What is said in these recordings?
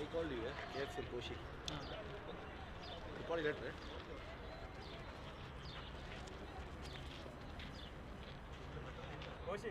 I called you, KFC Koshi. You call you later, right? Koshi.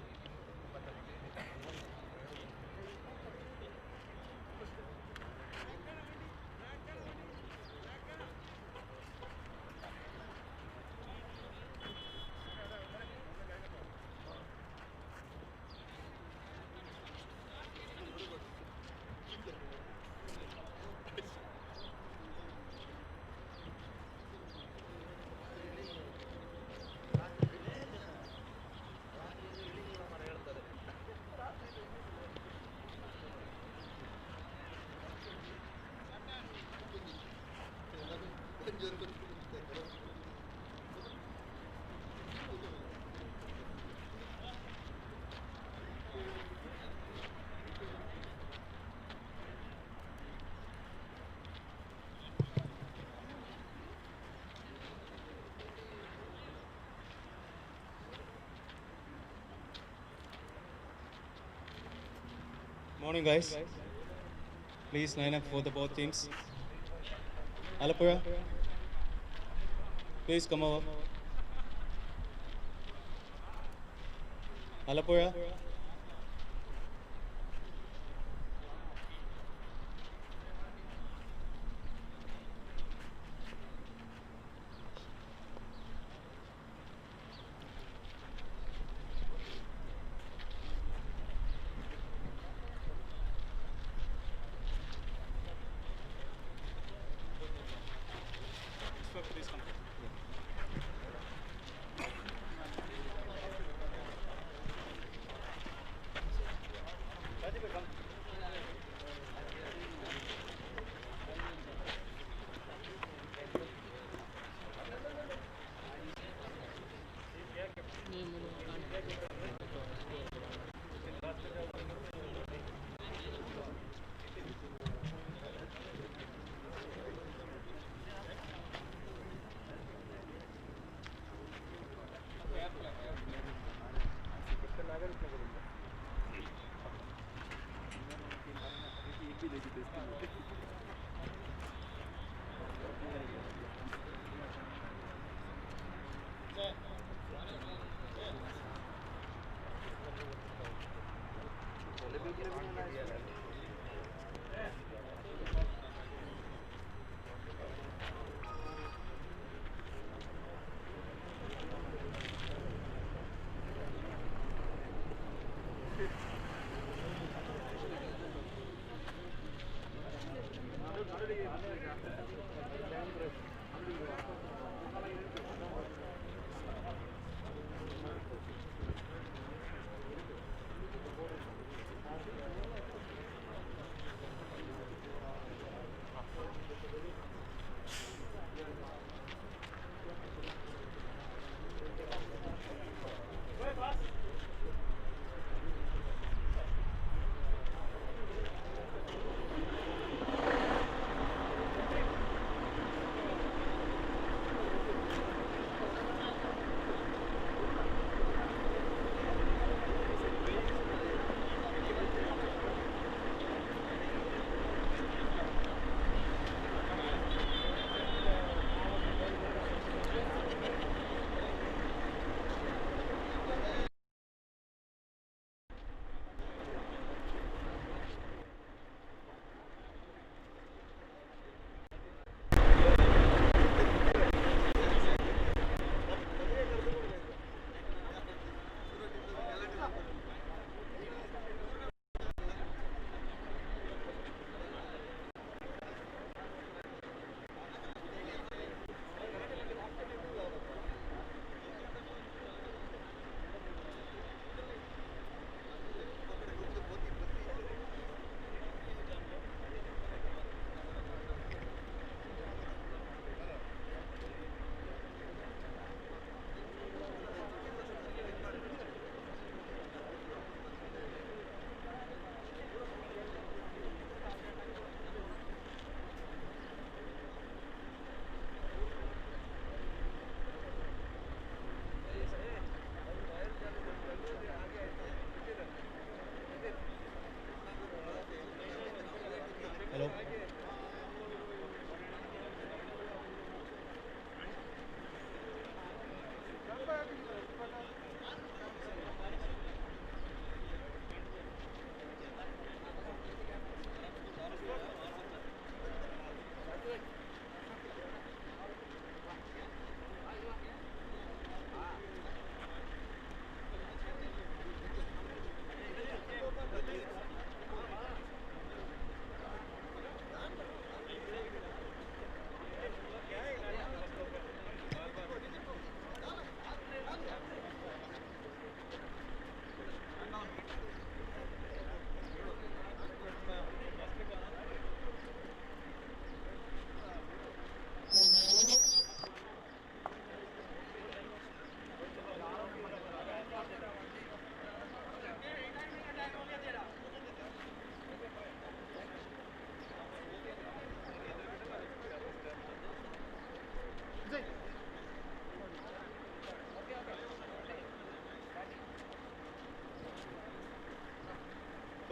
Morning, guys. Please line up for the both teams. ALLEPPEY, please come over. ALLEPPEY. Please come.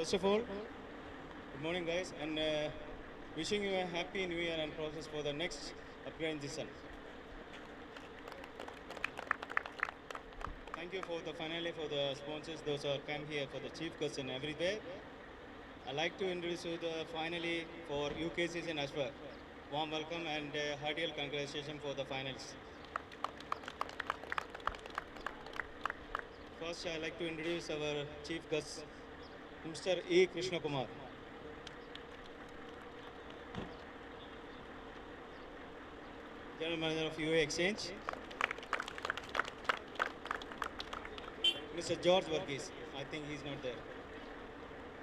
First of all, good morning, guys, and wishing you a happy New Year and process for the next upcoming season. Thank you for the finale for the sponsors, those who come here for the chief guests and everywhere. I'd like to introduce you the finally for UKCC as well. Warm welcome and hearty congratulations for the finals. First, I'd like to introduce our chief guest, Mr. E. Krishna Kumar. General Manager of UA Exchange. Mr. George Varghese, I think he's not there.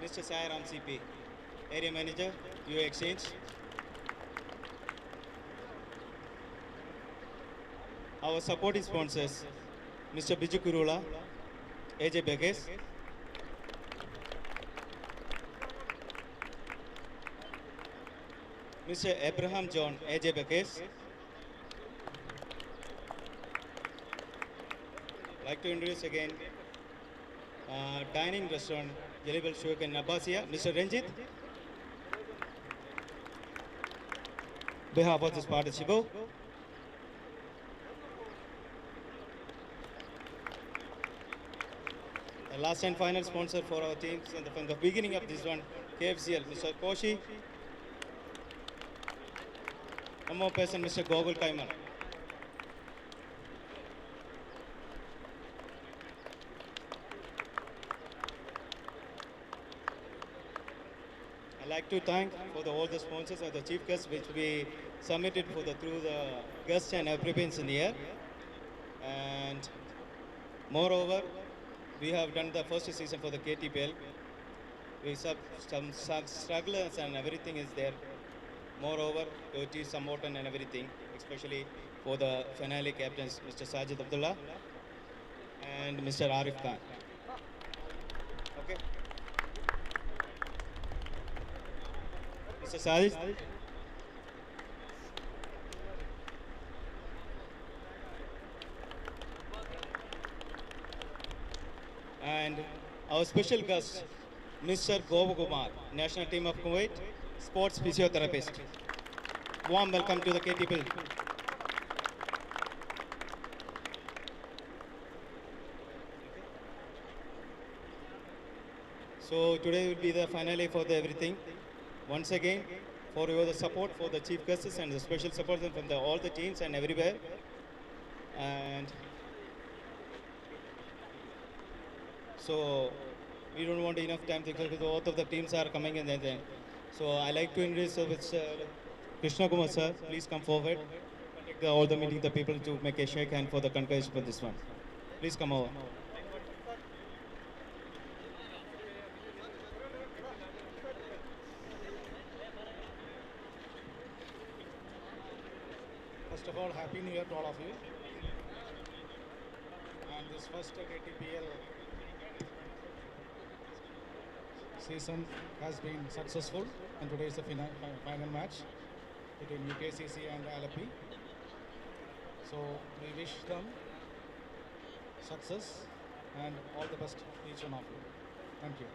Mr. Sairam CP, Area Manager, UA Exchange. Our supporting sponsors, Mr. Biju Kurula, AJ Beges, Mr. Abraham John, AJ Beges. I'd like to introduce again dining restaurant, Jleeb Shuk and Abbasiya, Mr. Ranjit. Behalf of this partnership. The last and final sponsor for our teams and from the beginning of this one, KFCL, Mr. Koshi. One more person, Mr. Gogul Kaiman. I'd like to thank for all the sponsors and the chief guests which we submitted for through the guests and applicants in here. And moreover, we have done the first season for the KTPL. We have some strugglers and everything is there. Moreover, it is important and everything, especially for the finale captains, Mr. Sajid Abdullah and Mr. Arif Khan. Okay. Mr. Sajid. And our special guest, Mr. Gobu Kumar, National Team of Kuwait, Sports Physiotherapist. Warm welcome to the KTPL. So today will be the finale for the everything. Once again, for your support for the chief guests and the special support from all the teams and everywhere. And so we don't want enough time because both of the teams are coming in then. So I like to introduce Krishna Kumar sir. Please come forward. All the meeting the people to make a shake hand for the conclusion for this one. Please come over. First of all, Happy New Year to all of you. And this first KTPL season has been successful, and today is the final match between UKCC and ALLEPPEY. So we wish them success and all the best to each one of you. Thank you.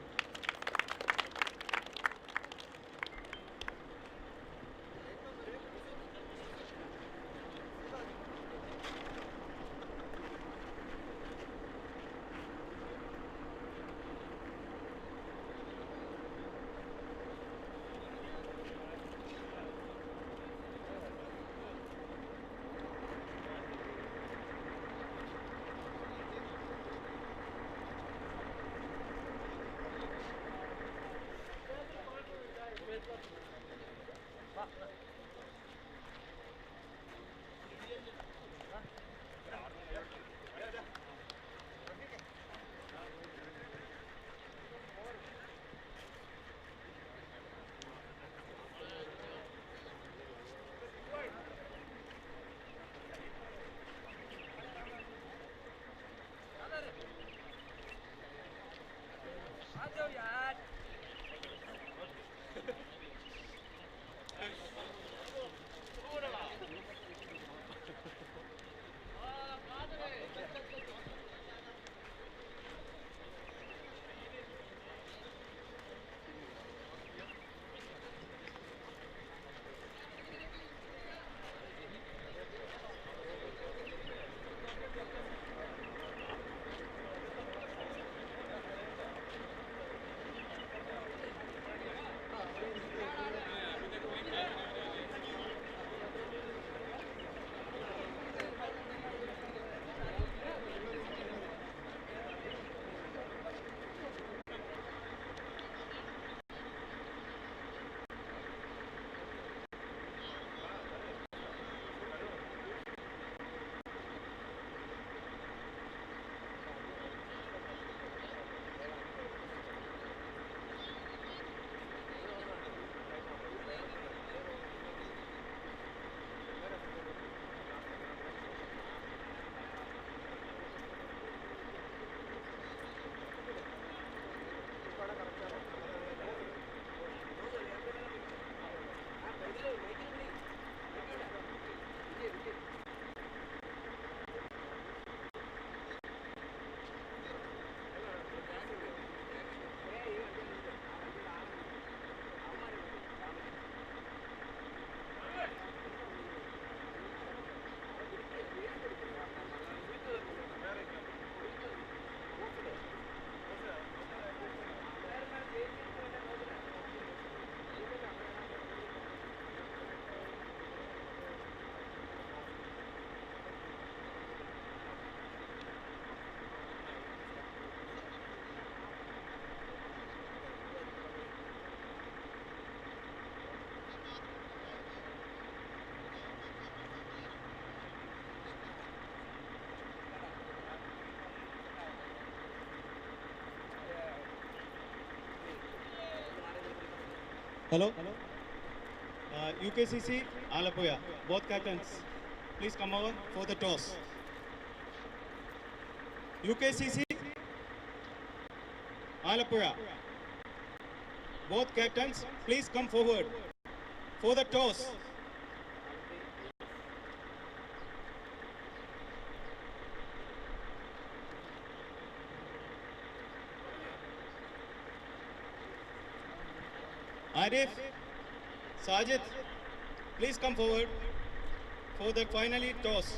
Hello? UKCC, ALLEPPEY. Both captains, please come over for the toss. UKCC, ALLEPPEY. Both captains, please come forward for the toss. Arif, Sajid, please come forward for the finally toss.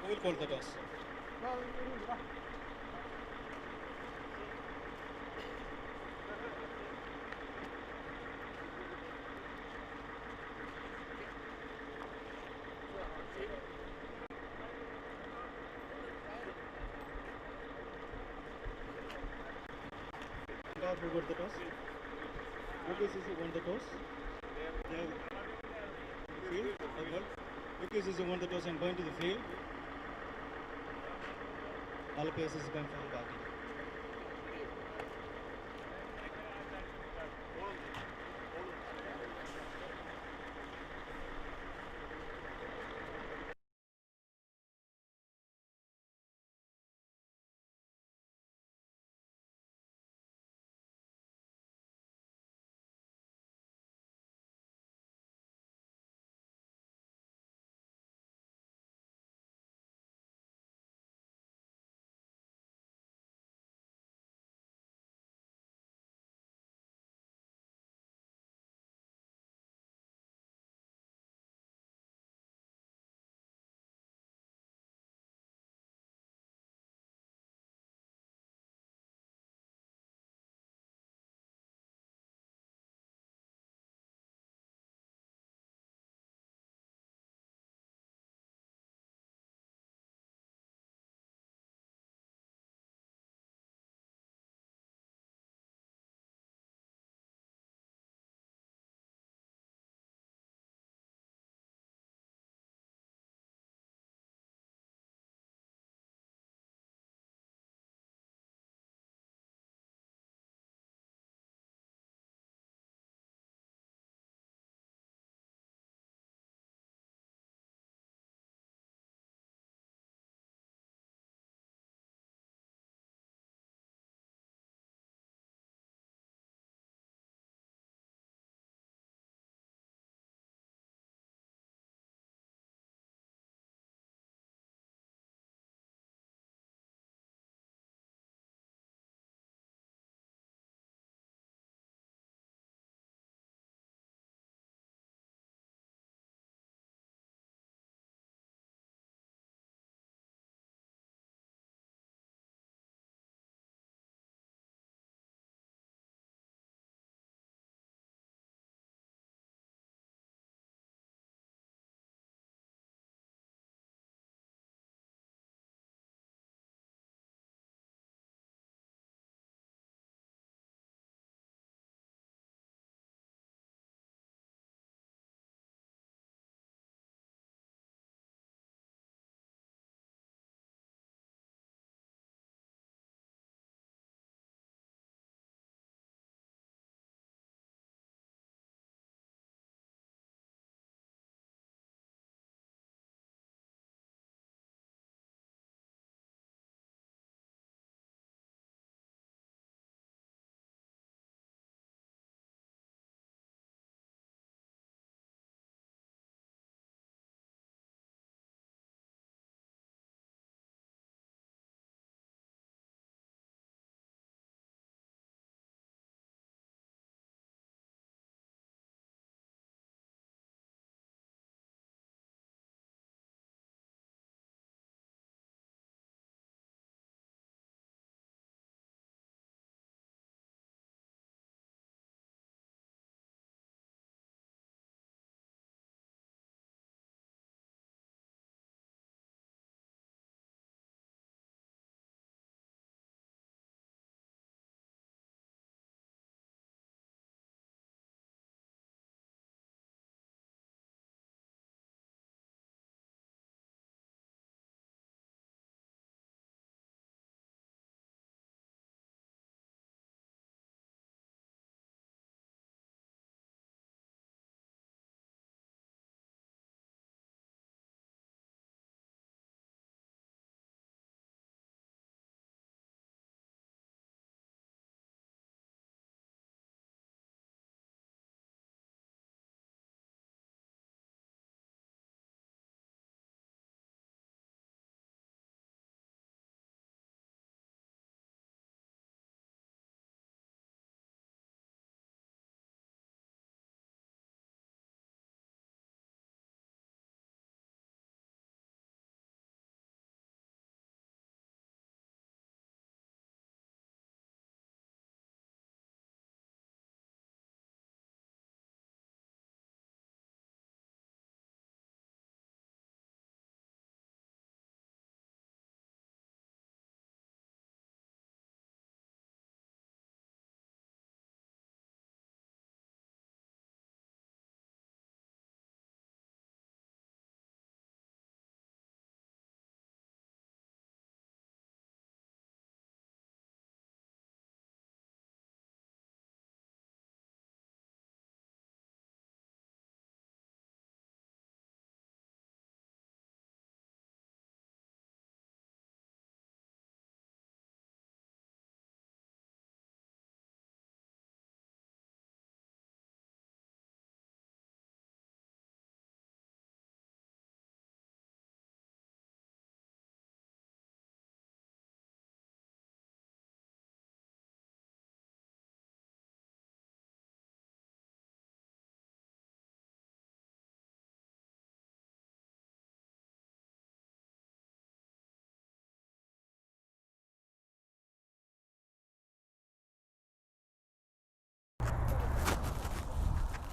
Who will call the toss? Who got the toss? UKCC won the toss. They have the field. UKCC won the toss and going to the field. ALLEPPEY is going for the batting.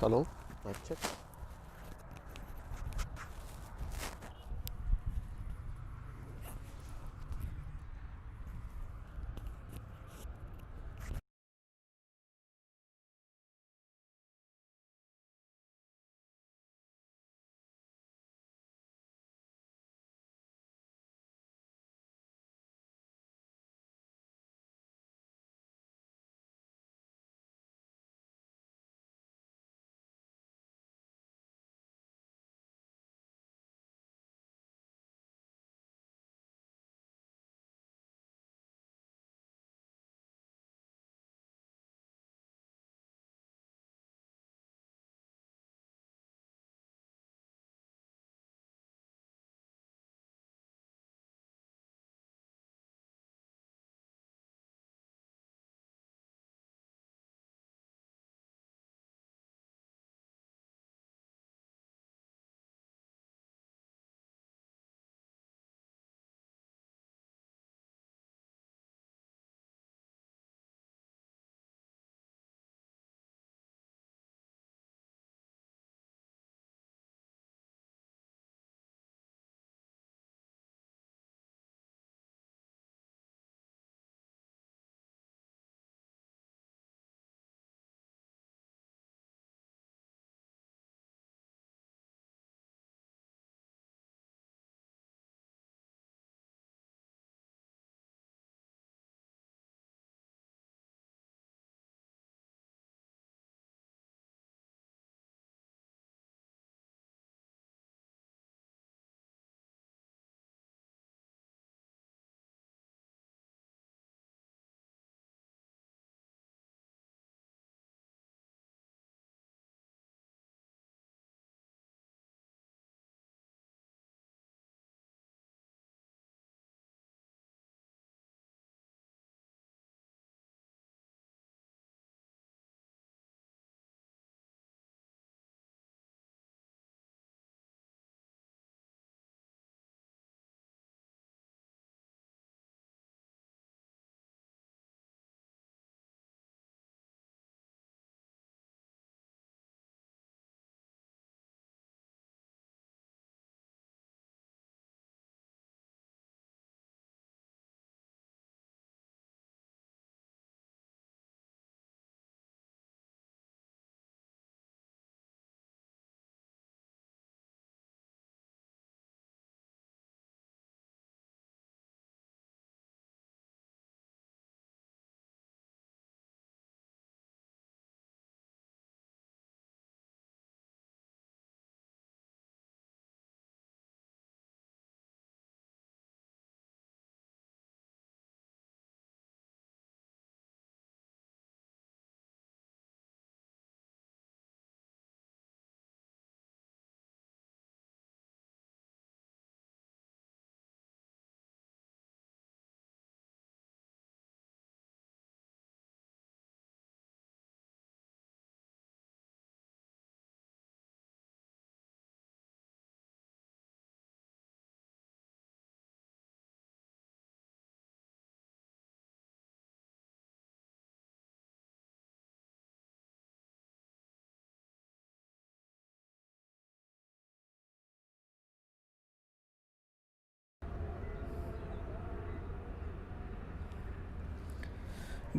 Hello, mic check.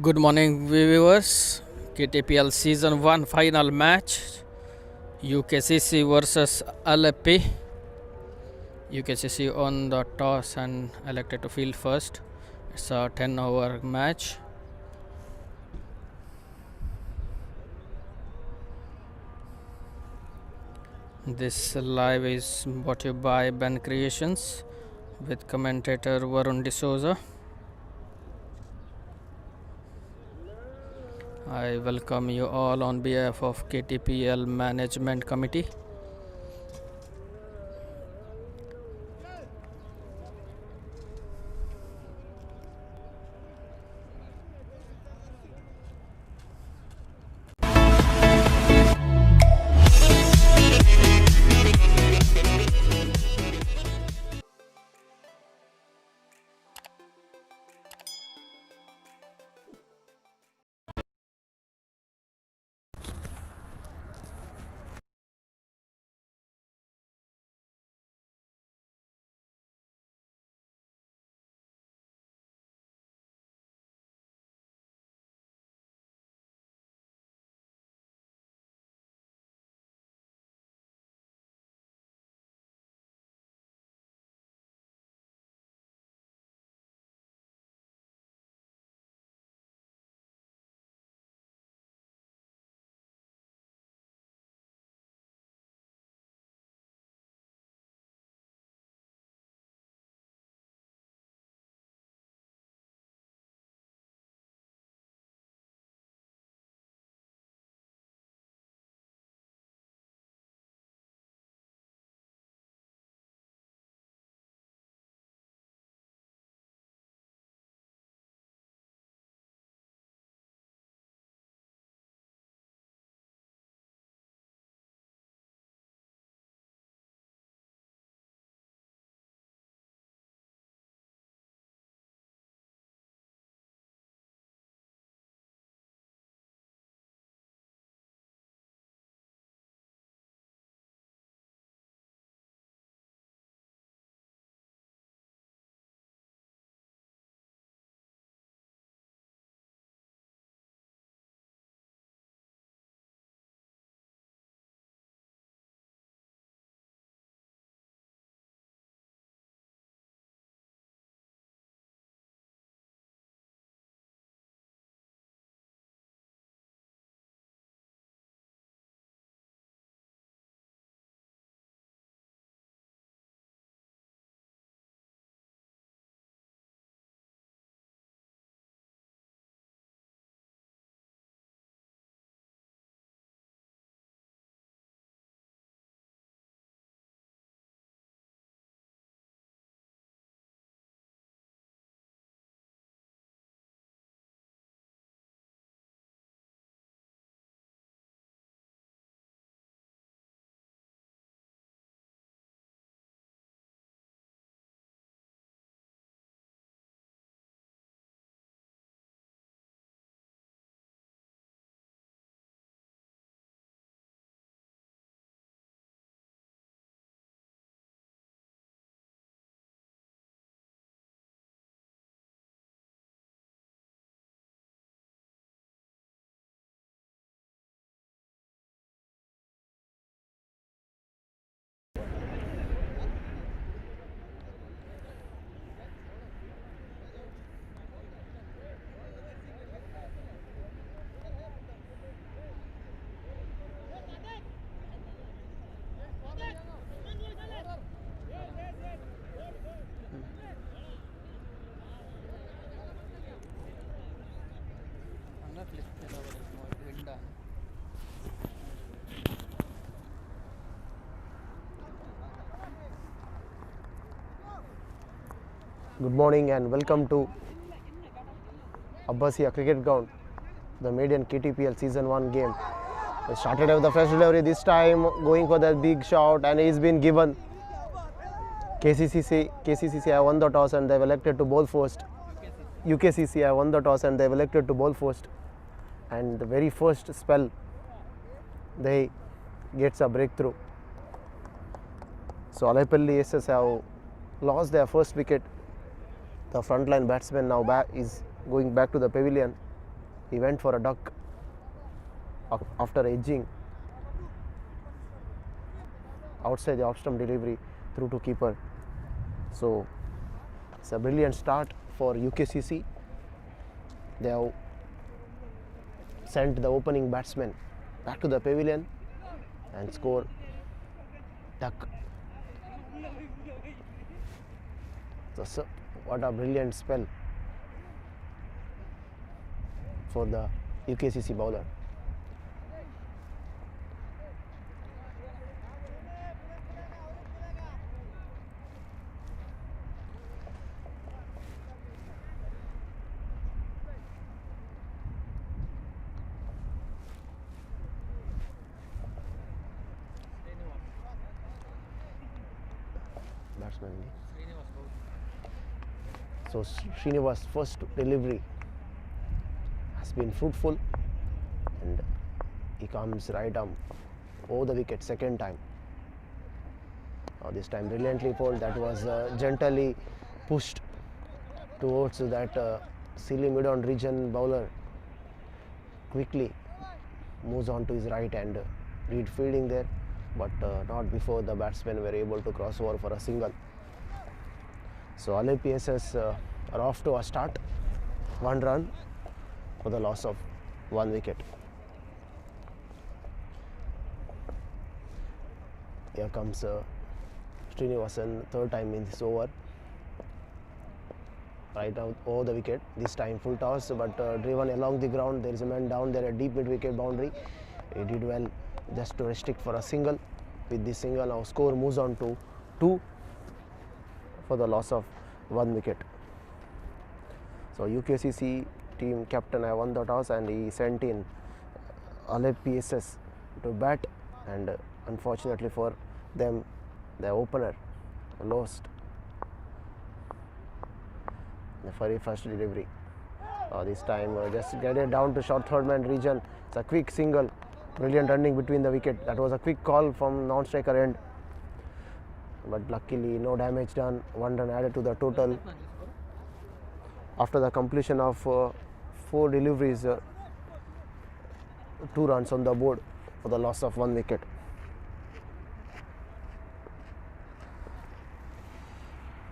Good morning, viewers. KTPL Season 1 final match, UKCC versus ALLEPPEY. UKCC on the toss and elected to field first. It's a 10-over match. This live is brought to you by bencreations with commentator Varun D'Souza. I welcome you all on behalf of KTPL Management Committee. Good morning and welcome to Abbasiya Cricket Ground, the maiden KTPL Season 1 game. We started with the first delivery this time, going for that big shot, and it's been given. KCCC have won the toss and they've elected to bowl first. UKCC have won the toss and they've elected to bowl first. And the very first spell, they gets a breakthrough. So ALLEPPEY ACES have lost their first wicket. The frontline batsman now is going back to the pavilion. He went for a duck after edging outside the off-stump delivery through to keeper. So it's a brilliant start for UKCC. They have sent the opening batsman back to the pavilion and score duck. So what a brilliant spell for the UKCC bowler. Batsman. So Srinivas' first delivery has been fruitful and he comes right arm over the wicket second time. This time brilliantly pulled, that was gently pushed towards that silly mid-on region bowler. Quickly moves on to his right and read fielding there, but not before the batsmen were able to cross over for a single. So ALLEPPEY ACES are off to a start, 1 run for the loss of 1 wicket. Here comes Srinivasan, third time in this over. Right out over the wicket, this time full toss, but driven along the ground. There is a man down there at deep mid-wicket boundary. He did well just to restrict for a single. With this single, our score moves on to 2 for the loss of 1 wicket. So UKCC team captain have won the toss and he sent in ALLEPPEY ACES to bat, and unfortunately for them, the opener lost the very first delivery. This time just guided down to short third man region. It's a quick single, brilliant running between the wicket. That was a quick call from non-striker end, but luckily no damage done. 1 run added to the total. After the completion of 4 deliveries, 2 runs on the board for the loss of 1 wicket.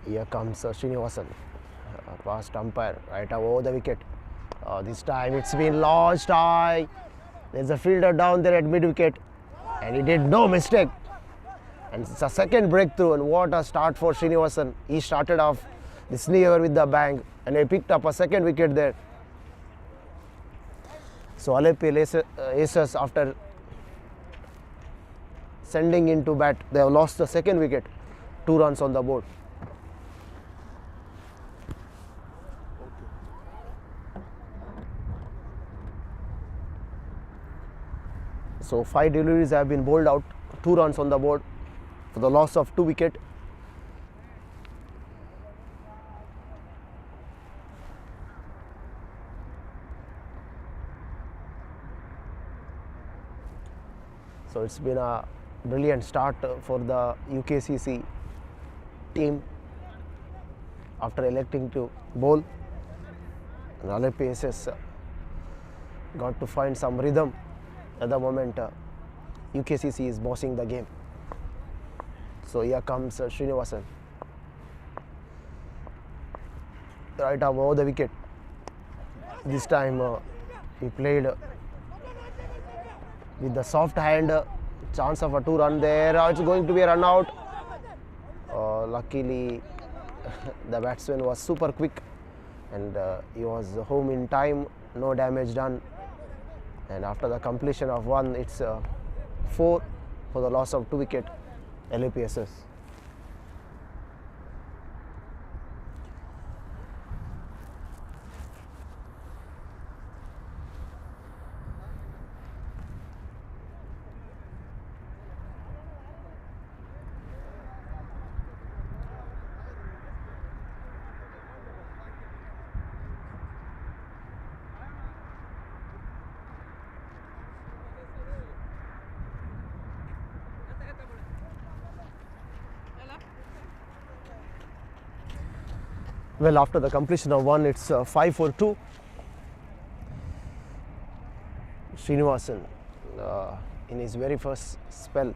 Here comes Srinivasan, past umpire, right over the wicket. This time it's been launched high. There's a fielder down there at mid wicket and he did no mistake. And it's a second breakthrough, and what a start for Srinivasan. He started off this knee over with the bang and he picked up a second wicket there. So ALLEPPEY ACES, after sending into bat, they have lost the second wicket, 2 runs on the board. So 5 deliveries have been bowled out, 2 runs on the board for the loss of 2 wicket. So it's been a brilliant start for the UKCC team after electing to bowl. And ALLEPPEY ACES got to find some rhythm. At the moment, UKCC is bossing the game. So here comes Srinivasan. Right arm over the wicket. This time he played with the soft hand. Chance of a 2 run there. It's going to be a run out. Luckily, the batsman was super quick and he was home in time. No damage done And after the completion of 1, it's 4 for the loss of 2 wicket, ALLEPPEY. Well, after the completion of 1, it's 5 for 2. Srinivasan, in his very first spell,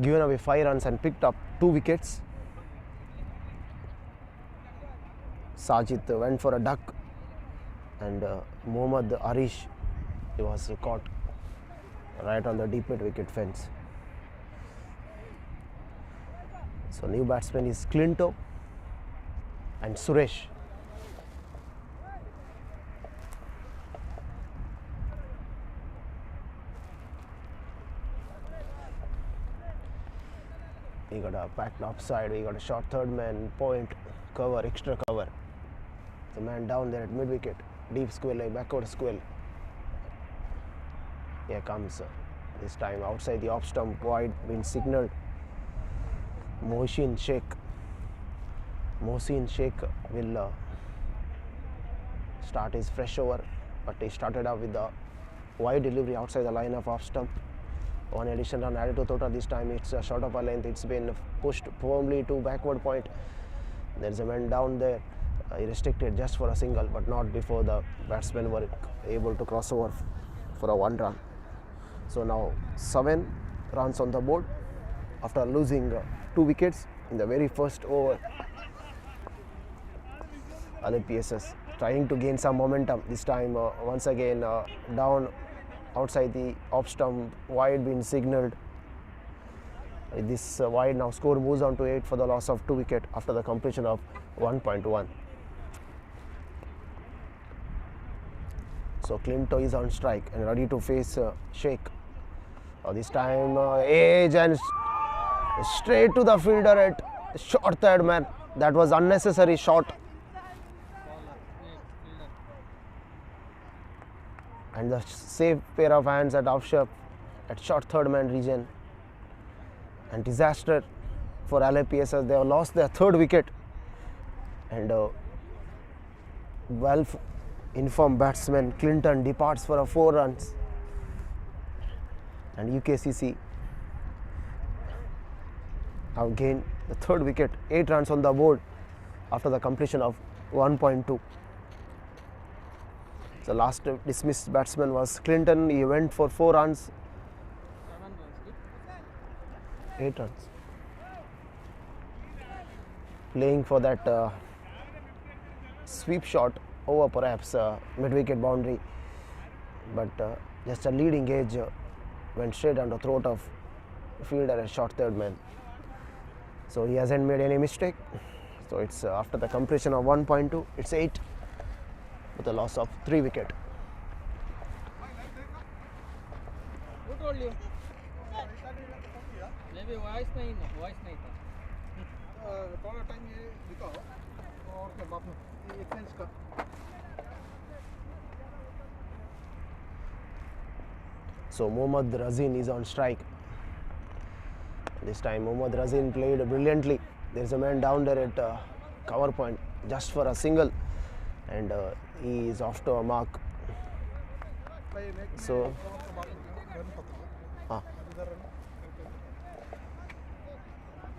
given away 5 runs and picked up 2 wickets. Sajid went for a duck, and Mohammad Arish, he was caught right on the deep mid wicket fence. So new batsman is Clinto and Suresh. We got a packed offside, we got a short third man, point, cover, extra cover. The man down there at mid wicket, deep square, backward square. Here comes this time outside the off stump, wide, been signalled. Mohsin Sheikh will start his fresh over, but he started off with the wide delivery outside the line of off stump. One addition run added to total. This time it's short of a length. It's been pushed firmly to backward point. There's a man down there. He restricted just for a single, but not before the batsmen were able to cross over for a 1 run. So now 7 runs on the board after losing 2 wickets in the very first over. ALLEPPEY trying to gain some momentum. This time once again down outside the off stump, wide been signalled. With this wide, now score moves on to 8 for the loss of 2 wicket after the completion of 1.1. So Clinto is on strike and ready to face Sheikh. This time edge and straight to the fielder at short third man. That was unnecessary shot. And the safe pair of hands at offshoot at short third man region. And disaster for ALLEPPEY as they have lost their 3rd wicket. And well informed batsman Clinton departs for a 4 runs. And UKCC have gained the 3rd wicket, 8 runs on the board after the completion of 1.2. The last dismissed batsman was Clinton. He went for 4 runs. 8 runs. Playing for that sweep shot over perhaps mid-wicket boundary, but just a leading edge went straight on the throat of fielder and short third man. So he hasn't made any mistake. So it's after the completion of 1.2, it's 8 with a loss of 3 wicket. Who told you? Maybe voice nahi tha. थोड़ा time ये दिखाओ और क्या बाप ये exchange का So Mohammad Razin is on strike. This time Mohammad Razin played brilliantly. There's a man down there at cover point just for a single, and he is off to a mark. So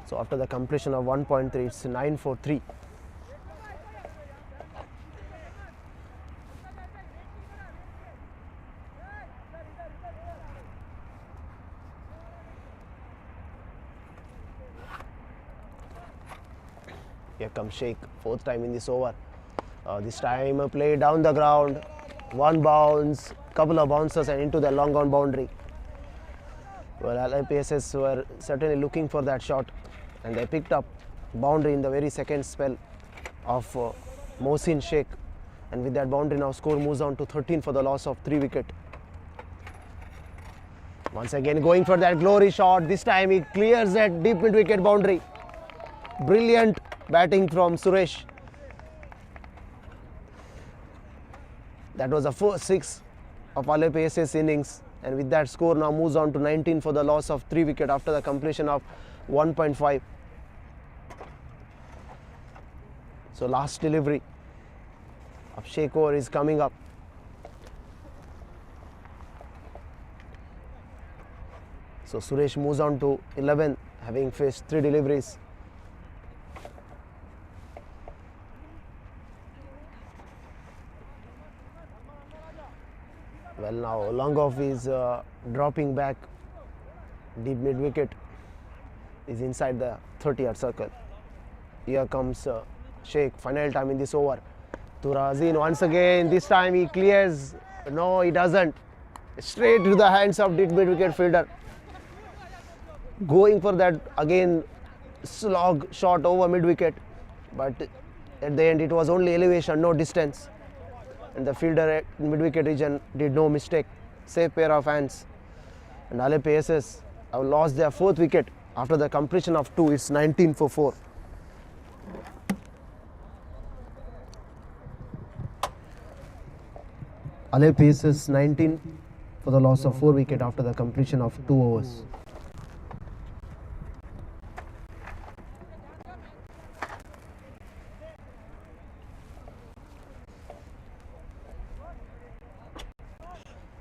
so after the completion of 1.3, it's 9 for 3. Here comes Sheikh, 4th time in this over. This time play down the ground, 1 bounce, couple of bounces and into the long on boundary. Well, ALLEPPEY were certainly looking for that shot, and they picked up boundary in the very second spell of Mohsin Sheikh, and with that boundary now score moves on to 13 for the loss of 3 wicket. Once again going for that glory shot. This time he clears that deep mid wicket boundary. Brilliant batting from Suresh. That was the first 6 of ALLEPPEY ACES innings, and with that score now moves on to 19 for the loss of 3 wickets after the completion of 1.5. So last delivery of Shekhar is coming up. So Suresh moves on to 11, having faced 3 deliveries. Well, now long off is dropping back. Deep mid wicket is inside the 30-yard circle. Here comes Sheikh, final time in this over. To Razin once again. This time he clears. No, he doesn't. Straight to the hands of deep mid wicket fielder. Going for that again slog shot over mid wicket, but at the end it was only elevation, no distance. And the fielder at mid wicket region did no mistake. Safe pair of hands. And ALLEPPEY ACES have lost their 4th wicket after the completion of 2. It's 19 for 4. ALLEPPEY ACES 19 for the loss of 4 wicket after the completion of 2 overs.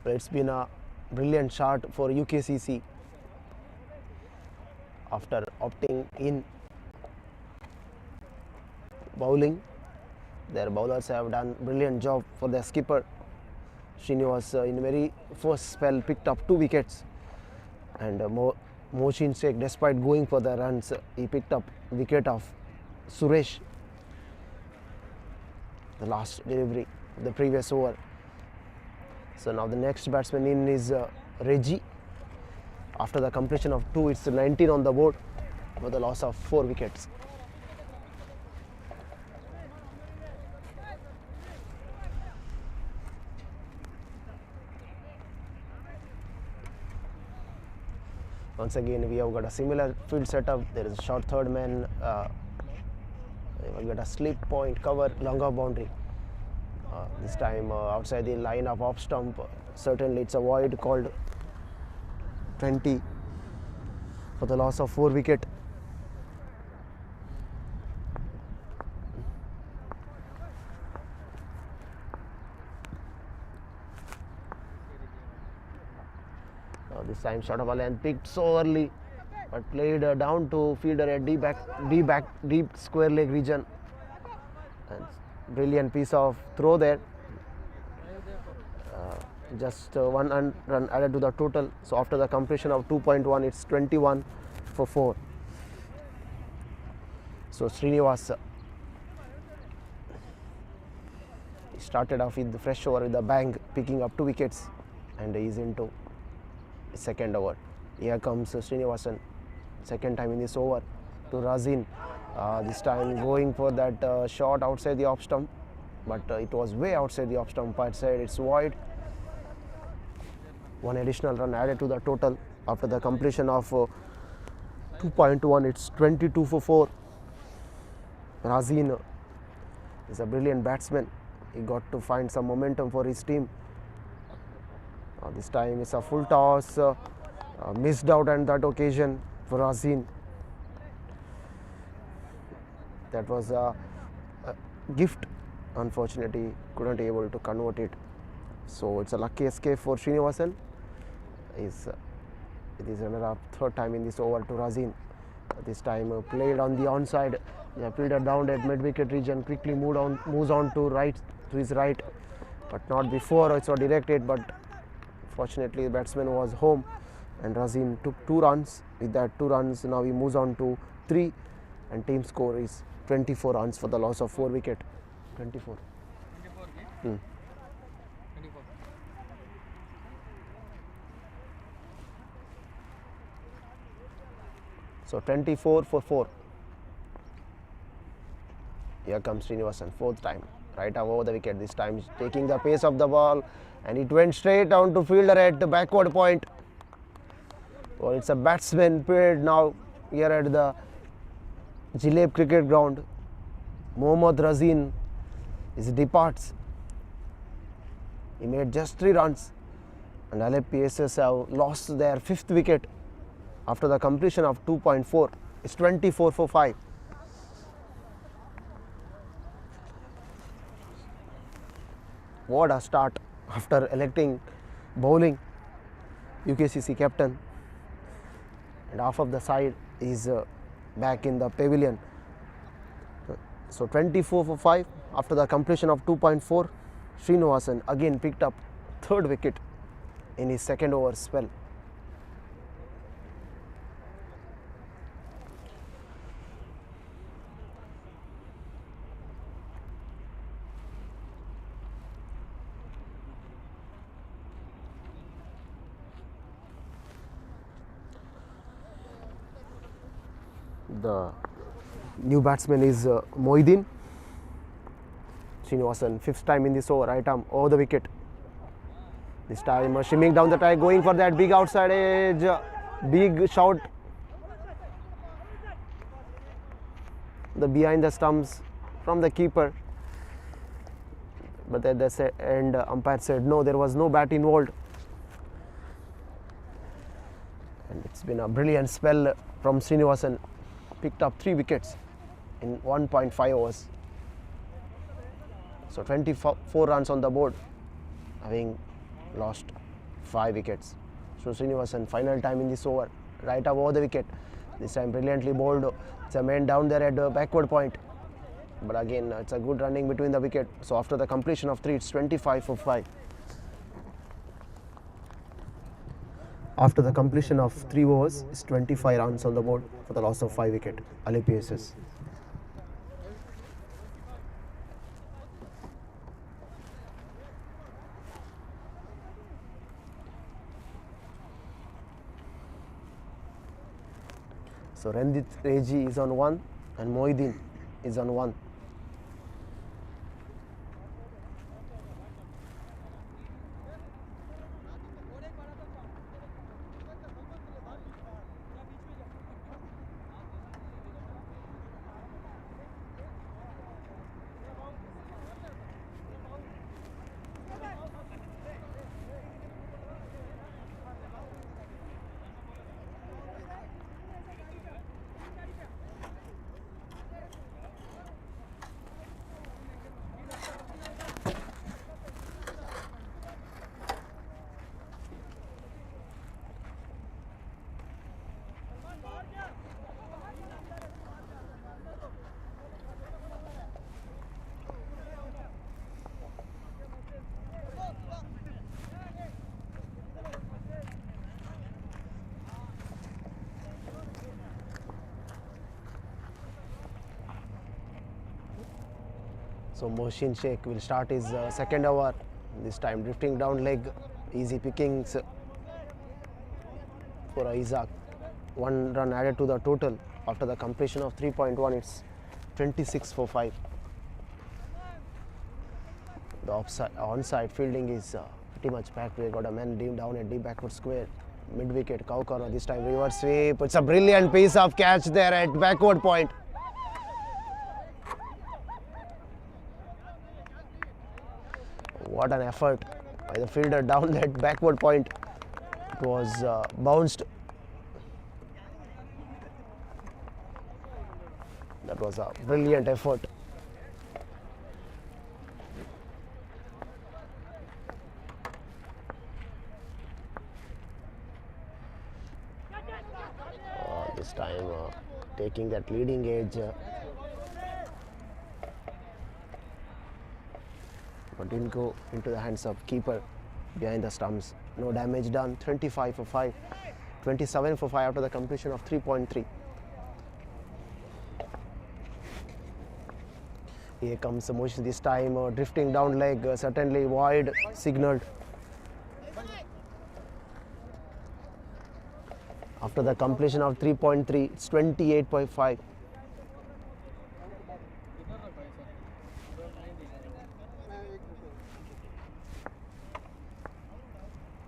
It's been a brilliant start for UKCC after opting in bowling. Their bowlers have done brilliant job for their skipper. Srinivas in the very first spell picked up 2 wickets, and Mohsin Sheikh, despite going for the runs, he picked up wicket of Suresh, the last delivery of the previous over. So now the next batsman in is Reggie. After the completion of 2, it's 19 on the board for the loss of 4 wickets. Once again we have got a similar field setup. There is a short third man. We have got a slip point cover, longer boundary. This time outside the line of off stump. Certainly it's a void called 20 for the loss of 4 wicket. This time shot of a length picked so early, but played down to fielder at deep square leg region. And brilliant piece of throw there. Just 1 run added to the total. So after the completion of 2.1, it's 21 for 4. So Srinivas started off with the fresh over with the bang, picking up 2 wickets, and he's into second over. Here comes Srinivasan, second time in this over, to Razin. This time going for that shot outside the off stump, but it was way outside the off stump side. It's wide. 1 additional run added to the total after the completion of 2.1. It's 22 for 4. Razin is a brilliant batsman. He got to find some momentum for his team. This time it's a full toss, missed out on that occasion for Razin. That was a gift. Unfortunately, couldn't able to convert it. So it's a lucky escape for Srinivasan. It is another 3rd time in this over to Razin. This time played on the onside. Yeah, fielder down at mid wicket region. Quickly moves on to his right, but not before. It's not directed, but fortunately the batsman was home, and Razin took 2 runs. With that 2 runs, now he moves on to 3, and team score is 24 runs for the loss of 4 wicket. 24. 24 okay? 24. So 24 for 4. Here comes Srinivasan, 4th time. Right over the wicket. This time taking the pace of the ball, and it went straight down to fielder at the backward point. Well, it's a batsman period now here at the Jleeb cricket ground. Mohammad Razin departs. He made just 3 runs, and ALLEPPEY ACES have lost their 5th wicket after the completion of 2.4. It's 24 for 5. What a start after electing bowling UKCC captain, and half of the side is back in the pavilion. So 24 for 5 after the completion of 2.4. Srinivasan again picked up 3rd wicket in his 2nd over spell. The new batsman is Moideen. Srinivasan, 5th time in this over, right arm over the wicket. This time shimming down the track, going for that big outside edge, big shot. The behind the stumps from the keeper. But at the end, umpire said no, there was no bat involved. And it's been a brilliant spell from Srinivasan. Picked up 3 wickets in 1.5 overs. So 24 runs on the board, having lost 5 wickets. So Srinivasan, final time in this over, right up over the wicket. This time brilliantly bowled. It's a man down there at the backward point. But again, it's a good running between the wicket. So after the completion of 3, it's 25 for 5. After the completion of 3 overs, it's 25 runs on the board for the loss of 5 wicket. ALLEPPEY ACES. So Rendit Reji is on 1 and Moideen is on 1. So Mohsin Sheikh will start his 2nd over. This time drifting down leg, easy pickings for Isaac. 1 run added to the total after the completion of 3.1. It's 26 for 5. The onside fielding is pretty much packed. We got a man down at deep backward square. Mid wicket, cow corner. This time reverse sweep. It's a brilliant piece of catch there at backward point. What an effort by the fielder down that backward point. It was bounced. That was a brilliant effort. This time taking that leading edge. But didn't go into the hands of keeper behind the stumps. No damage done. 25 for 5. 27 for 5 after the completion of 3.3. Here comes the motion this time. Drifting down leg. Certainly wide signaled. After the completion of 3.3, it's 28.5.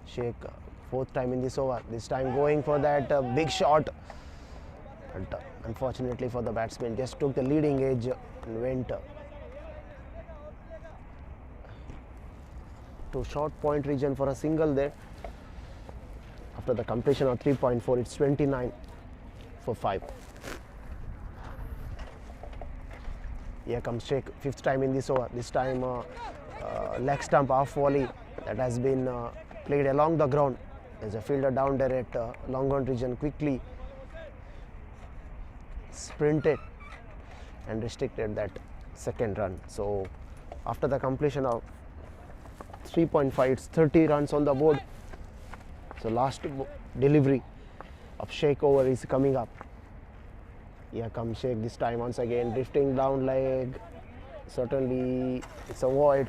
Sheikh Fourth time in this over. This time going for that big shot. But unfortunately for the batsman, just took the leading edge and went to short point region for a single there. After the completion of 3.4, it's 29 for 5. Here comes Sheikh, fifth time in this over. This time leg stump half volley that has been played along the ground. There's a fielder down there at long on region, quickly sprinted and restricted that second run. So after the completion of 3.5, it's 30 runs on the board. So last delivery of Sheikh over is coming up. Here comes Sheikh this time once again, drifting down leg. Certainly it's a void.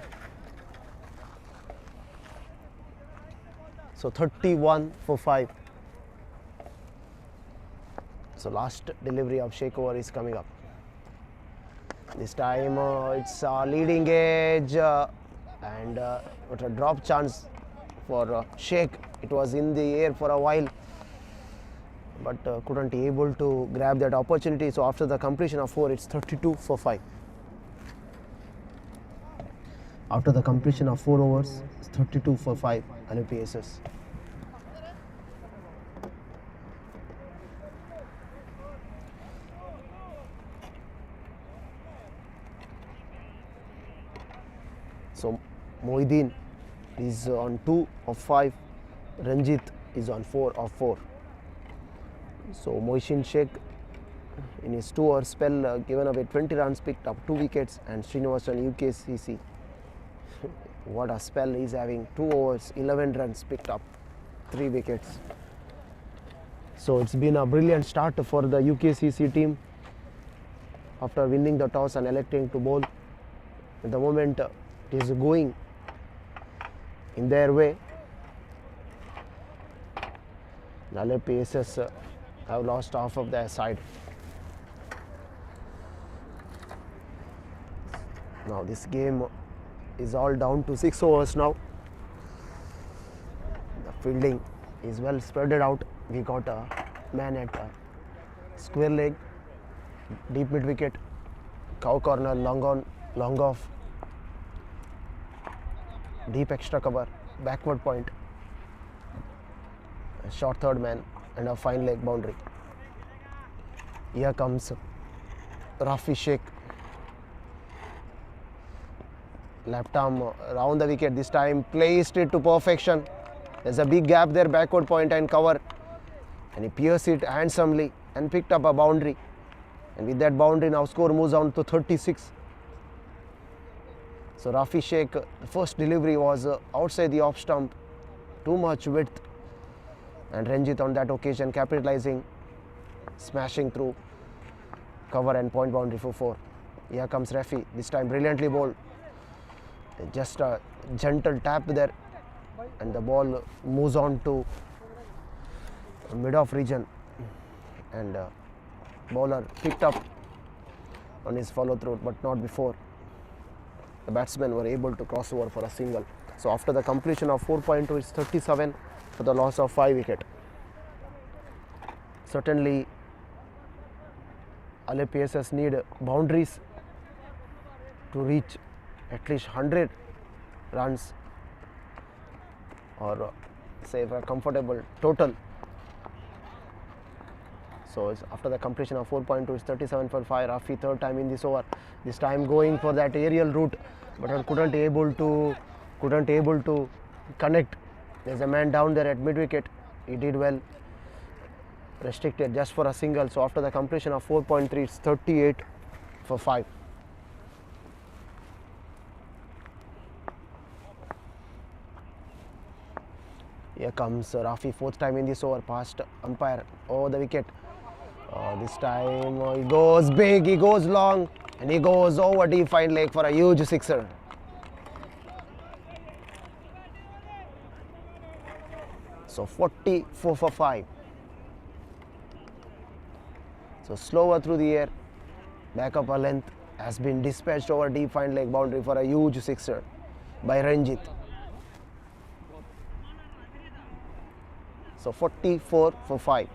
So 31 for 5. So last delivery of Sheikh over is coming up. This time it's leading edge and what a drop chance for Sheikh. It was in the air for a while, but couldn't be able to grab that opportunity. So after the completion of 4, it's 32 for 5. After the completion of 4 overs, it's 32 for 5, ALLEPPEY ACES. So Mohiddin is on 2 of 5, Ranjit is on 4 of 4. So Mohsin Sheikh in his 2-over spell given away 20 runs, picked up 2 wickets, and Srinivasan UKCC, what a spell he's having, 2 overs, 11 runs, picked up 3 wickets. So it's been a brilliant start for the UKCC team after winning the toss and electing to bowl. At the moment it is going in their way. The ALLEPPEY ACES have lost half of their side. Now this game is all down to 6 overs now. The fielding is well spread out. We got a man at square leg, deep mid wicket, cow corner, long on, long off, deep extra cover, backward point, a short third man, and a fine leg boundary. Here comes Rafi Sheikh. Left arm round the wicket, this time placed it to perfection. There's a big gap there, backward point and cover, and he pierced it handsomely and picked up a boundary. And with that boundary, now score moves on to 36. So Rafi Sheikh, the first delivery was outside the off stump, too much width, and Ranjit on that occasion capitalizing, smashing through cover and point boundary for 4. Here comes Rafi, this time brilliantly bowled. Just a gentle tap there, and the ball moves on to mid-off region, and bowler picked up on his follow through, but not before the batsmen were able to cross over for a single. So after the completion of 4.2, it's 37 for the loss of 5 wicket. Certainly ALLEPPEY ACES need boundaries to reach at least 100 runs, or say a comfortable total. So it's after the completion of 4.2, it's 37 for 5. Rafi third time in this over. This time going for that aerial route, but couldn't able to connect. There's a man down there at mid wicket. He did well. Restricted just for a single. So after the completion of 4.3, it's 38 for 5. Here comes Rafi, fourth time in this over, past umpire, over the wicket. This time he goes big, he goes long, and he goes over deep fine leg for a huge sixer. So 44 for 5. So slower through the air, back up a length, has been dispatched over deep fine leg boundary for a huge sixer by Ranjit. So 44 for 5.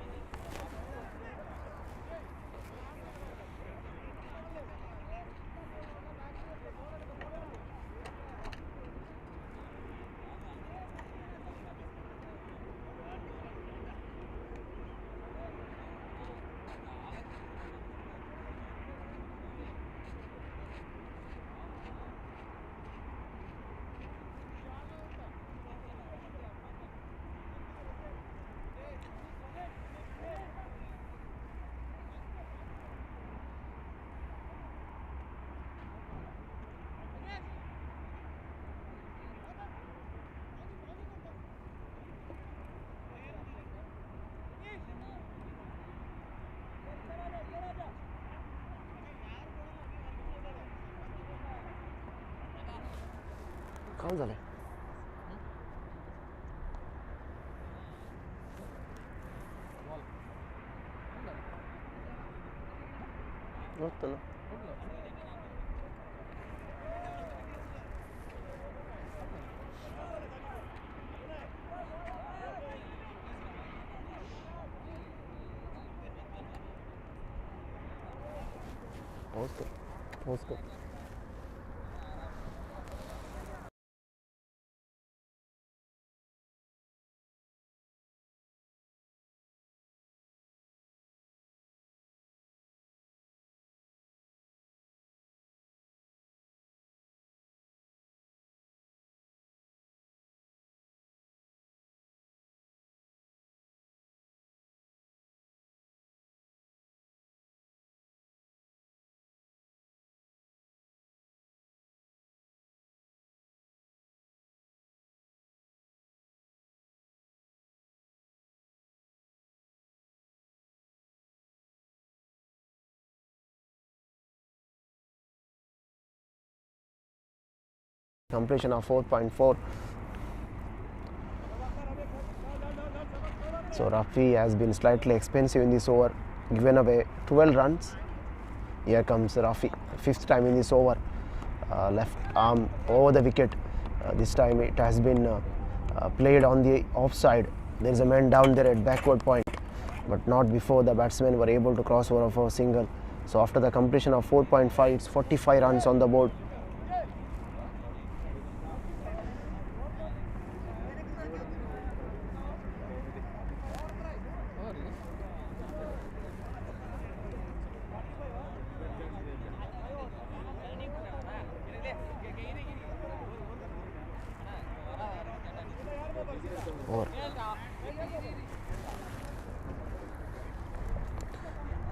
काऊन झालंय? नव्हतं ना. Pause कर. Completion of 4.4. So Rafi has been slightly expensive in this over, given away 12 runs. Here comes Rafi, fifth time in this over. Left arm over the wicket. This time it has been played on the offside. There is a man down there at backward point, but not before the batsmen were able to cross over for a single. So after the completion of 4.5, it's 45 runs on the board.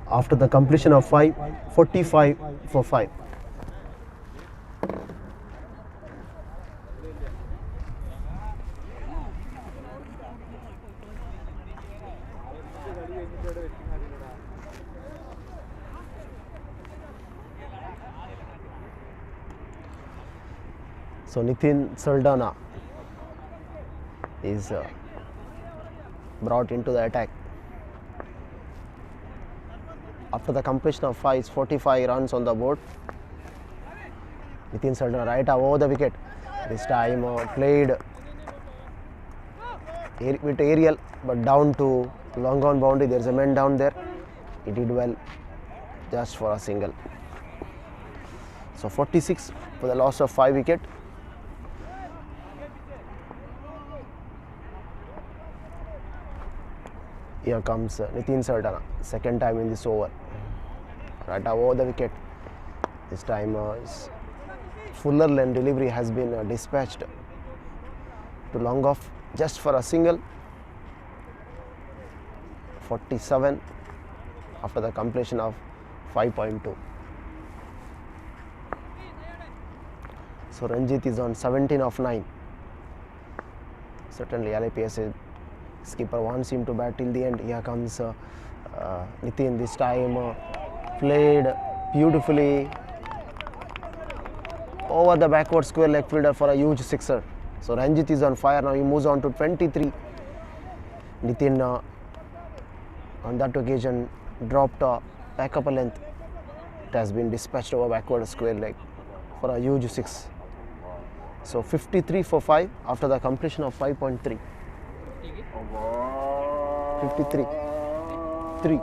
After the completion of 5, 45 for 5. So Nitin Saldana is brought into the attack. After the completion of 5, 45 runs on the board. Nitin Saldana right over the wicket. This time played with aerial, but down to long on boundary. There is a man down there. He did well, just for a single. So 46 for the loss of 5 wicket. Here comes Nitin Saldana, second time in this over. Right over the wicket. This time fuller lane delivery has been dispatched to long off just for a single. 47 after the completion of 5.2. So Ranjit is on 17 of 9. Certainly ALLEPPEY skipper wants him to bat till the end. Here comes Nitin, this time played beautifully over the backward square leg fielder for a huge sixer. So Ranjit is on fire now. He moves on to 23. Nitin on that occasion dropped back up a length. It has been dispatched over backward square leg for a huge 6. So 53 for 5 after the completion of 5.3. 53. 3.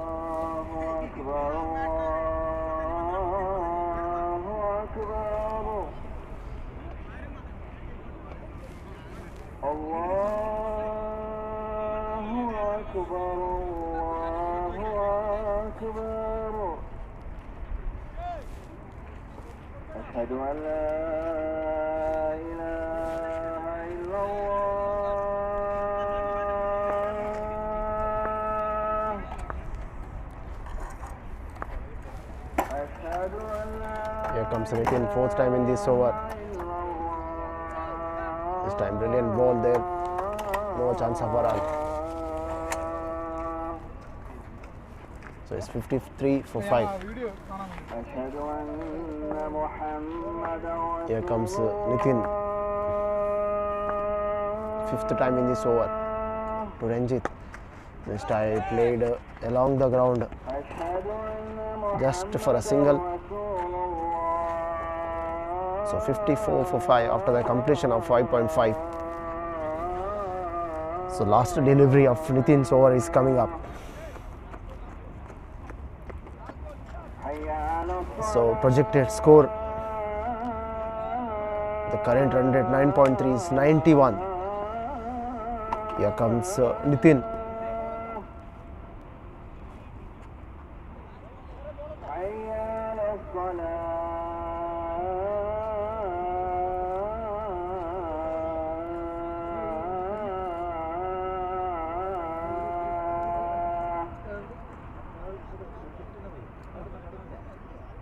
أشهد أن لا إله إلا الله أشهد أن لا Here comes Nitin, fourth time in this over. This time brilliant ball there. No chance of a run. So it's 53 for 5. أشهد أن محمدا Here comes Nitin. Fifth time in this over to Ranjit. This time played along the ground أشهد أن just for a single. So 54 for 5 after the completion of 5.5. So last delivery of Nitin's over is coming up. So projected score, the current run rate 9.3 is 91. Here comes Nitin.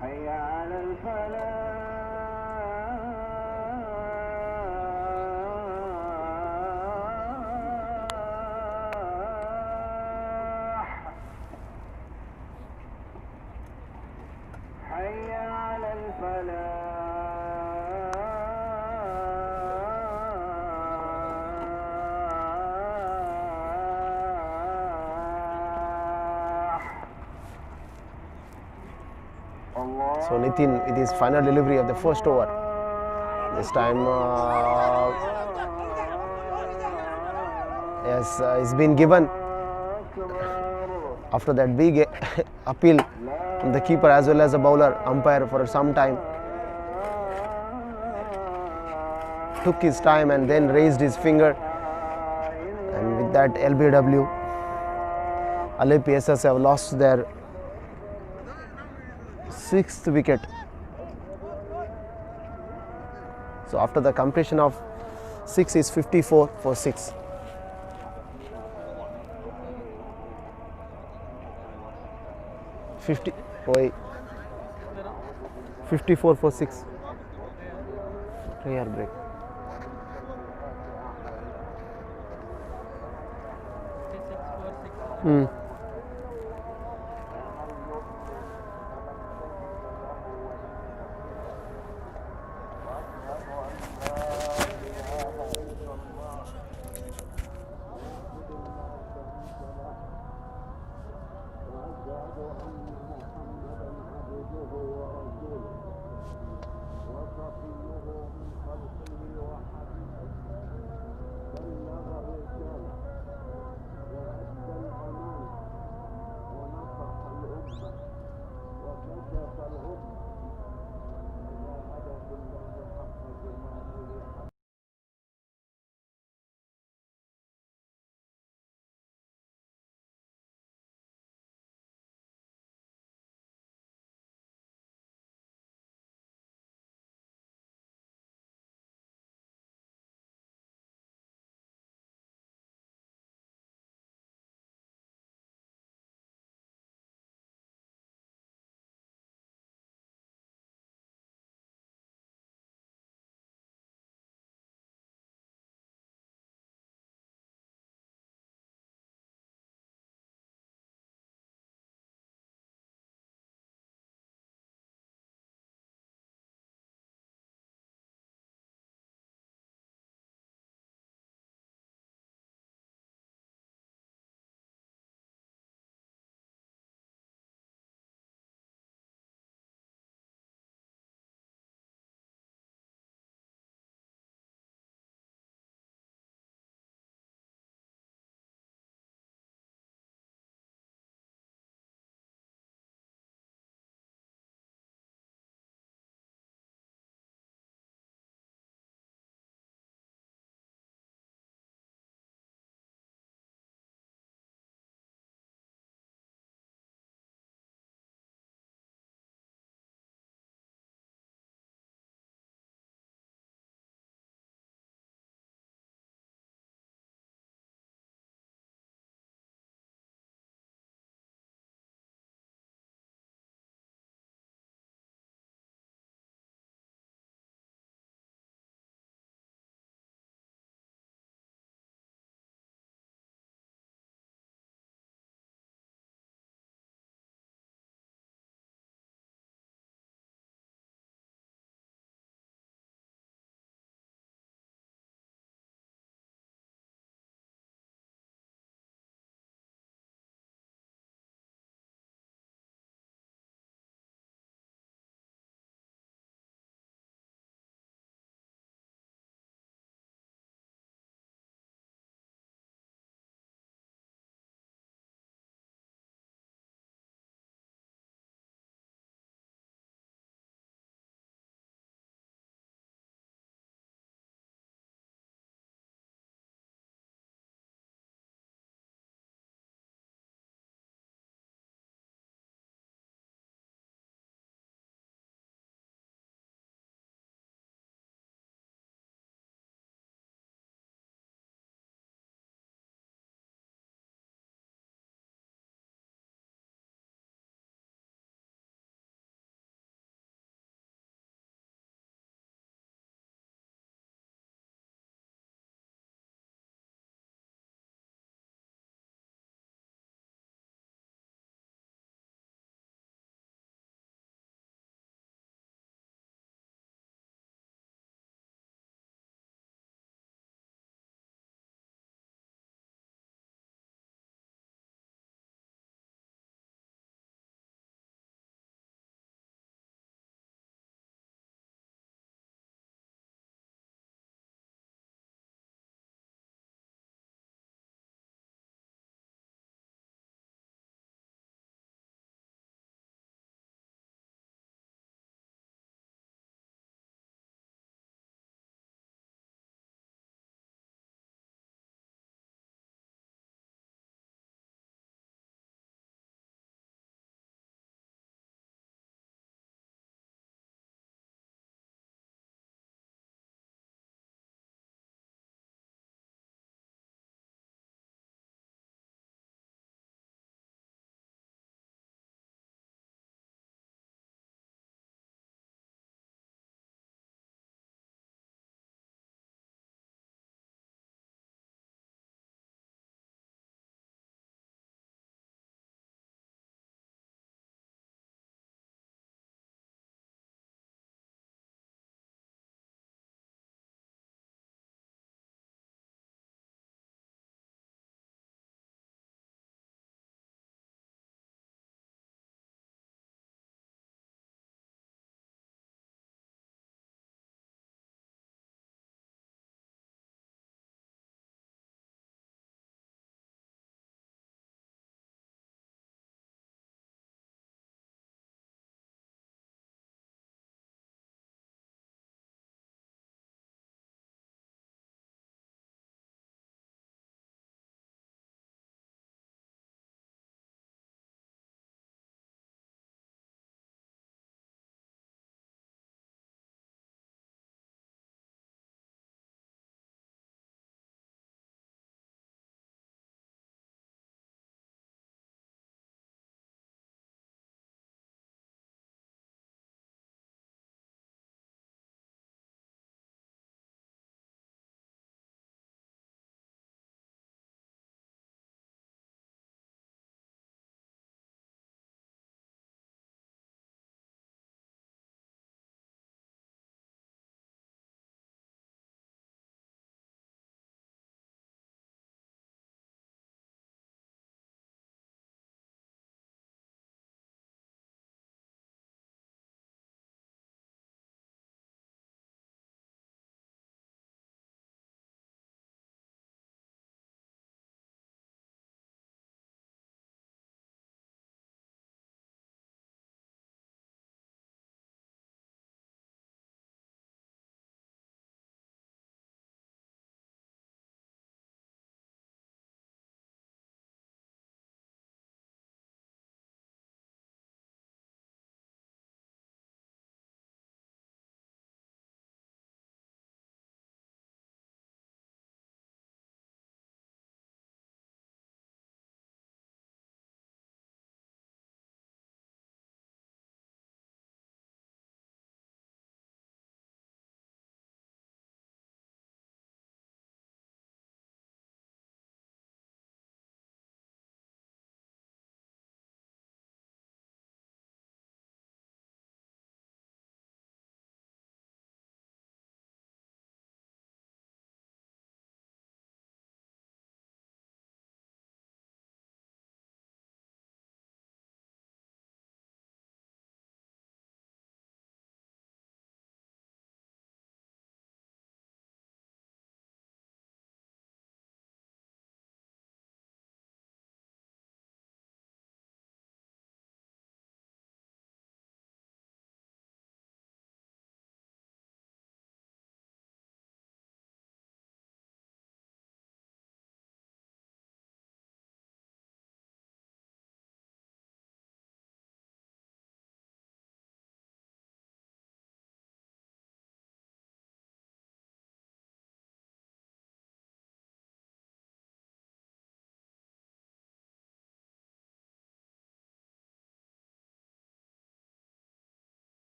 حي على الفلاح حي على الفلاح So Nitin with his final delivery of the first over. This time, yes, it's been given after that big appeal from the keeper as well as the bowler umpire for some time. Took his time and then raised his finger, and with that LBW, ALLEPPEY ACES have lost their 6th wicket. So after the completion of 6 is 54 for 6. Wait, 54 for 6. Prayer break.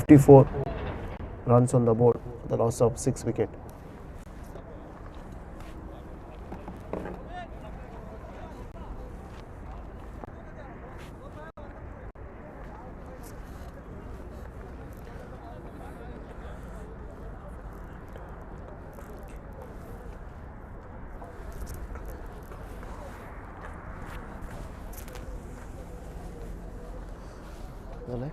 54 runs on the board, the loss of 6 wickets. Vale.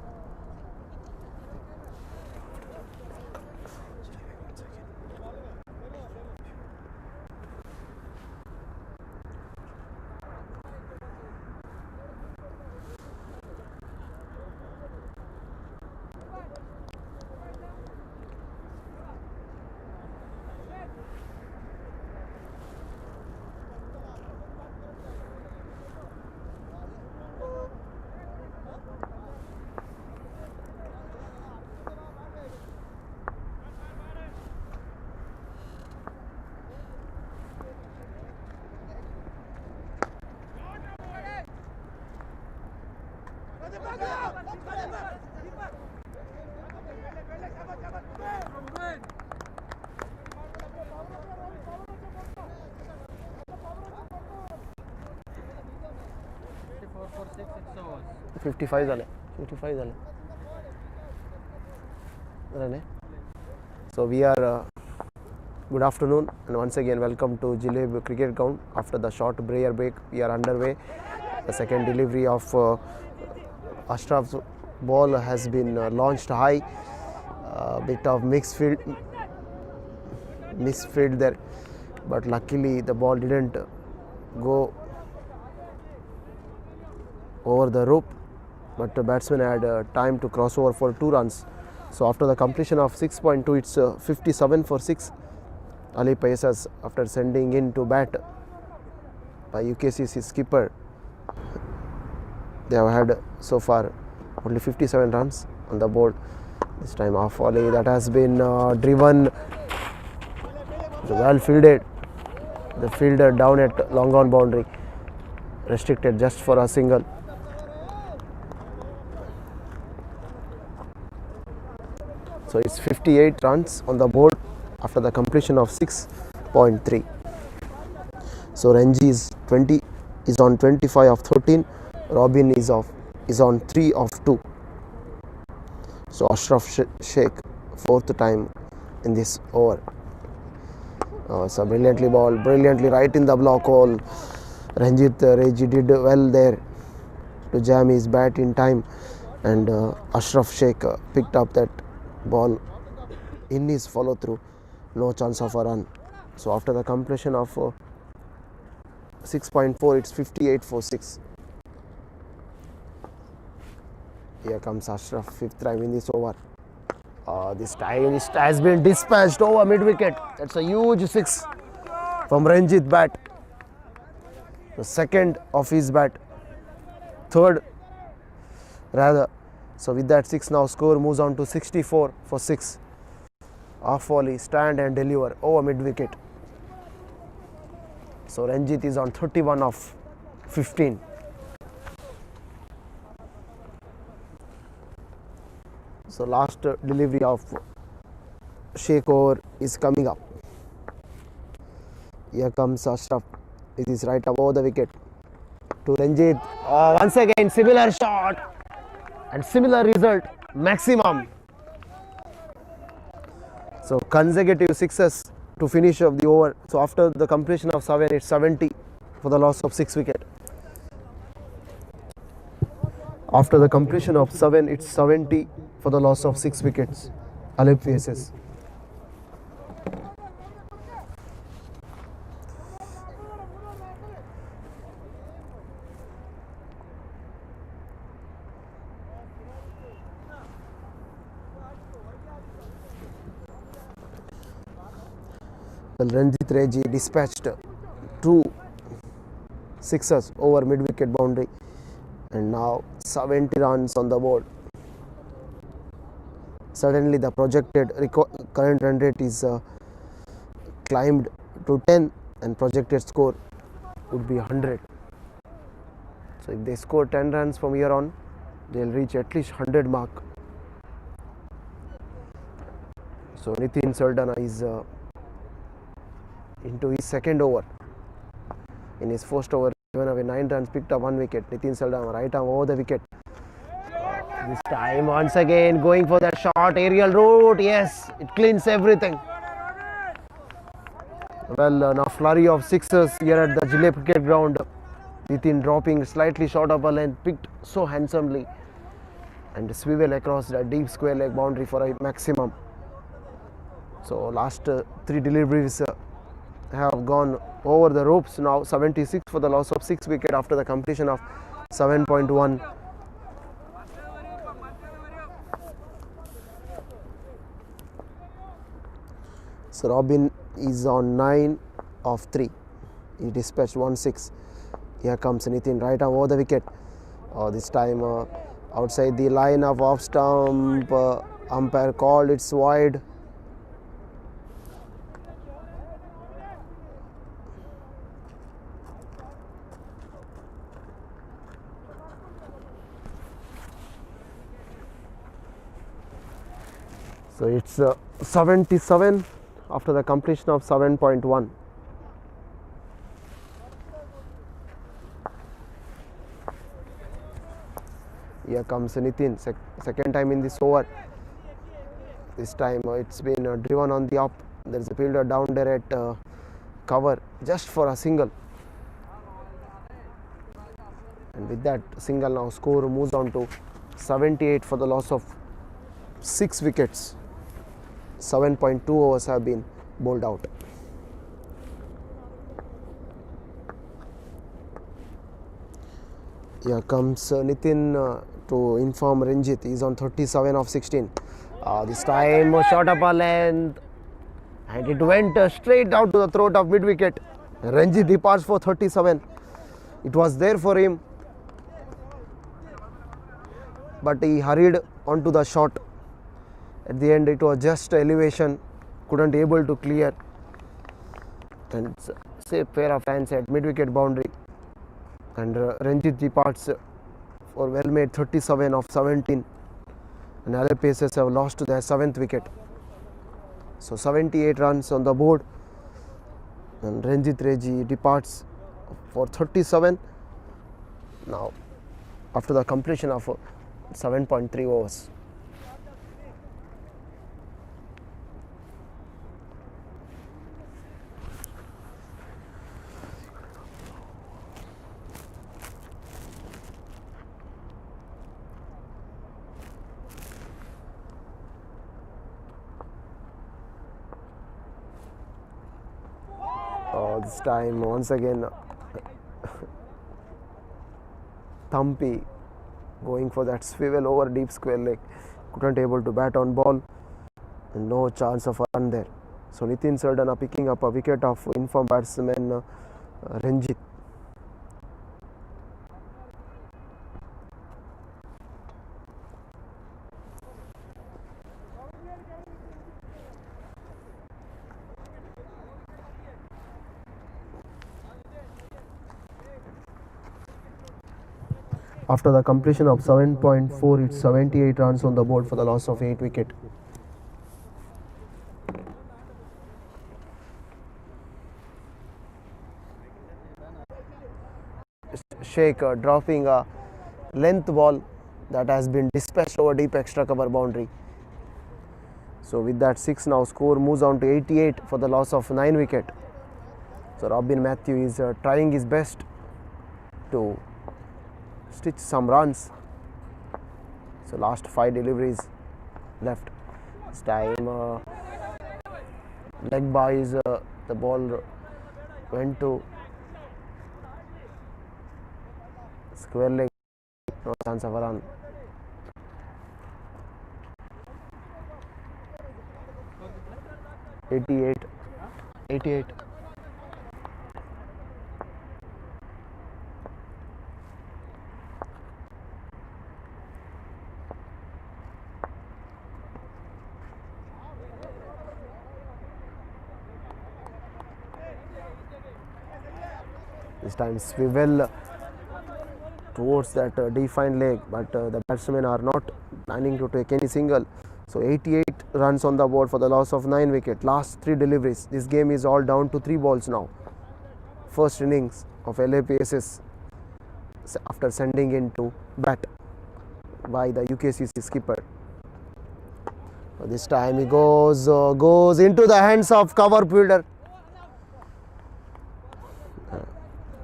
For 6 hours. 55 झाले 55 झाले झाले. So we are good afternoon and once again welcome to Jleeb cricket ground. After the short prayer break we are underway. The second delivery of Ashraf's ball has been launched high, bit of misfield there, but luckily the ball didn't go over the rope, but the batsman had time to cross over for 2 runs. So after the completion of 6.2, it's 57 for 6. ALLEPPEY ACES, after sending in to bat by UKCC skipper, they have had so far only 57 runs on the board. This time off volley that has been driven, well fielded. The fielder down at long on boundary, restricted just for a single. So it's 58 runs on the board after the completion of 6.3. So Ranji is on 25 of 13. Robin is on 3 of 2. So Ashraf Sheikh, 4th time in this over. It's a brilliantly right in the block hole. Ranji did well there to jam his bat in time, and Ashraf Sheikh picked up that ball in his follow through. No chance of a run. So after the completion of 6.4, it's 58 for 6. Here comes Ashraf, 5th time in this over. This time it has been dispatched over mid wicket. That's a huge 6 from Ranjit bat. The second of his bat, third rather. So with that 6 now score moves on to 64 for 6. Off volley, stand and deliver over mid wicket. So Ranjit is on 31 of 15. So last delivery of Sheikh over is coming up. Here comes Ashraf. It is right above the wicket to Ranjit. Once again similar shot and similar result, maximum. So consecutive 6s to finish of the over. So after the completion of 7, it's 70 for the loss of 6 wicket. After the completion of 7, it's 70 for the loss of 6 wickets. ALLEPPEY ACES. Well, Ranjit Reji dispatched 2 6s over mid wicket boundary, and now 70 runs on the board. Suddenly the projected current run rate is climbed to 10, and projected score would be 100. So if they score 10 runs from here on, they will reach at least 100 mark. So Nitin Saldana is into his second over. In his first over, given away 9 runs, picked up 1 wicket. Nitin Saldana, right arm over the wicket. This time once again going for that short aerial route. Yes, it cleans everything. Well, now flurry of sixes here at the Jleeb cricket ground. Nitin dropping slightly short of a length, picked so handsomely and swivel across the deep square leg boundary for a maximum. So last 3 deliveries have gone over the ropes. Now 76 for the loss of 6 wicket after the completion of 7.1. So Robin is on 9 of 3. He dispatched 1-6. Here comes Nitin, right arm over the wicket. This time outside the line of off stump. Umpire called it's wide. So it's 77 after the completion of 7.1. Here comes Nitin, second time in this over. This time it's been driven on the up. There is a fielder down there at cover just for a single. And with that single, now score moves on to 78 for the loss of 6 wickets. 7.2 overs have been bowled out. Here comes Nitin to inform Ranjit. He is on 37 of 16. This time short up a length and it went straight down to the throat of mid wicket. Ranjit departs for 37. It was there for him, but he hurried onto the shot. At the end it was just elevation, couldn't able to clear, and safe pair of hands at mid wicket boundary, and Ranjit departs for well made 37 of 17, and ALLEPPEY ACES have lost their 7th wicket. So 78 runs on the board, and Ranjit Reji departs for 37 now after the completion of 7.3 overs. This time once again Thumpy going for that swivel over deep square leg, couldn't able to bat on ball, and no chance of a run there. So Nitin Saldana picking up a wicket of informed batsman Ranjit. After the completion of 7.4, it's 78 runs on the board for the loss of 8 wicket. Sheikh dropping a length ball that has been dispatched over deep extra cover boundary. So with that 6 now score moves on to 88 for the loss of 9 wicket. So Robin Matthew is trying his best to stitch some runs. So last 5 deliveries left. This time leg buys, the ball went to square leg, no chance of a run. Eighty-eight. This time swivel towards that defined leg, but the batsmen are not planning to take any single. So So 88 runs on the board for the loss of 9 wickets. Last 3 deliveries. This game is all down to 3 balls now. First innings of ALLEPPEY ACES after sending into bat by the UKCC skipper. This time he goes into the hands of cover fielder.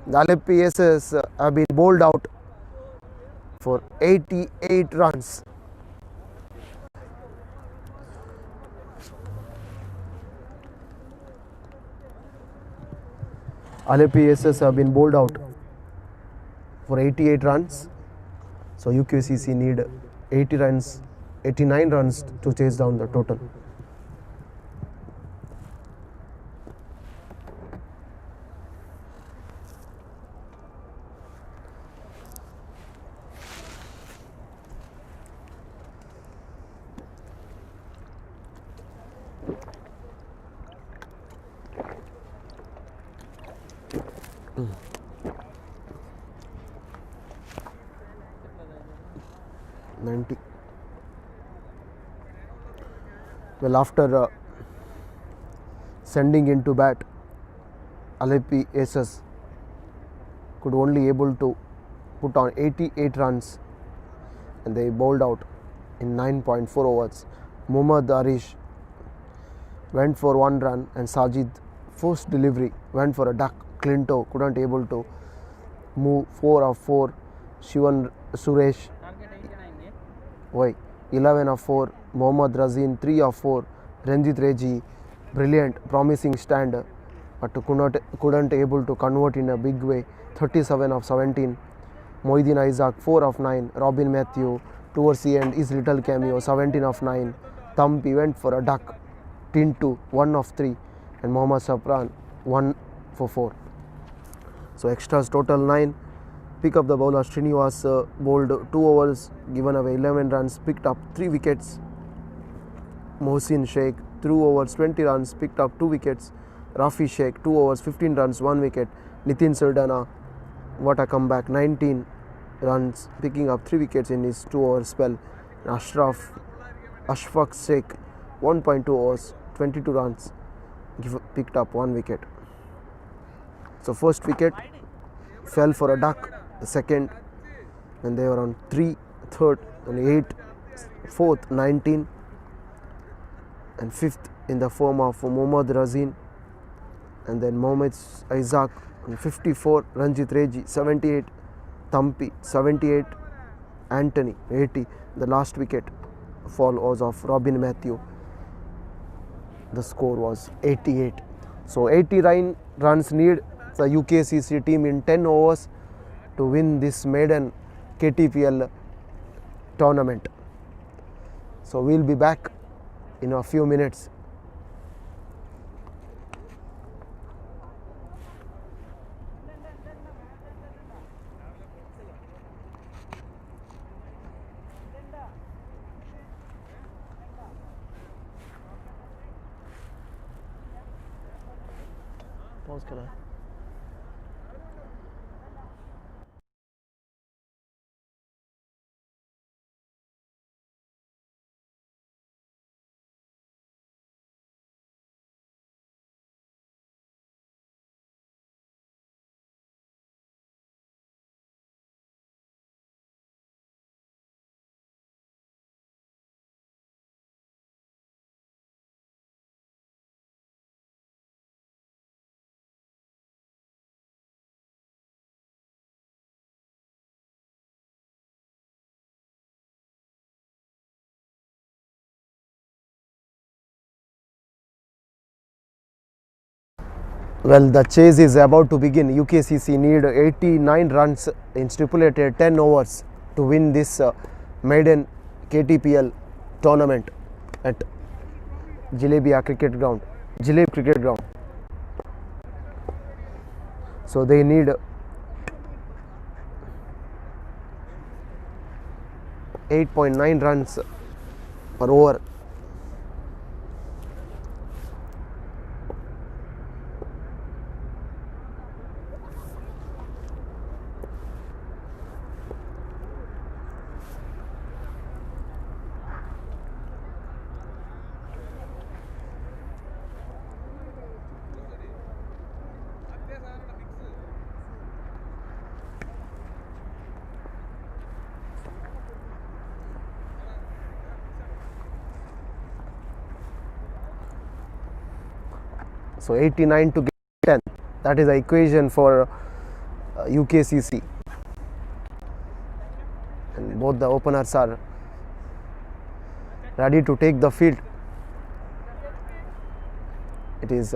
The ALLEPPEY ACES have been bowled out for 88 runs. ALLEPPEY ACES have been bowled out for 88 runs. So UKCC need 80 runs, 89 runs to chase down the total. Well, after sending into bat, ALLEPPEY ACES could only able to put on 88 runs and they bowled out in 9.4 overs. Muhammad Arish went for 1 run and Sajid first delivery went for a duck. Clinto couldn't able to move 4 of 4. Shivan Suresh 11 of 4. Mohammad Razin 3 of 4. Ranjit Reji brilliant promising stand but couldn't able to convert in a big way. 37 of 17. Moideen Isaac 4 of 9. Robin Matthew towards the end his little cameo 17 of 9. Thampi went for a duck. Tintu 1 of 3 and Mohammad Safran 1 for 4. So extras total 9. Pick up the bowler Srinivas bowled 2 overs, given away 11 runs, picked up 3 wickets. Mohsin Sheikh 2 overs 20 runs, picked up 2 wickets. Rafi Sheikh 2 overs 15 runs, 1 wicket. Nitin Sardana, what a comeback, 19 runs, picking up 3 wickets in his 2 over spell. Ashfaq Sheikh 1.2 overs 22 runs, picked up 1 wicket. So first wicket fell for a duck, the second and they were on 3, third and 8, fourth 19 and fifth in the form of Mohammad Razin and then Mohammad Isaac on 54, Ranjit Reji 78, Thampi 78, Anthony 80. The last wicket fall was of Robin Matthew. The score was 88. So 89 runs need the UKCC team in 10 overs to win this maiden KTPL tournament. So we'll be back in a few minutes. Pause करा. Well, the chase is about to begin. UKCC need 89 runs in stipulated 10 overs to win this maiden KTPL tournament at Jleeb cricket ground. So they need 8.9 runs per over. So 89 to 10. That is the equation for UKCC. And both the openers are ready to take the field. It is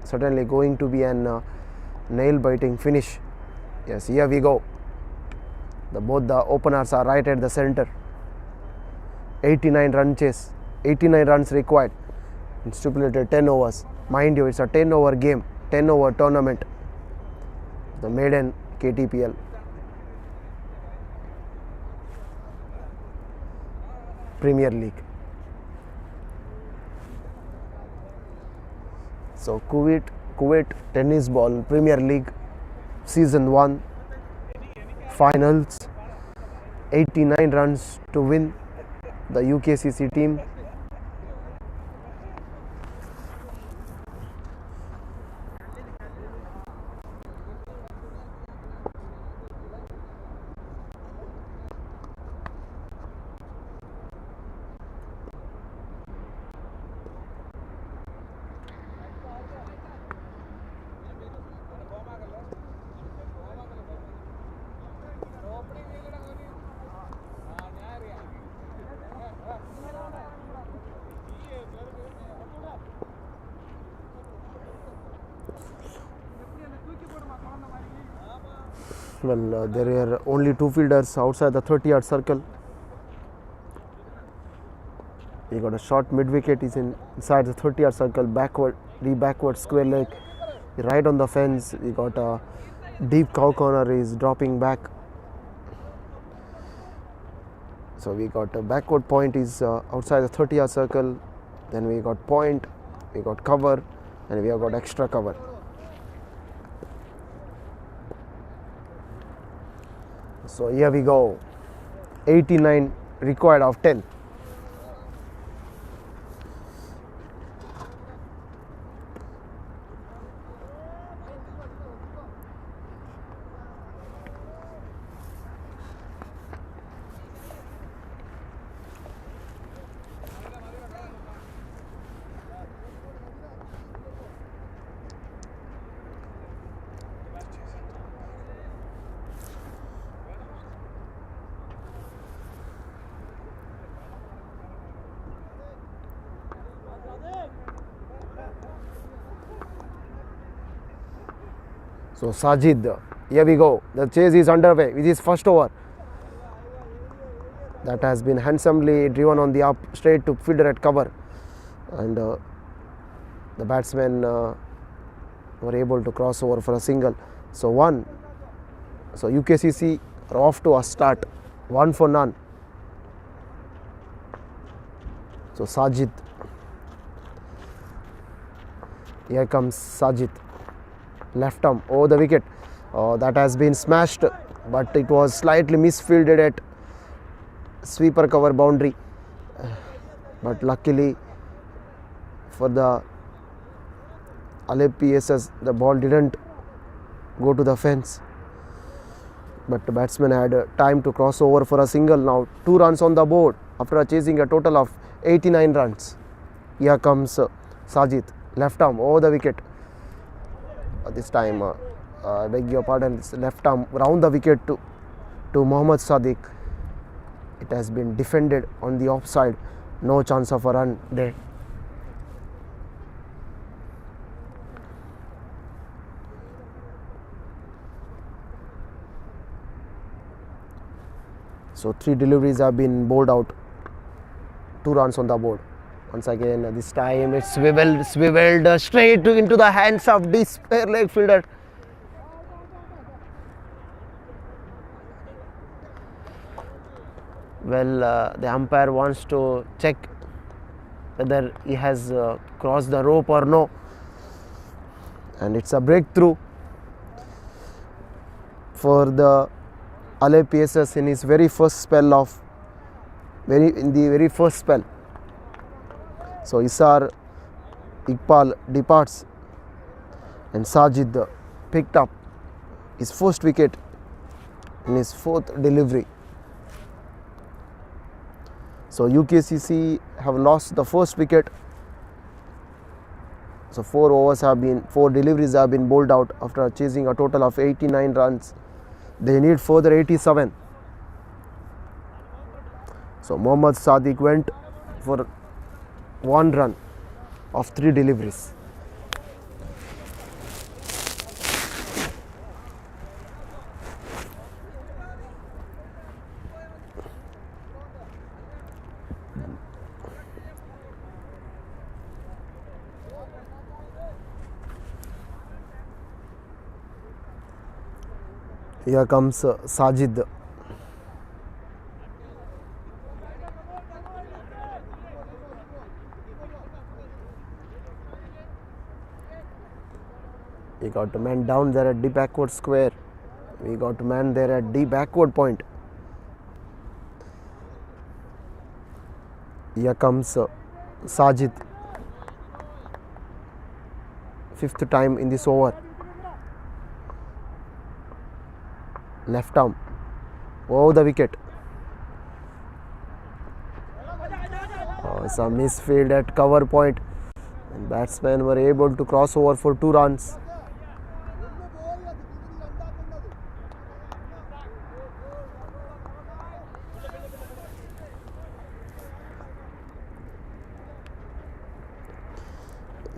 certainly going to be an nail-biting finish. Yes, here we go. Both the openers are right at the center. 89 run chase, 89 runs required. It's stipulated 10 overs. Mind you, it's a 10 over game, 10 over tournament. The maiden KTPL. Premier League. So Kuwait Tennisball Premier League Season 1 Finals. 89 runs to win. The UKCC team. Well, there are only two fielders outside the 30-yard circle. We got a short mid wicket is inside the 30-yard circle, backward square leg, right on the fence. We got a deep cow corner is dropping back. So we got a backward point is outside the 30-yard circle. Then we got point, we got cover, and we have got extra cover. So here we go. 89 required of 10. So Sajid, here we go. The chase is underway with his first over. That has been handsomely driven on the up straight to fielder at cover, and the batsmen were able to cross over for a single. So UKCC are off to a start, 1 for none. So Sajid, here comes Sajid. Left arm over the wicket. That has been smashed, but it was slightly misfielded at sweeper cover boundary. But luckily for the ALLEPPEY ACES, the ball didn't go to the fence. But the batsman had time to cross over for a single. Now 2 runs on the board after chasing a total of 89 runs. Here comes Sajid, left arm over the wicket. This time, I beg your pardon, left arm round the wicket to Mohammad Sadiq. It has been defended on the offside. No chance of a run there. So 3 deliveries have been bowled out. 2 runs on the board. Once again, this time it's swiveled straight into the hands of this spare leg fielder. Well, the umpire wants to check whether he has crossed the rope or no, and it's a breakthrough for the ALLEPPEY ACES in his very first spell in the very first spell. So Isar Iqbal departs, and Sajid picked up his first wicket in his 4th delivery. So UKCC have lost the first wicket. So 4 deliveries have been bowled out after chasing a total of 89 runs. They need further 87. So Mohammad Sadiq went for 1 run of 3 deliveries. Here comes Sajid. We got a man down there at the backward square. We got a man there at the backward point. Here comes Sajid. 5th time in this over. Left arm. Oh, the wicket. Oh, it's a misfield at cover point. And batsmen were able to cross over for 2 runs.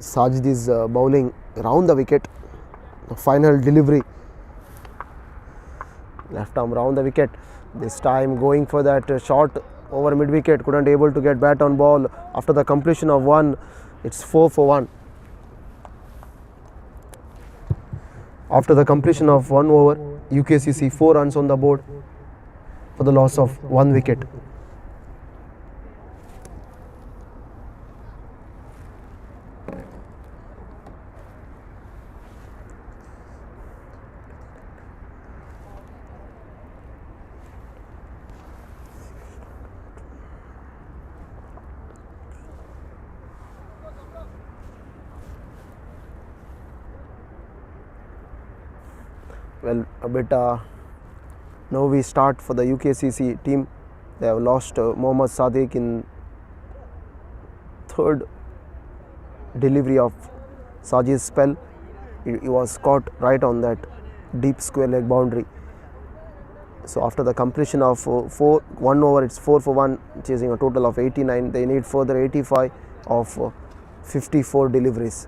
Sajid is bowling round the wicket. The final delivery. Left arm round the wicket. This time going for that shot over mid wicket. Couldn't able to get bat on ball. After the completion of 1, it's 4 for 1. After the completion of 1 over, UKCC 4 runs on the board for the loss of 1 wicket. Well, a bit now we start for the UKCC team. They have lost Mohammad Sadiq in 3rd delivery of Sajid's spell. He was caught right on that deep square leg boundary. So after the completion of 1 over, it's 4 for 1, chasing a total of 89. They need further 85 of 54 deliveries.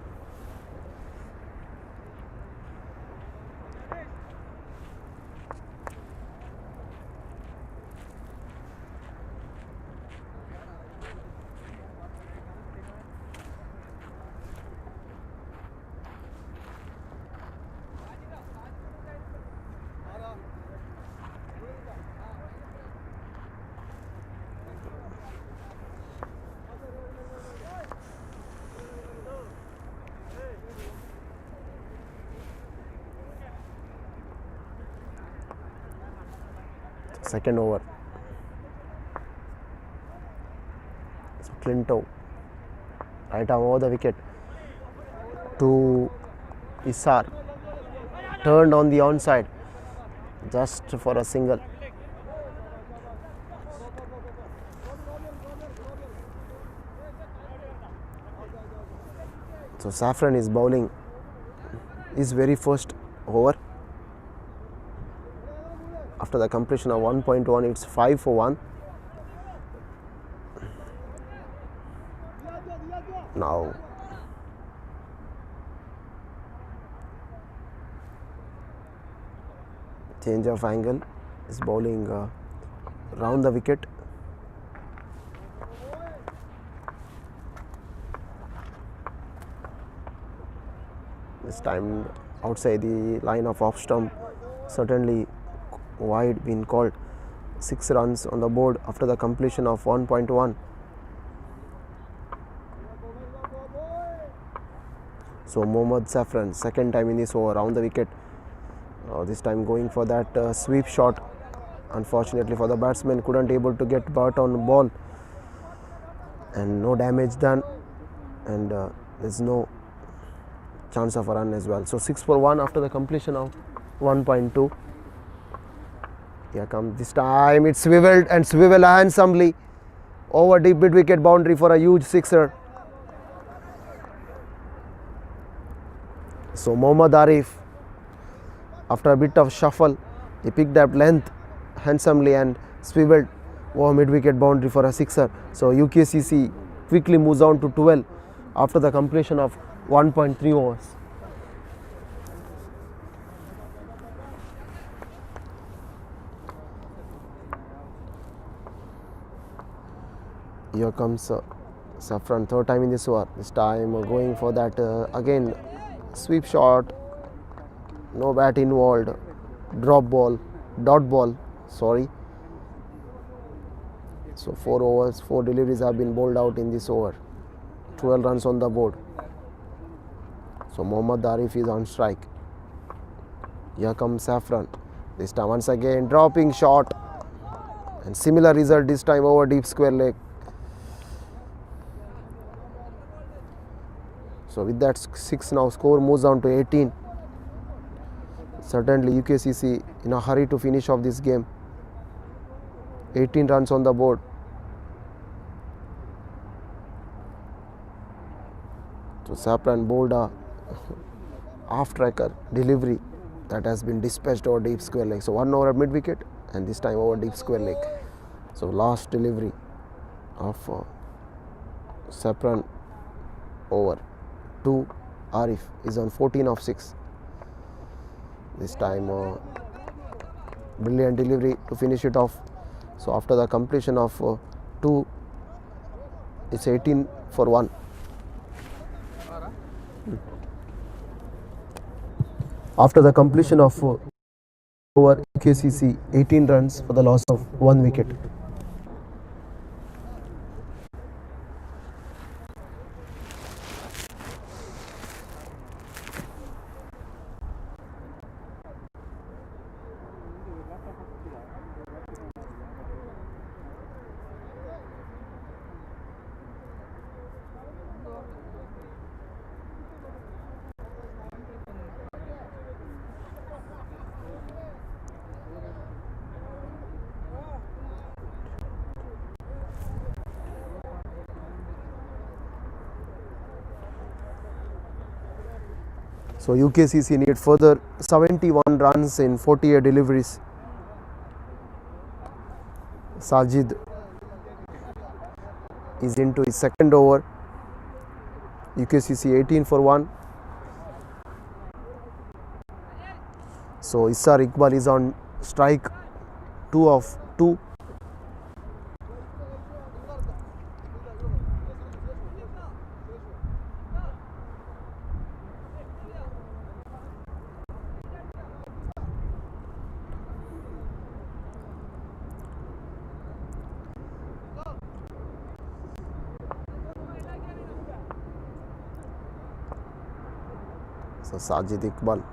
Second over. So Clinto, right arm over the wicket to Isar, turned on the onside just for a single. So Saffron is bowling his very first over. After the completion of 1.1, it's 5 for 1. Now change of angle, is bowling round the wicket. This time outside the line of off stump, certainly wide been called. 6 runs on the board after the completion of 1.1. So Mohammad Saffron, second time in this over, round the wicket. This time going for that sweep shot. Unfortunately for the batsman, couldn't able to get bat on ball, and no damage done, and there's no chance of a run as well. So 6 for 1 after the completion of 1.2. Here comes, this time it's swiveled and swivel handsomely over deep mid wicket boundary for a huge sixer. So Mohammad Arif, after a bit of shuffle, he picked up length handsomely and swiveled over mid-wicket boundary for a sixer. So UKCC quickly moves on to 12 after the completion of 1.3 overs. Here comes Saffron, third time in this over. This time going for that again sweep shot, no bat involved, drop ball, dot ball, sorry. So 4 overs, 4 deliveries have been bowled out in this over. 12 runs on the board. So Mohammad Arif is on strike. Here comes Saffron. This time once again dropping shot, and similar result this time over deep square leg. So with that 6 now, score moves down to 18. Certainly UKCC in a hurry to finish off this game. 18 runs on the board. So Saffron bowled a half-tracker delivery that has been dispatched over deep square leg. So 1 over at mid-wicket and this time over deep square leg. So last delivery of Saffron over to Arif is on 14 of 6. This time brilliant delivery to finish it off. So after the completion of 2, it's 18 for 1. After the completion of over KCC, 18 runs for the loss of 1 wicket. So UKCC need further 71 runs in 48 deliveries. Sajid is into his second over. UKCC 18 for 1. So Issar Iqbal is on strike, 2 of 2. So Sajid Iqbal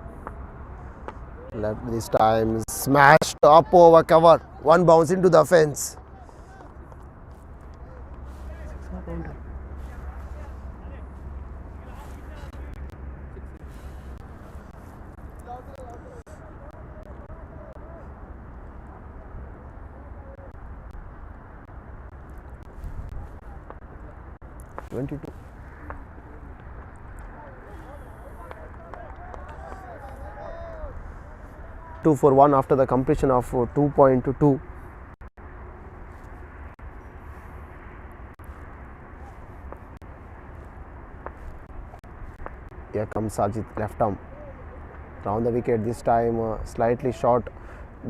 left this time, smashed up over cover, 1 bounce into the fence. (22). 2 for 1 after the completion of 2.2. Here comes Sajid, left arm round the wicket. This time slightly short,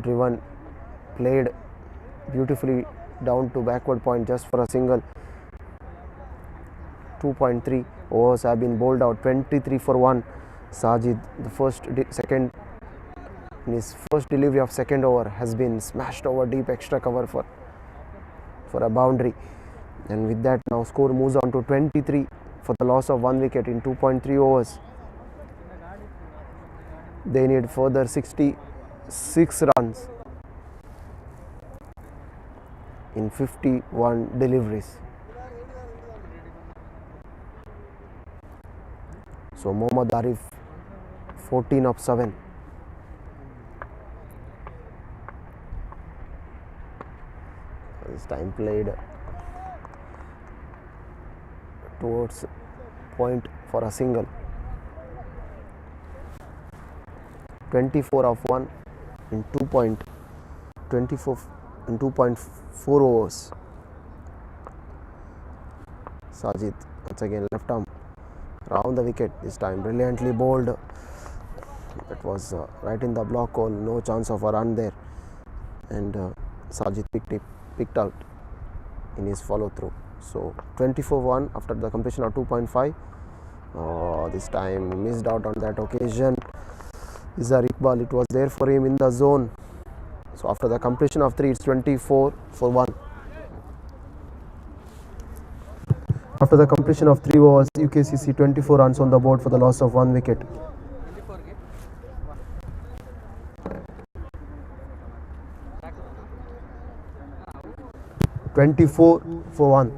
driven, played beautifully down to backward point just for a single. 2.3 overs have been bowled out. 23 for 1. Sajid, the in his first delivery of second over, has been smashed over deep extra cover for a boundary, and with that now score moves on to 23 for the loss of 1 wicket in 2.3 overs. They need further 66 runs in 51 deliveries. So Mohammad Arif 14 of 7. This time played towards point for a single. 24 of 1 in 2.24 in 2.4 overs. Sajid once again left arm round the wicket, this time brilliantly bowled. That was right in the block hole, no chance of a run there, and Sajid picked out in his follow through. So 24-1 after the completion of 2.5. This time missed out on that occasion. Is a Iqbal, it was there for him in the zone. So after the completion of 3, it's 24-1. After the completion of 3 overs, UKCC 24 runs on the board for the loss of 1 wicket. 24-1.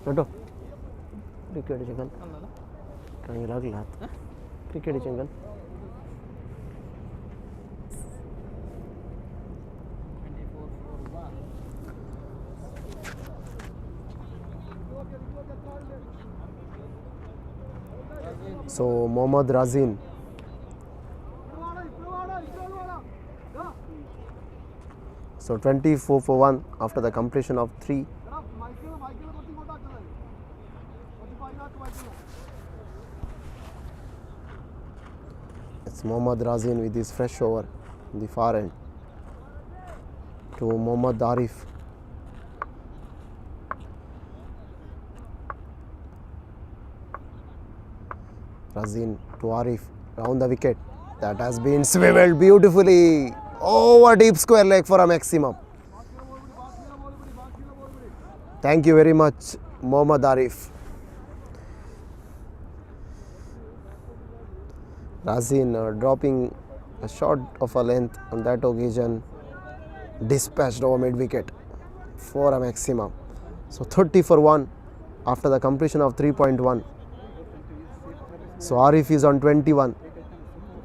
Betul. Cricket jungle. Kami lagi lah. Cricket jungle. So Mohammad Razin. So 24-1 after the completion of 3. It's Mohammad Razin with his fresh over in the far end to Mohammad Arif. Razin to Arif round the wicket. That has been swiveled beautifully over deep square leg for a maximum. Thank you very much, Mohammad Arif. Razin dropping a shot of a length on that occasion, dispatched over mid wicket for a maximum. So 30 for 1 after the completion of 3.1. So Arif is on 21.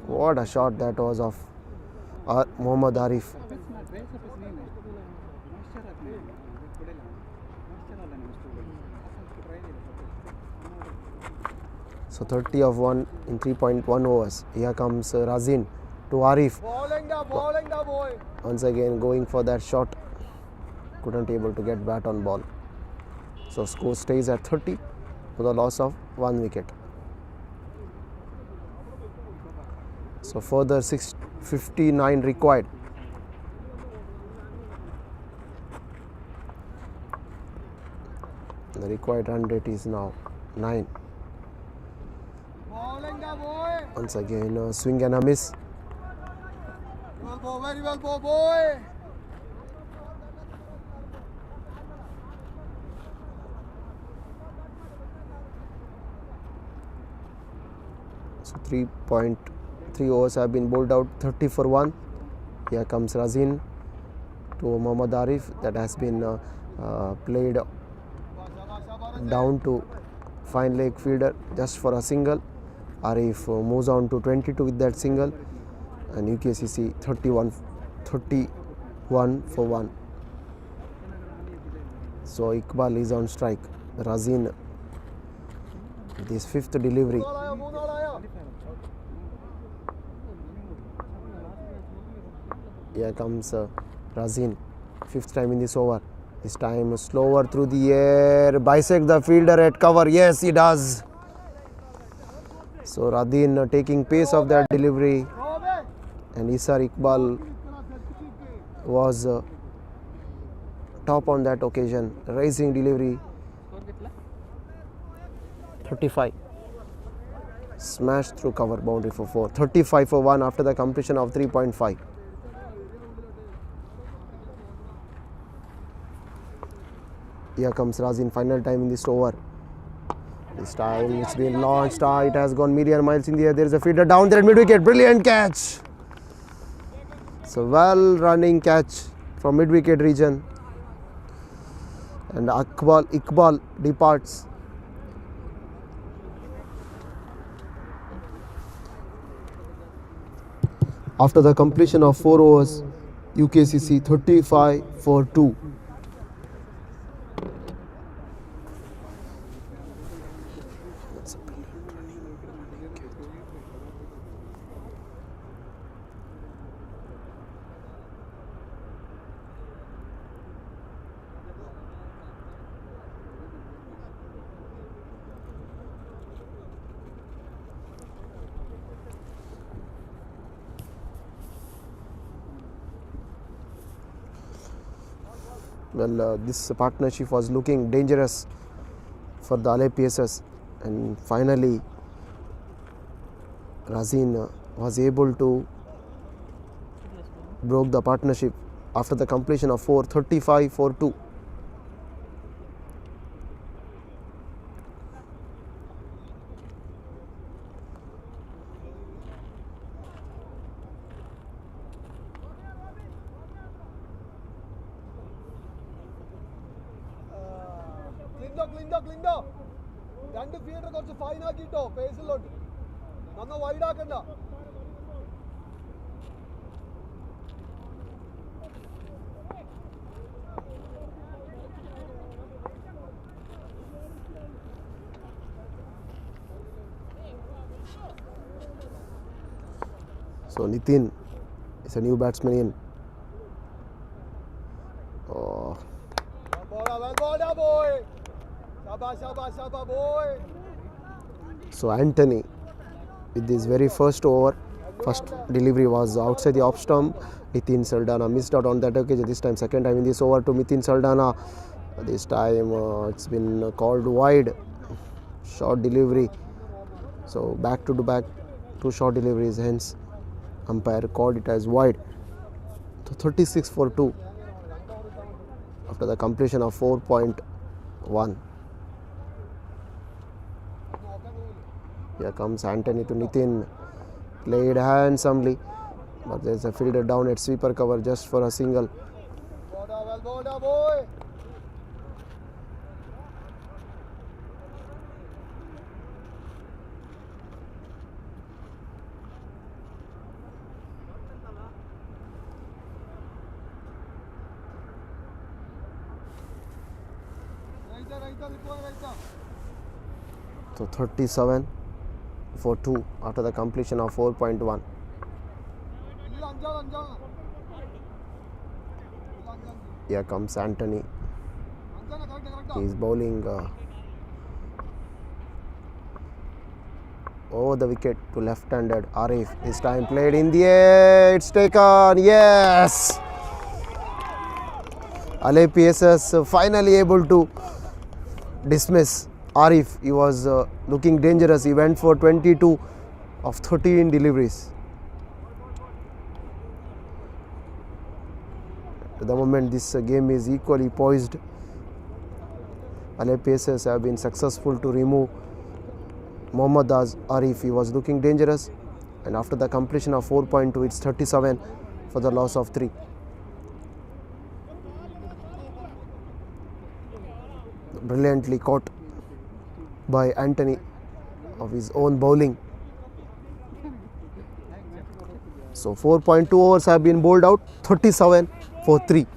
What a shot that was of Mohammad Arif. So 30 of 1 in 3.1 overs. Here comes Razin to Arif. Once again going for that shot. Couldn't able to get bat on ball. So score stays at 30 for the loss of 1 wicket. So further 659 required. The required run rate is now 9. Once again swing and a miss. Very well, boy. So 3.3 overs have been bowled out, 30 for 1. Here comes Razin to Mohammad Arif. That has been played down to fine leg fielder just for a single. Arif moves on to 22 with that single, and UKCC 31 for 1. So Iqbal is on strike. Razin with his 5th delivery. Here comes Razin, 5th time in this over. This time slower through the air, bisect the fielder at cover. Yes, he does. So Radin taking pace of that delivery, and Isar Iqbal was top on that occasion. Racing delivery, 35. Smashed through cover, boundary for 4. 35 for 1 after the completion of 3.5. Here comes Razin, final time in this over. This time it's been launched. It has gone million miles in the air. There is a fielder down there at mid wicket. Brilliant catch. So well running catch from mid wicket region. And Iqbal departs. After the completion of 4 overs, UKCC 35 for 2. Well, this partnership was looking dangerous for the ALLEPPEY, and finally Razin was able to broke the partnership after the completion of 4. 35 for 2. Linda. 2 fielder കുറച്ച് fine ആക്കിട്ടോ പേസിലോട്ട് നന്ന wide ആക്കണ്ട. So Nitin is a new batsman in. Oh. Well boy. Shabba boy. So Anthony with his very first over, first delivery was outside the off stump. Nitin Saldana missed out on that occasion. This time second time in this over to Nitin Saldana. This time it's been called wide. Short delivery. So back to back 2 short deliveries, hence umpire called it as wide. So 36 for 2 after the completion of 4.1. Here comes Anthony to Nitin, played handsomely, but there is a fielder down at sweeper cover just for a single. Well boy. So 37 for 2 after the completion of 4.1. Here comes Anthony. He is bowling over the wicket to left-handed Arif. This time played in the air. It's taken. Yes. ALLEPPEY finally able to dismiss Arif. He was looking dangerous. He went for 22 of 13 deliveries. At the moment, this game is equally poised. ALLEPPEY have been successful to remove Mohammad Arif. He was looking dangerous, and after the completion of 4.2, it's 37 for the loss of 3. Brilliantly caught by Anthony of his own bowling. So 4.2 overs have been bowled out, 37 for 3.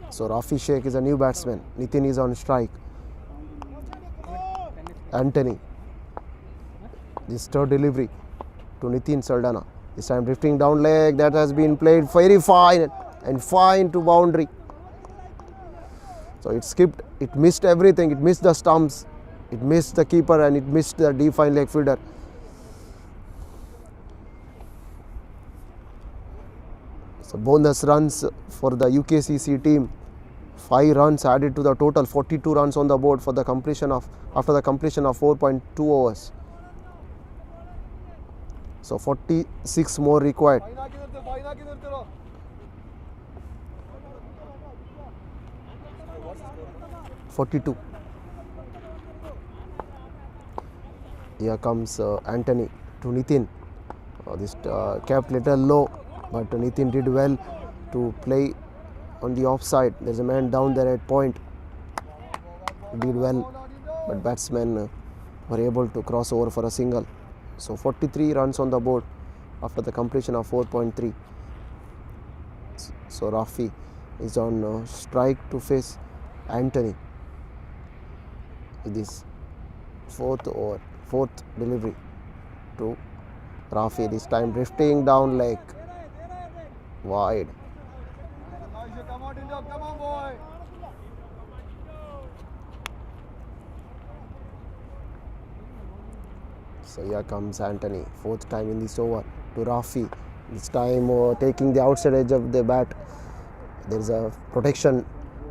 So Rafi Sheikh is a new batsman. Nitin is on strike. Anthony. This third delivery to Nitin Saldana. This time drifting down leg. That has been played very fine and fine to boundary. So it skipped. It missed everything. It missed the stumps. It missed the keeper and it missed the deep fine leg fielder. So bonus runs for the UKCC team. 5 runs added to the total, 42 runs on the board for the completion of after the completion of 4.2 overs. So 46 more required. 42. Here comes Anthony to Nitin. This kept little low, but Nitin did well to play on the offside. There's a man down there at point. Did well, but batsmen were able to cross over for a single. So 43 runs on the board after the completion of 4.3. So Rafi is on strike to face Anthony. With this fourth delivery to Rafi. This time drifting down leg wide. Come on, boy. So here comes Anthony, 4th time in this over to Rafi. This time taking the outside edge of the bat. There is a protection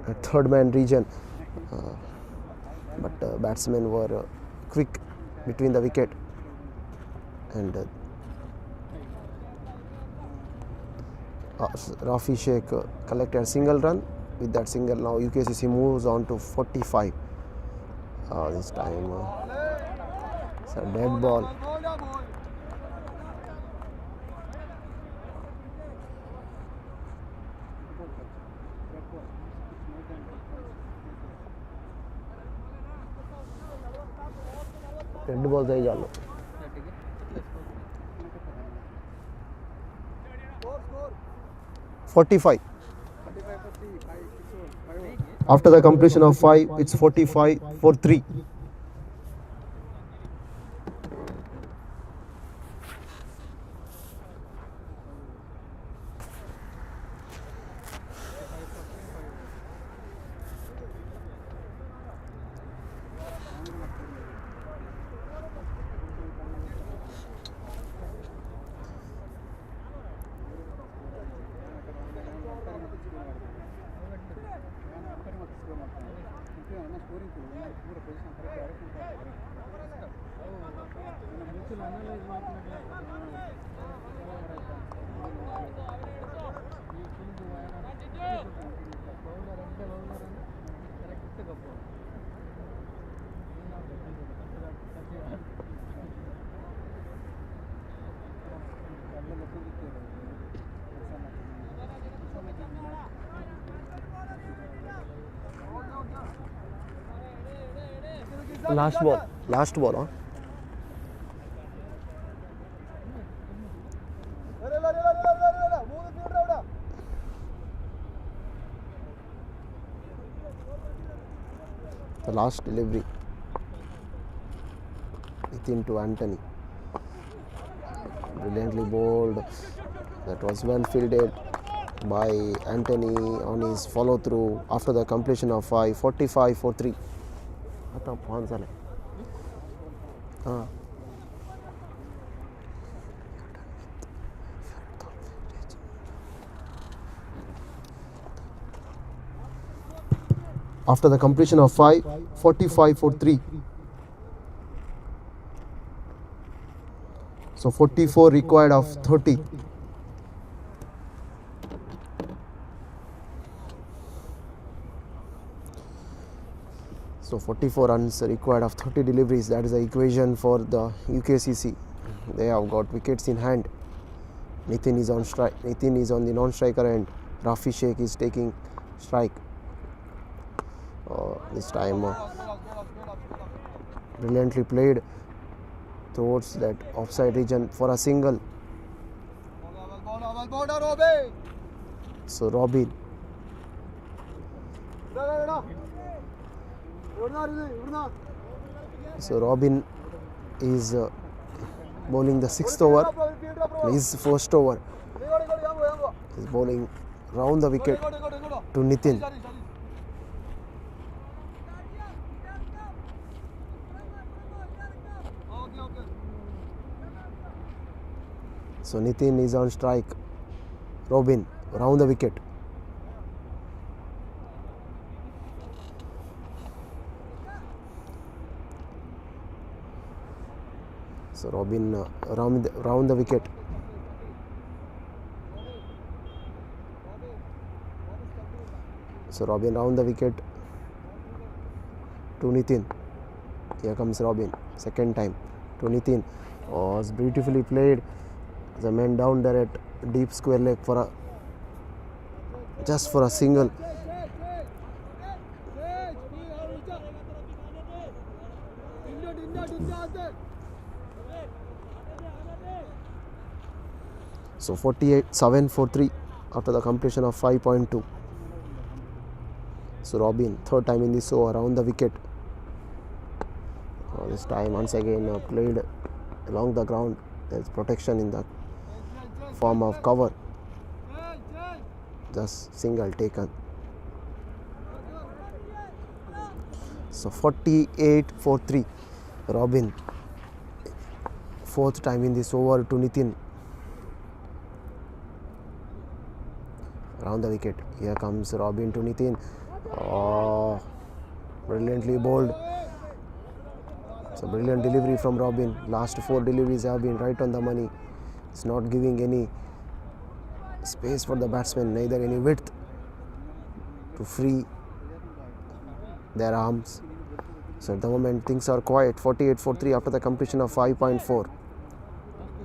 at third man region, but batsmen were quick between the wicket and Rafi Sheikh collected a single run. With that single, now UKCC moves on to 45. This time it's a dead ball. Dead ball से ही जा लो. 45. After the completion of 5, it's 45 for 3. Last ball, huh? The last delivery. Nitin to Anthony. Brilliantly bowled. That was well fielded by Anthony on his follow through after the completion of 5, 45 for 3. आता 5 झाले. After the completion of 5, 45 for 3. So 44 required of 30. So 44 runs required of 30 deliveries. That is the equation for the UKCC. They have got wickets in hand. Nitin is on strike. Nitin is on the non-striker end. Rafi Sheikh is taking strike. This time brilliantly played towards that offside region for a single. So Robin. So Robin is bowling the 6th over. His first over. He is bowling round the wicket to Nitin. So Nitin is on strike. Robin round the wicket. So Robin round the wicket. So Robin round the wicket to Nitin. Here comes Robin, second time to Nitin. Oh, it's beautifully played. The man down there at deep square leg for a just for a single. So 48-7 for 3 after the completion of 5.2. So Robin third time in this over around the wicket. This time once again played along the ground. There is protection in the form of cover. Just single taken. So 48 for 3. Robin fourth time in this over to Nitin. Around the wicket. Here comes Robin to Nitin. Oh, brilliantly bowled. It's a brilliant delivery from Robin. Last 4 deliveries have been right on the money. It's not giving any space for the batsmen, neither any width to free their arms. So at the moment things are quiet. 48 for 3 after the completion of 5.4.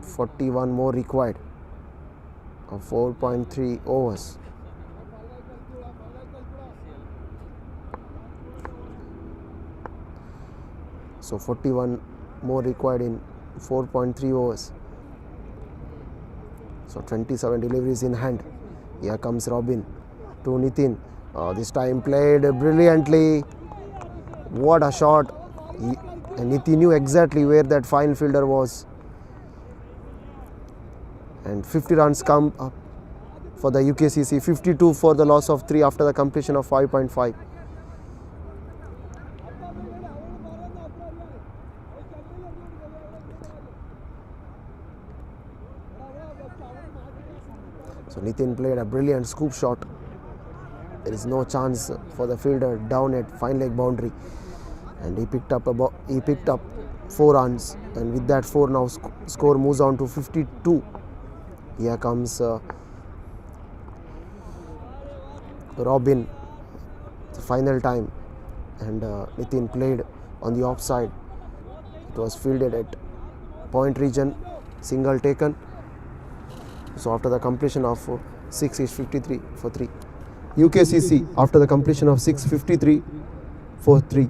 41 more required of 4.3 overs. So 41 more required in 4.3 overs. So 27 deliveries in hand. Here comes Robin to Nitin. This time played brilliantly. What a shot. And Nitin knew exactly where that fine fielder was. And 50 runs come up for the UKCC. 52 for the loss of 3 after the completion of 5.5. So Nitin played a brilliant scoop shot. There is no chance for the fielder down at fine leg boundary, and he picked up 4 runs, and with that 4 now score moves on to 52. Here comes Robin, the final time, and Nitin played on the offside. It was fielded at point region, single taken. So after the completion of 6 is 53 for 3. UKCC after the completion of 6, 53 for 3.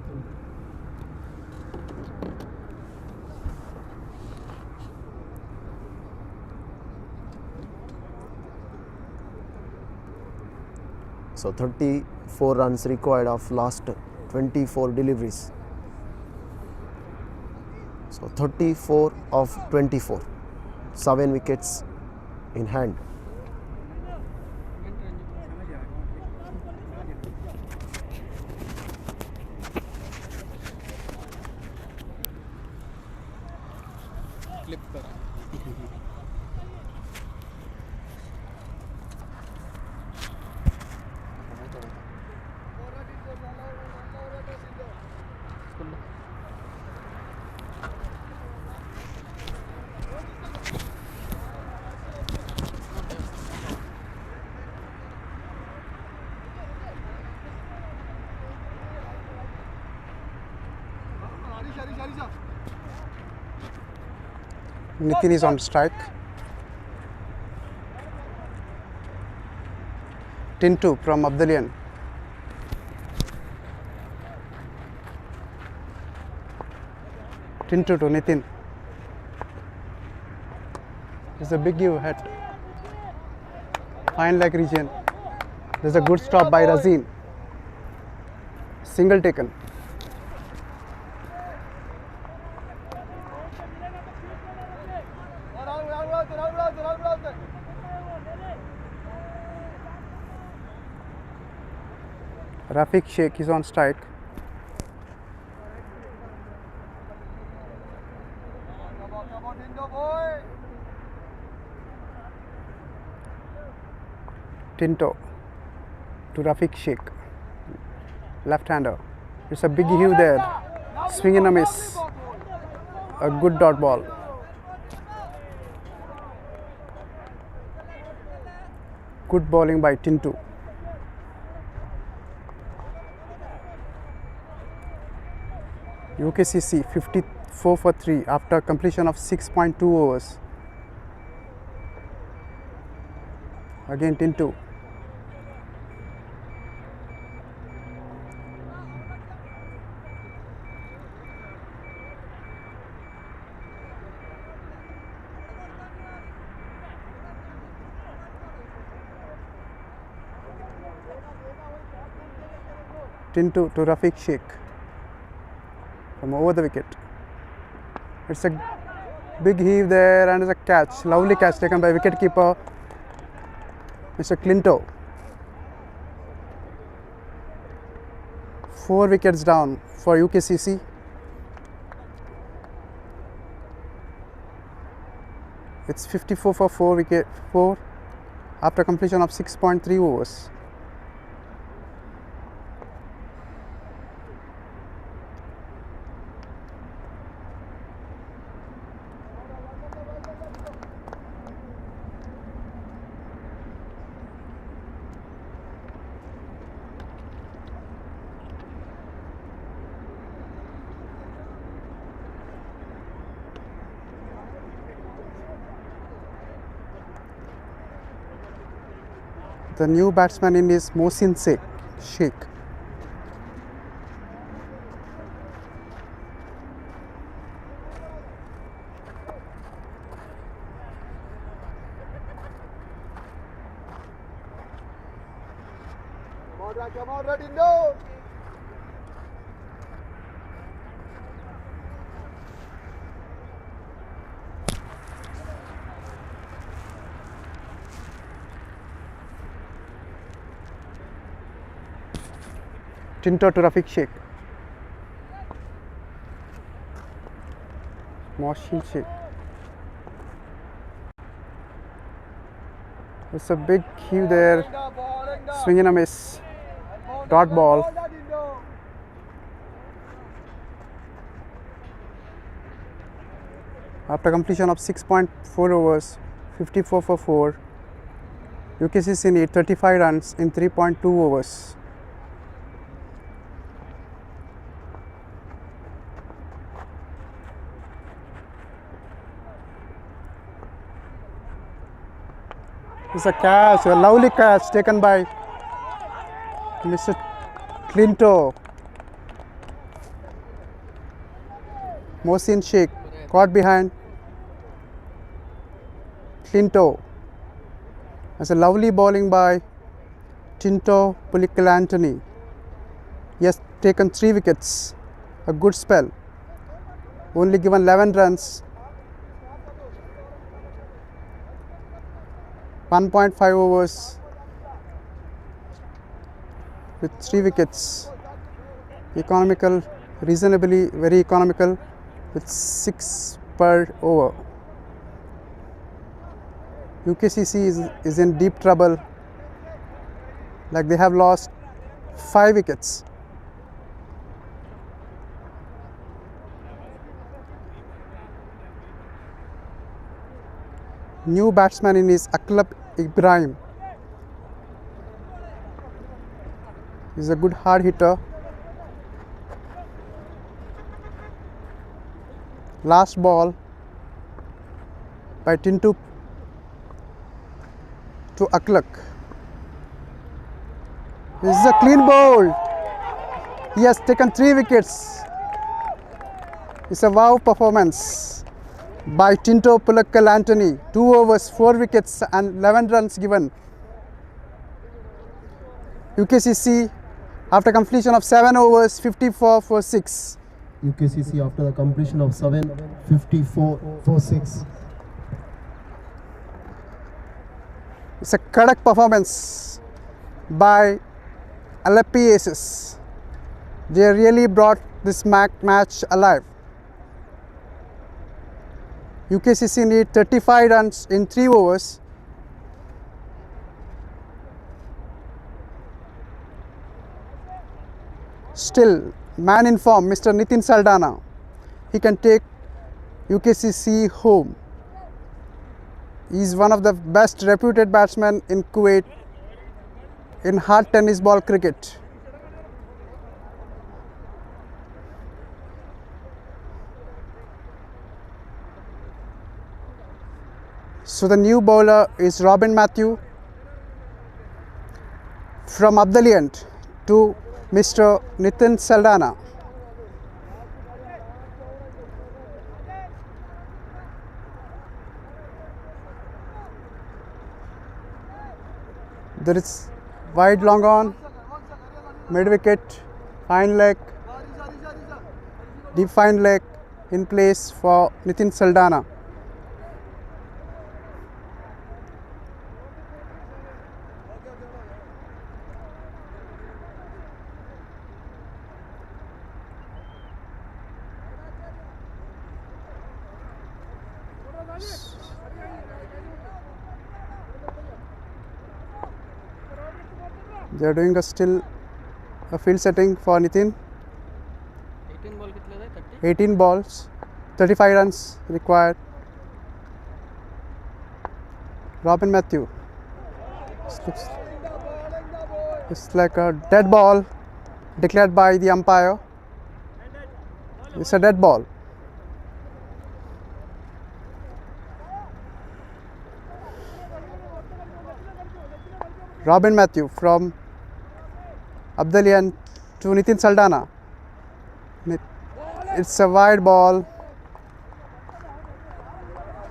So 34 runs required of last 24 deliveries. So 34 of 24. 7 wickets in hand. Clip करा. Nitin is on strike. Tintu from Abdalian. Tintu to Nitin. There's a big give hit. Fine leg region. There's a good stop by Razin. Single taken. Rafiq Sheikh is on strike. Tinto to Rafiq Sheikh, left-hander. It's a big hue there. Swing and a miss. A good dot ball. Good bowling by Tintu. UKCC 54 for 3 after completion of 6.2 overs. Again Tintu. Tintu to Rafiq Sheikh from over the wicket. It's a big heave there and it's a catch. Lovely catch taken by wicketkeeper Mr. Clinto. 4 wickets down for UKCC. It's 54 for 4 after completion of 6.3 overs. The new batsman in is Mohsin Sheikh. Come on, ready, no! Tinto to Rafiq Sheikh. Mohsin Sheikh. It's a big cue there. Swing and a miss. Dot ball. After completion of 6.4 overs, 54 for 4, UKCC need 35 runs in 3.2 overs. It's a catch, a lovely catch taken by Mr. Clinto. Mohsin Sheikh caught behind Clinto. That's a lovely bowling by Tinto Pulikal Anthony. He has taken 3 wickets, a good spell. Only given 11 runs. 1.5 overs with 3 wickets. Economical, reasonably very economical with 6 per over. UKCC is in deep trouble, like they have lost 5 wickets. New batsman in is ALLEPPEY Ibrahim. He's a good hard hitter. Last ball. by Tinto to Aklak. This is a clean bowl. He has taken 3 wickets. It's a wow performance by Tinto Pulakkal Anthony. 2 overs, 4 wickets and 11 runs given. UKCC after completion of 7 overs, 54 for 6. UKCC after the completion of 7, 54 for 6. It's a correct performance by ALLEPPEY ACES. They really brought this match alive. UKCC need 35 runs in 3 overs. Still, man in form, Mr. Nitin Saldana. He can take UKCC home. He is one of the best reputed batsmen in Kuwait in hard tennis ball cricket. So the new bowler is Robin Matthew from Abdaliant to Mr. Nitin Saldana. There is wide long on, mid wicket, fine leg, deep fine leg in place for Nitin Saldana. They are doing still a field setting for Nitin. 18 balls, 35 runs required. Robin Matthew. It's like a dead ball declared by the umpire. It's a dead ball. Robin Matthew from Abdalian to Nitin Saldana. It's a wide ball.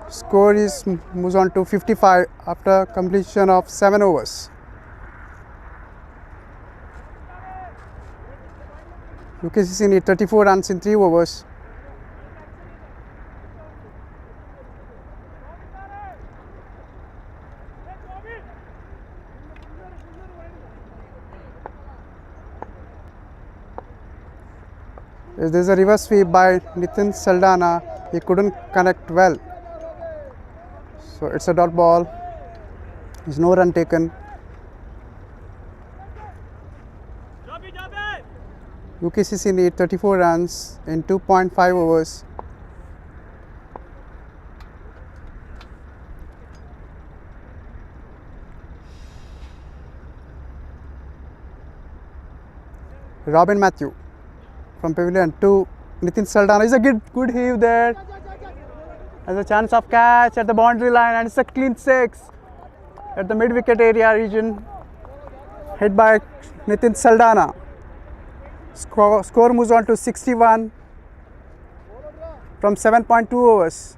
Score is moves on to 55 after completion of 7 overs. UKCC need 34 runs in 3 overs. There is a reverse sweep by Nitin Saldana. He couldn't connect well. So it's a dot ball. There's no run taken. UKCC need 34 runs in 2.5 overs. Robin Matthew from Pavilion to Nitin Saldana. Is a good heave there. Has a chance of catch at the boundary line, and it's a clean 6 at the mid wicket area region. Hit by Nitin Saldana. Score moves on to 61 from 7.2 overs.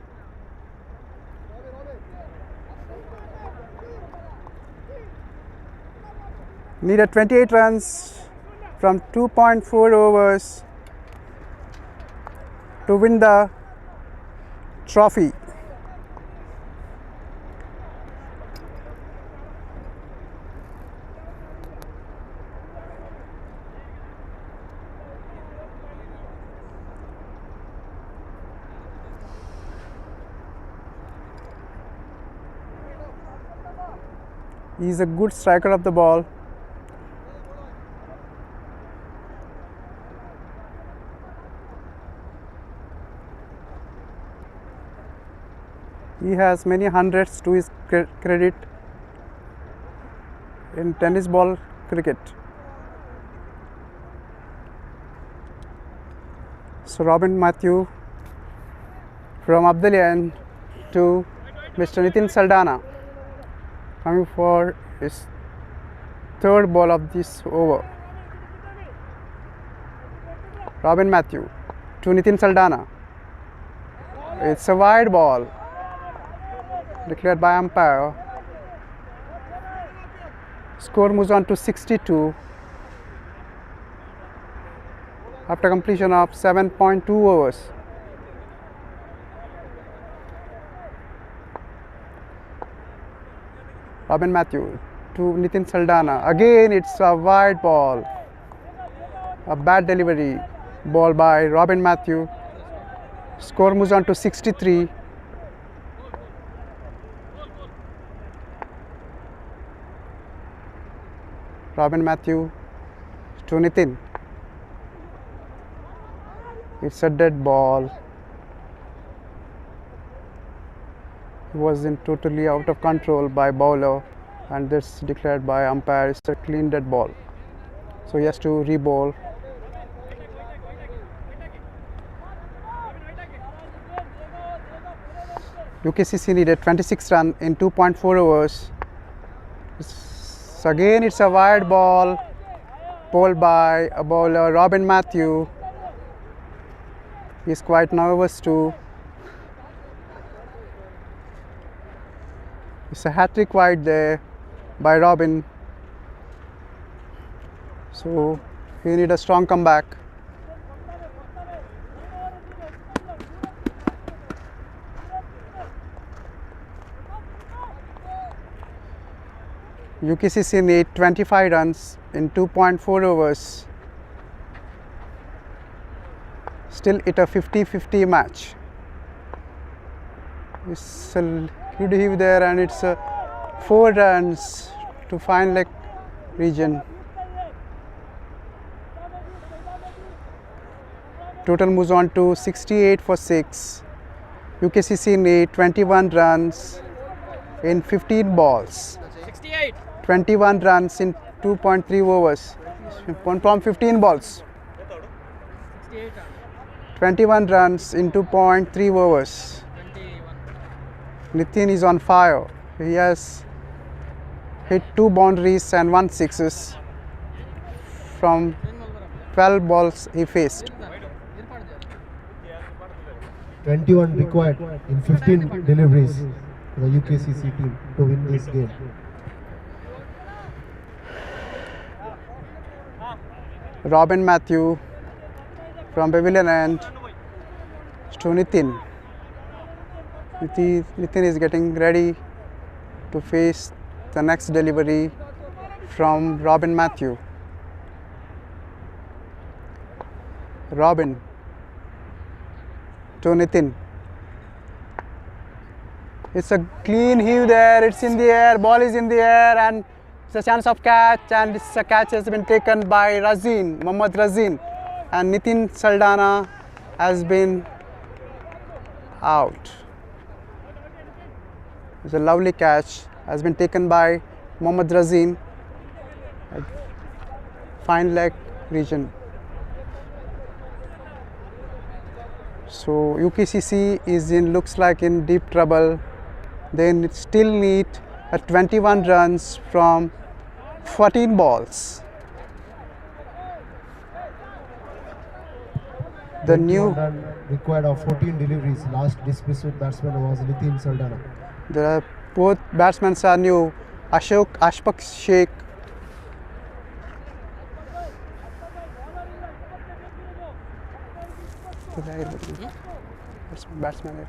Needed 28 runs from 2.4 overs to win the trophy. He is a good striker of the ball. He has many hundreds to his credit in tennis ball cricket. So Robin Matthew from Abdalian to Mr. Nitin Saldana coming for his third ball of this over. Robin Matthew to Nitin Saldana. It's a wide ball declared by umpire. Score moves on to 62 after completion of 7.2 overs. Robin Matthew to Nitin Saldana. Again, it's a wide ball. A bad delivery ball by Robin Matthew. Score moves on to 63. Robin Matthew to Nitin. It's a dead ball. He was totally out of control by bowler, and this declared by umpire is a clean dead ball. So he has to re-bowl. UKCC needed 26 runs in 2.4 overs. Again, it's a wide ball bowled by a bowler, Robin Matthew. He's quite nervous too. It's a hat-trick wide there by Robin. So he need a strong comeback. UKCC need 25 runs in 2.4 overs. Still it a 50-50 match. It's a good heave there, and it's 4 runs to final leg region. Total moves on to 68 for 6. UKCC need 21 runs in 15 balls. 68. 21 runs in 2.3 overs from 15 balls. 21 runs in 2.3 overs. 21. Nitin is on fire. He has hit 2 boundaries and 1 sixes from 12 balls he faced. 21 required in 15 deliveries for the UKCC team to win this game. Robin Matthew from pavilion end to Nitin. Nitin is getting ready to face the next delivery from Robin Matthew. Robin to Nitin. It's a clean heave there, it's in the air, ball is in the air, and it's a chance of catch, and this catch has been taken by Razin, Mohammad Razin, and Nitin Saldana has been out. It's a lovely catch, has been taken by Mohammad Razin at fine leg region. So UKCC is looks like in deep trouble. They still need 21 runs from 14 balls. The new run required of 14 deliveries. Last dismissed batsman was Nitin Saldana. There are both batsmen are new. Ashfaq Sheikh. Batsman.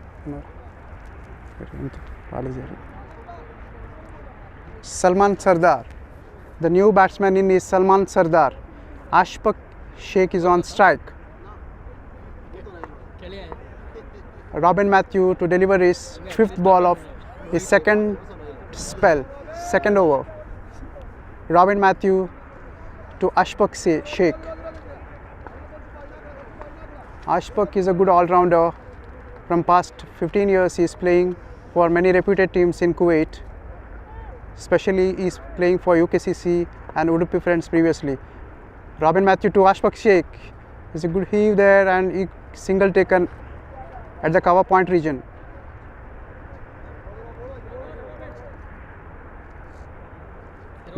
Salman Sardar. The new batsman in is Salman Sardar. Ashfaq Sheikh is on strike. Robin Matthew to deliver his 5th ball of his second spell, second over. Robin Matthew to Ashfaq Sheikh. Ashfaq is a good all-rounder. From past 15 years he is playing for many reputed teams in Kuwait. Especially he is playing for UKCC and Udupi Friends previously. Robin Matthew to Ashfaq Sheikh. Is a good heave there, and he single taken at the cover point region.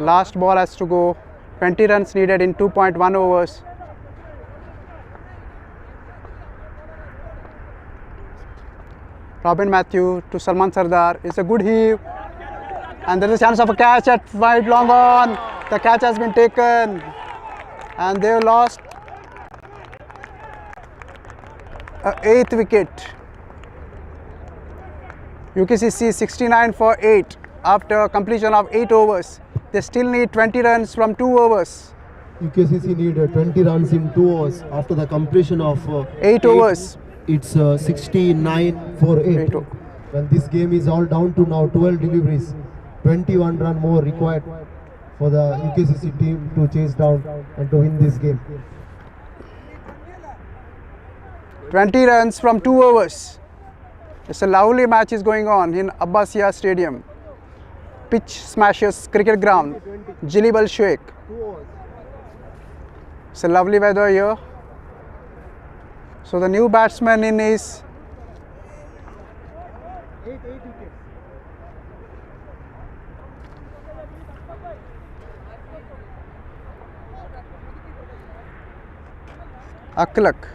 Last ball has to go. 20 runs needed in 2.1 overs. Robin Matthew to Salman Sardar. It's a good heave. And there is a chance of a catch at wide long on. The catch has been taken. And they lost a 8th wicket. UKCC 69 for 8 after completion of 8 overs. They still need 20 runs from 2 overs. UKCC need 20 runs in 2 overs after the completion of 8 overs. It's 69 for 8. Well, this game is all down to now 12 deliveries. 21 run more required for the UKCC team to chase down and to win this game. 20 runs from 2 overs. It's a lovely match is going on in Abbasiya Stadium. Pitch smashes cricket ground. Jleeb Al Sheikh. It's a lovely weather here. So the new batsman in is Aklak.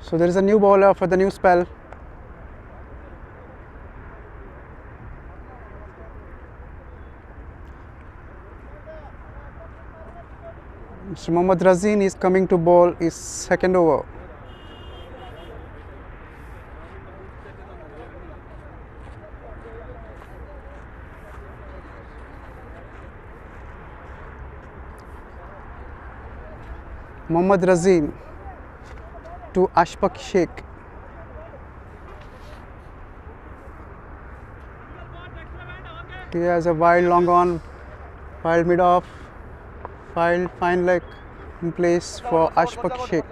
So there is a new bowler for the new spell. Mr. Mohammad Razin is coming to bowl his second over. Mohammad Razin to Ashfaq Sheikh. He has a wide long on, wild mid off, fine leg in place for Ashfaq Sheikh.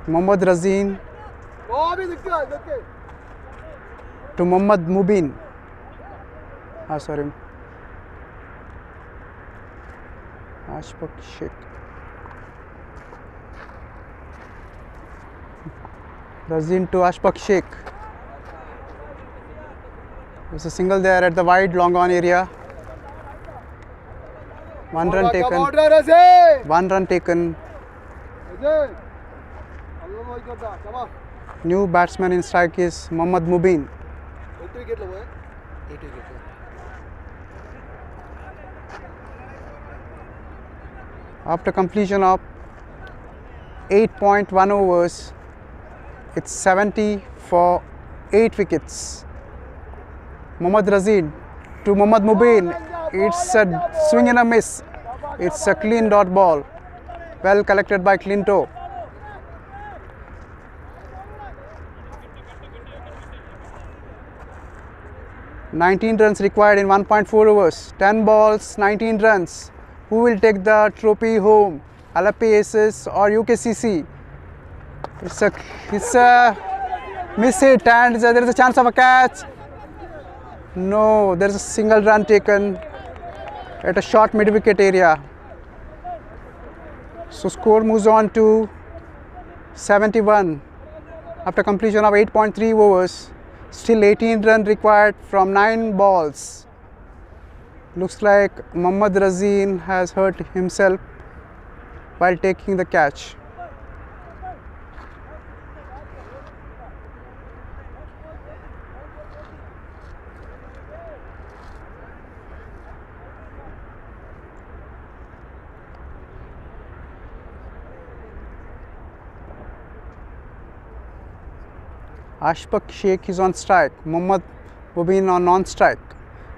Mohammad Razin to Mohammad Mubin. Sorry. Ashfaq Sheikh. Razin to Ashfaq Sheikh. There's a single there at the wide long on area. 1 run taken. 1 run taken. New batsman in strike is Mohammad Mubin. After completion of 8.1 overs, it's 70 for 8 wickets. Mohammad Razin to Mohammad Mubin. It's a swing and a miss. It's a clean dot ball. Well collected by Clinto. $19 runs required in 1.4 overs. 10 balls, 19 runs. Who will take the trophy home? ALLEPPEY ACES or UKCC? It's a miss hit and there is a chance of a catch. No, there is a single run taken at a short mid wicket area. So score moves on to 71 after completion of 8.3 overs. Still 18 runs required from 9 balls. Looks like Mohammad Razin has hurt himself while taking the catch. Ashfaq Sheikh is on strike, Mohammad Mubin on non-strike.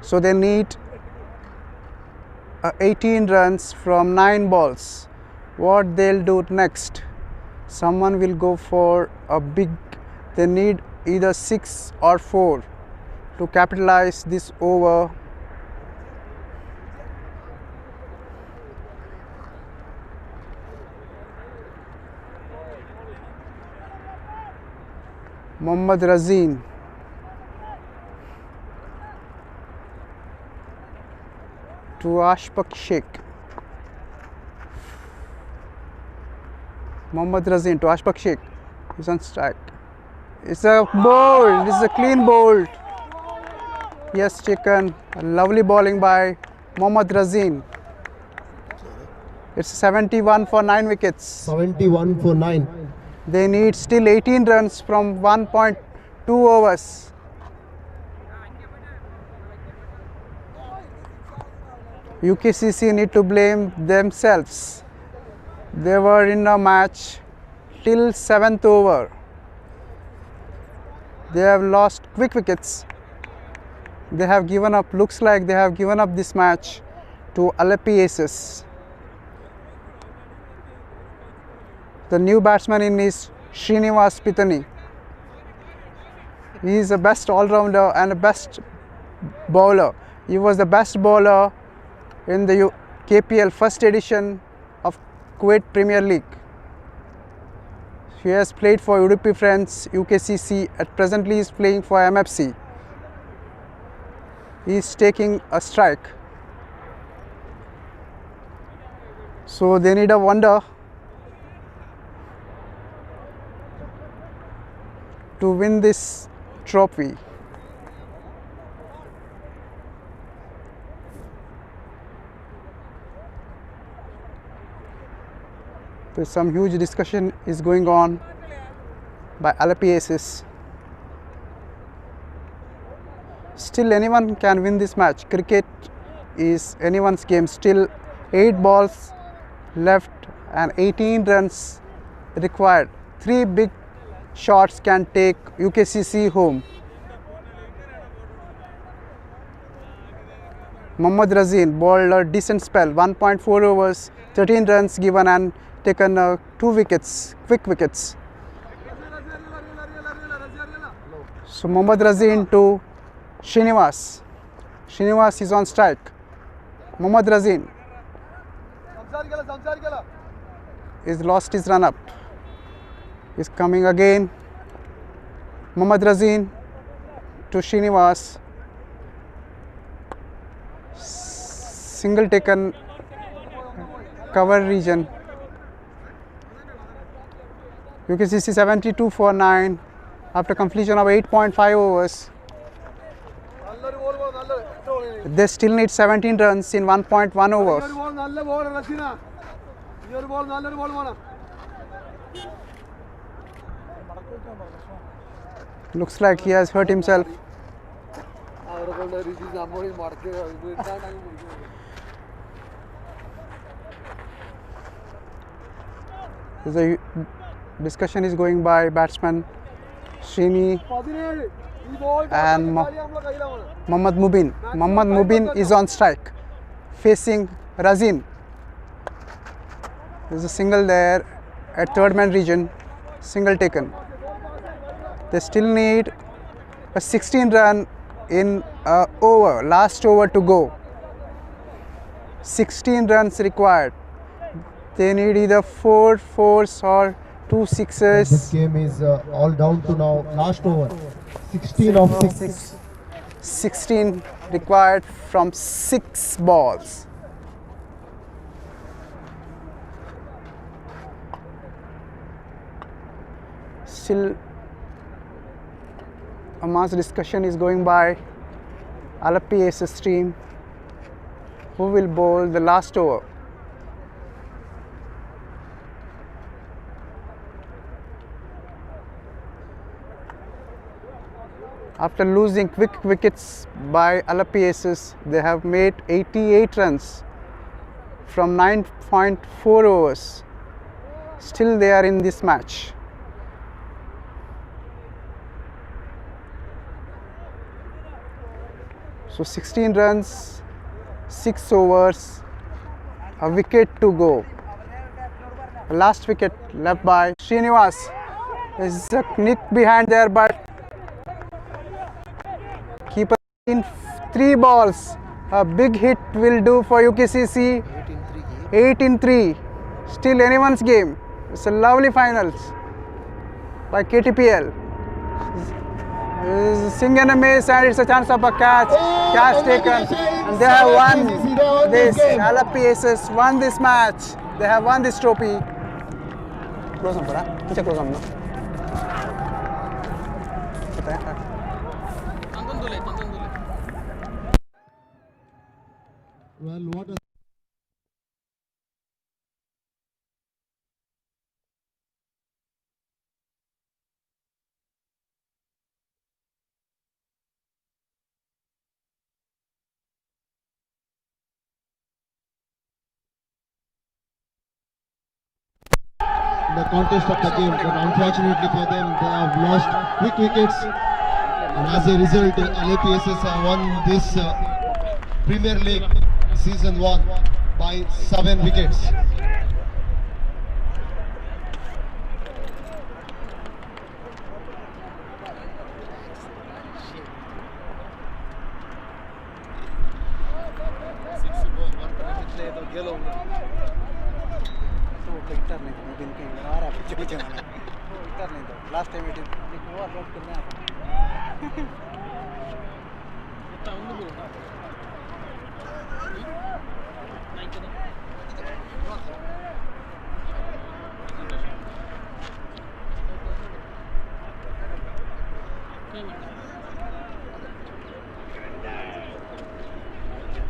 So they need 18 runs from 9 balls. What they'll do next? Someone will go for a big, they need either 6 or 4 to capitalize this over. Mohammad Razin. To Ashfaq Sheikh. Mohammad Razin to Ashfaq Sheikh. He's on strike. It's a bolt. It's a clean bolt. Yes, taken. A lovely bowling by Mohammad Razin. It's 71 for 9 wickets. 71 for 9. They need still 18 runs from 1.2 overs. UKCC need to blame themselves. They were in a match till 7th over. They have lost quick wickets. They have given up, looks like they have given up this match to ALLEPPEY ACES. The new batsman in is Srinivas Pitani. He is the best all-rounder and the best bowler. He was the best bowler in the KPL first edition of Kuwait Premier League. He has played for Udupi Friends, UKCC. At presently he is playing for MFC. He is taking a strike. So they need a wonder to win this trophy. So some huge discussion is going on by ALLEPPEY ACES. Still anyone can win this match. Cricket is anyone's game. Still 8 balls left and 18 runs required. 3 big shots can take UKCC home. Mohammad Razin bowled a decent spell, 1.4 overs, 13 runs given and taken 2 wickets, quick wickets. So Mohammad Razin to Srinivas. Srinivas is on strike. Mohammad Razin is lost his run up. Is coming again. Mohammad Razin to Srinivas. Single taken cover region. UKCC 72 for 9 after completion of 8.5 overs. They still need 17 runs in 1.1 overs. Looks like he has hurt himself. There's a discussion is going by batsman Srini and Mohammad Mubin. Mohammad Mubin is on strike, facing Razin. There's a single there at third man region, single taken. They still need a 16 run in over, last over to go. 16 runs required. They need either 4 fours or 2 sixes. This game is all down to now, last over. 16 of 6. 16 required from 6 balls. Still a mass discussion is going by ALLEPPEY ACES team, who will bowl the last over. After losing quick wickets by ALLEPPEY ACES, they have made 88 runs from 9.4 overs. Still they are in this match. So 16 runs, 6 overs, a wicket to go. The last wicket left by Srinivas. There's a nick behind there, but keeper in 3 balls. A big hit will do for UKCC. 8 in 3. Still anyone's game. It's a lovely finals by KTPL. Swing and a miss, and it's a chance of a catch. Catch taken. And they have won this. ALLEPPEY ACES won this match. They have won this trophy. Close on, close on. Well, what a the contest of the game, but unfortunately for them, they have lost quick wickets, and as a result, ALLEPPEY ACES have won this Premier League Season 1 by 7 wickets. Last time it is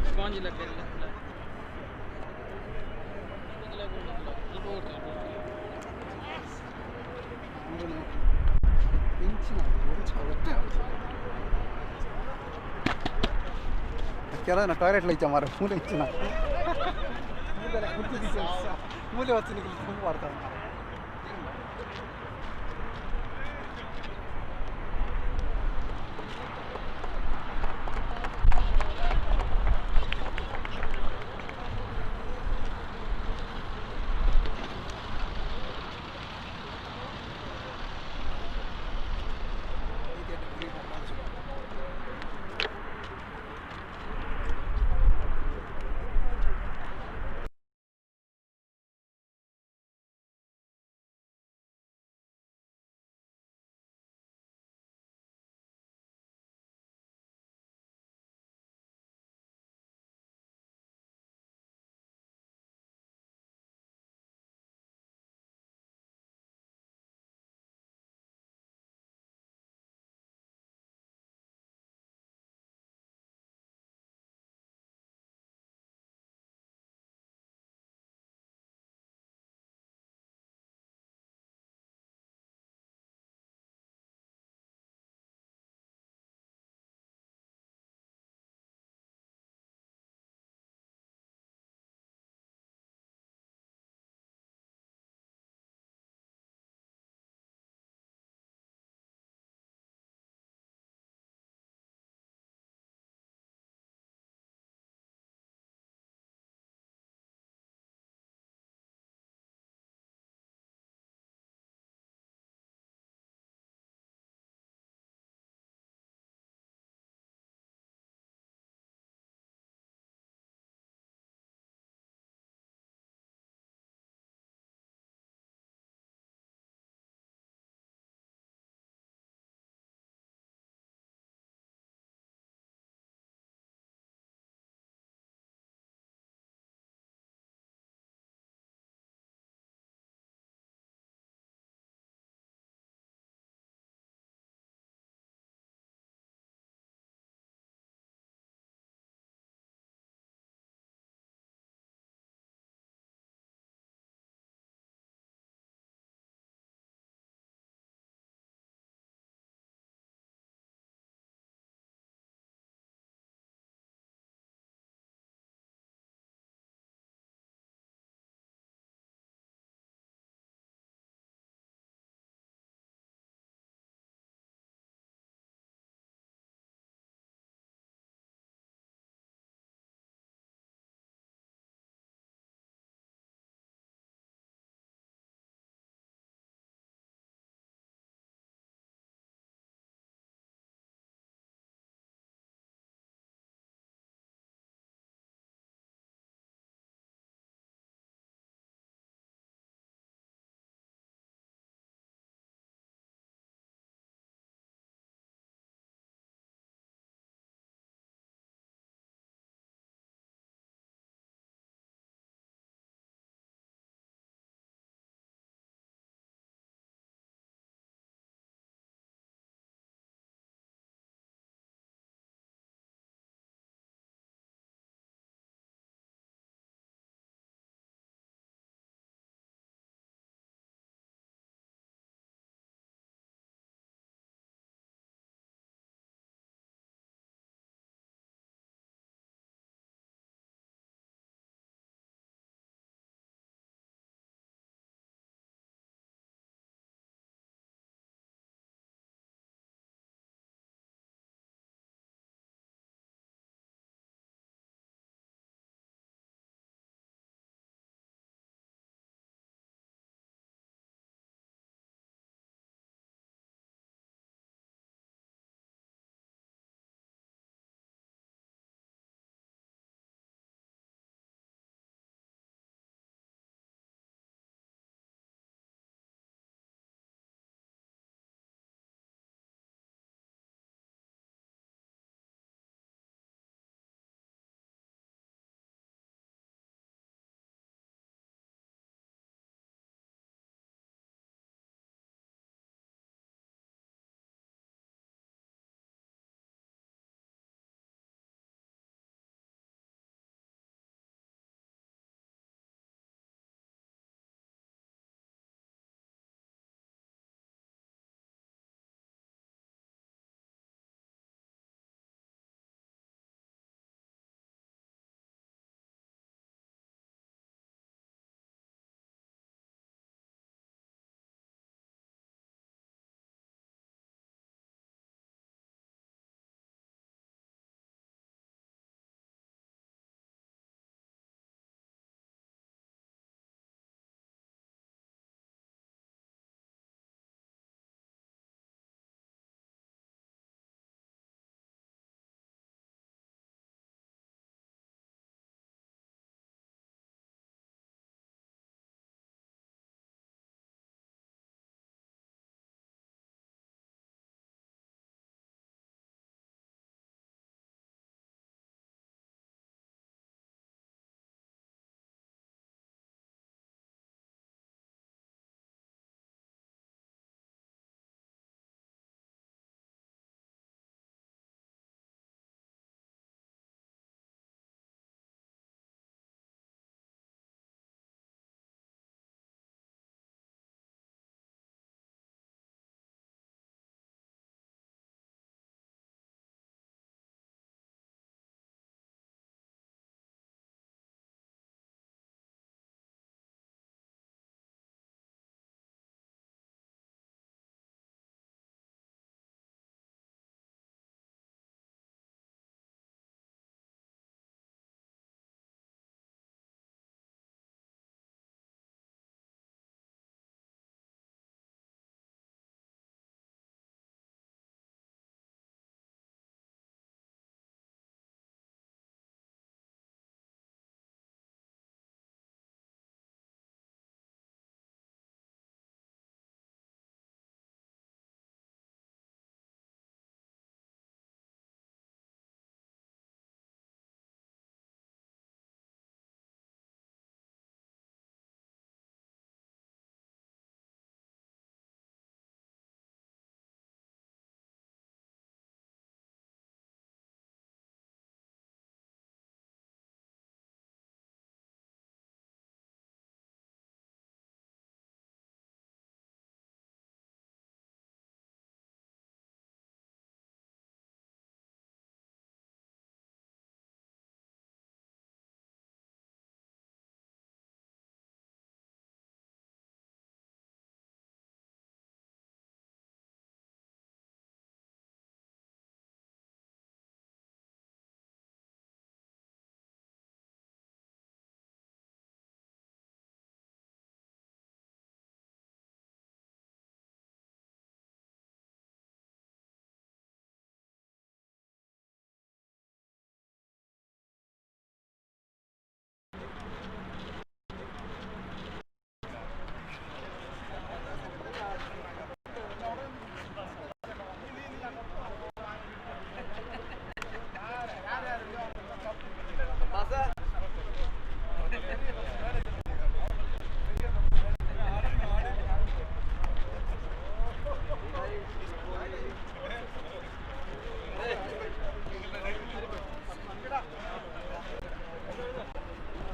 Sponge लग गया केला toilet ला इच्छा मारे मुले इच्छा मुले వచ్చి నీకు phone వాడతాను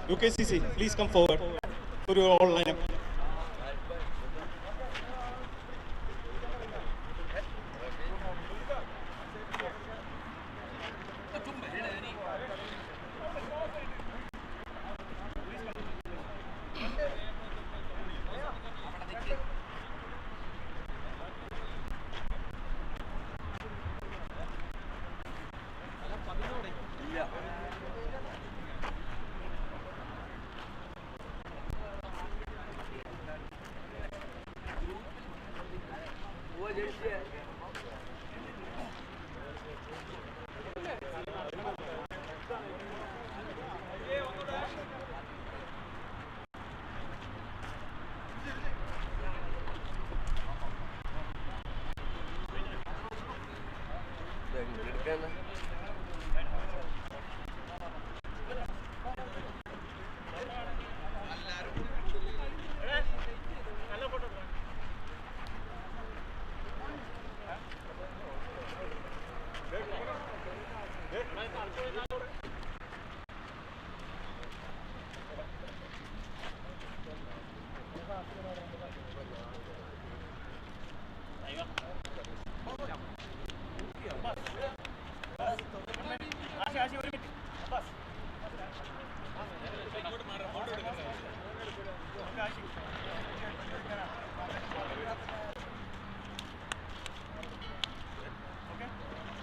UKCC, please come forward for your all lineup.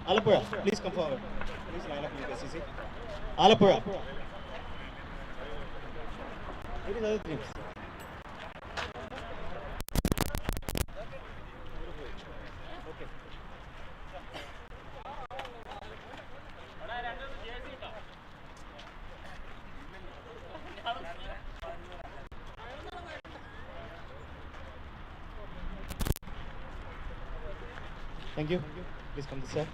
ALLEPPEY, please come forward. Please line up UKCC. ALLEPPEY. What is other things? Okay. Thank you. Please come this side.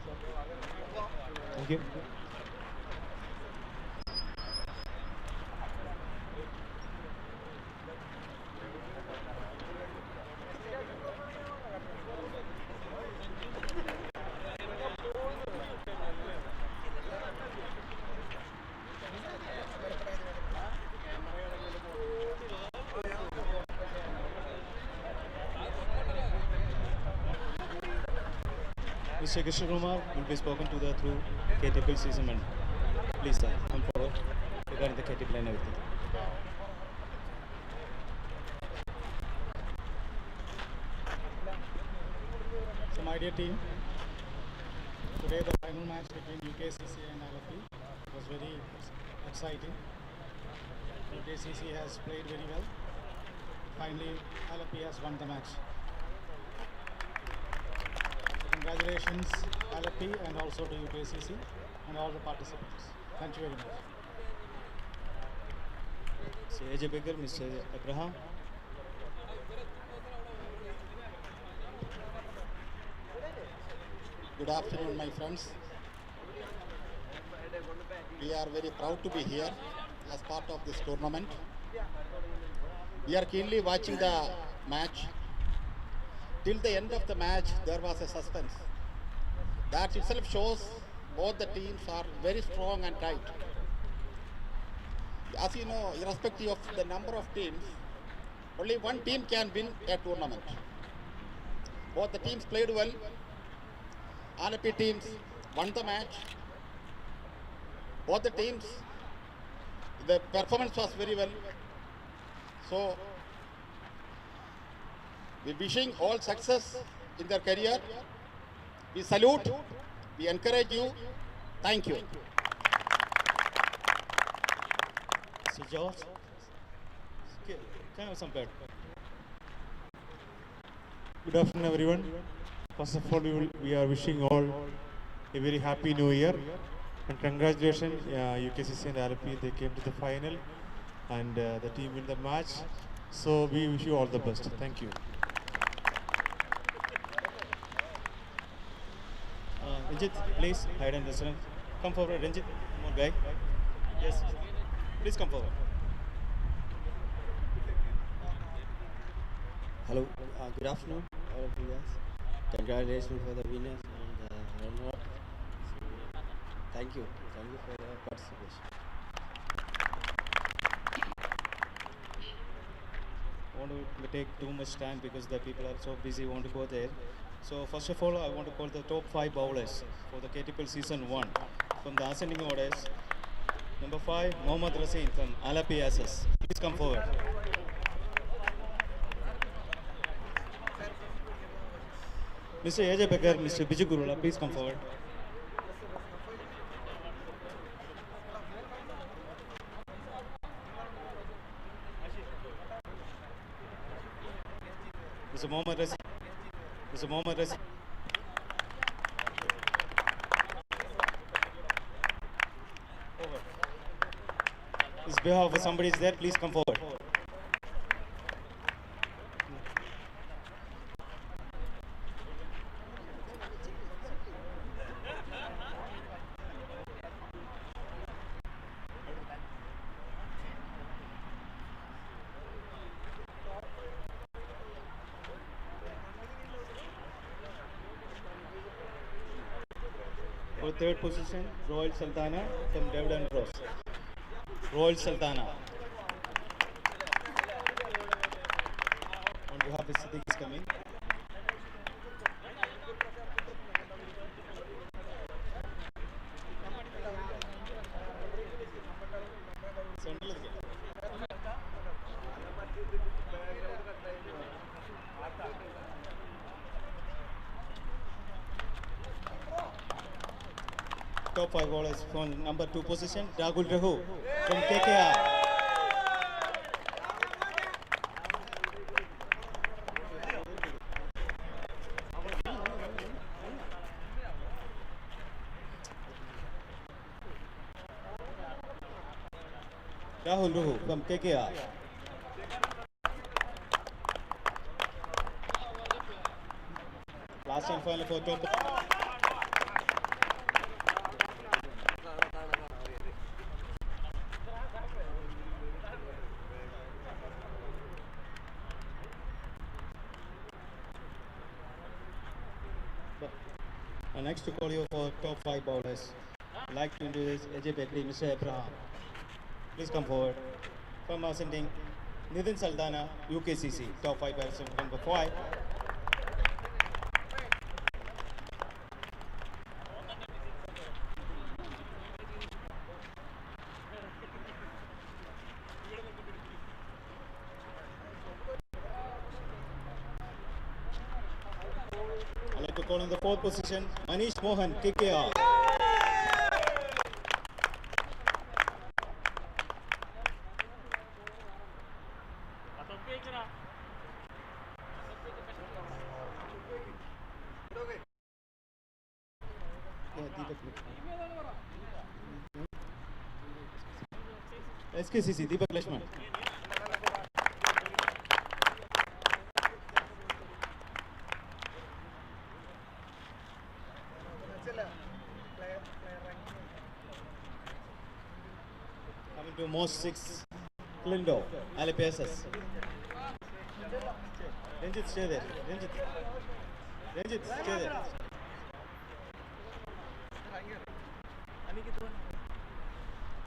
Thank you. Mr. Krishna Kumar will be spoken to the through KTPL season and please sir, come forward regarding the KTPL and everything. So my dear team, today the final match between UKCC and ALLEPPEY was very exciting. UKCC has played very well. Finally, ALLEPPEY has won the match. Congratulations, ALLEPPEY, and also to UKCC and all the participants. Thank you very much. So AJ Baker, Mr. Abraham. Good afternoon, my friends. We are very proud to be here as part of this tournament. We are keenly watching the match. Till the end of the match, there was a suspense. That itself shows both the teams are very strong and tight. As you know, irrespective of the number of teams, only one team can win a tournament. Both the teams played well. ALLEPPEY teams won the match. Both the teams, the performance was very well. So, we wishing all success in their career. We salute, we encourage you. Thank you. So George, can I have some bed? Good afternoon, everyone. First of all, we are wishing all a very happy new year and congratulations, UKCC and ALLEPPEY. They came to the final and the team win the match. So we wish you all the best. Thank you. Ranjit, please hide in this one. Come forward, Ranjit. Come on, guy. Yes. Please come forward. Hello, good afternoon, all of you guys. Congratulations for the winners and runner-up. Thank you for your participation. want to take too much time because the people are so busy, want to go there. So first of all, I want to call the top 5 bowlers for the KTPL season 1 from the ascending orders. Number 5, Mohammad Rasin from ALLEPPEY ACES. Please come forward. Mr. AJ Becker, Mr. Biju Gurula, please come forward. Mr. Mohammad Rasin. Mr. Mohammad Rasin. Over. His behalf of somebody is there, please come forward. For third position, Royal Sultana from David Rose. Royal Sultana. On behalf of Siddiq is coming. Top 5 bowlers from number 2 position, Rahul Rahu from KKR. Rahul Rahu from KKR. Last and final for top. Next to call you for top 5 bowlers, I'd like to introduce AJ Bekri, Mr. Abraham. Please come forward. From ascending, Nitin Saldana, UKCC, top 5 batsman, number 5. Call in the 4th position, Manish Mohan, KKR. SKCC, Deepak Lashman. To most 6, Klindo, ALLEPPEY ACES. Ranjit, stay there. Ranjit, stay there.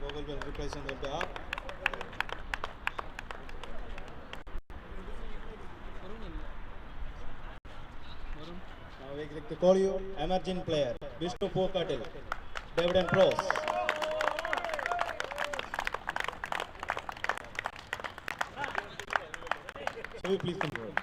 Google will replace on the behalf. Now we like to call you emerging player, Vishnu Pokatil, David and Pros. So please come forward.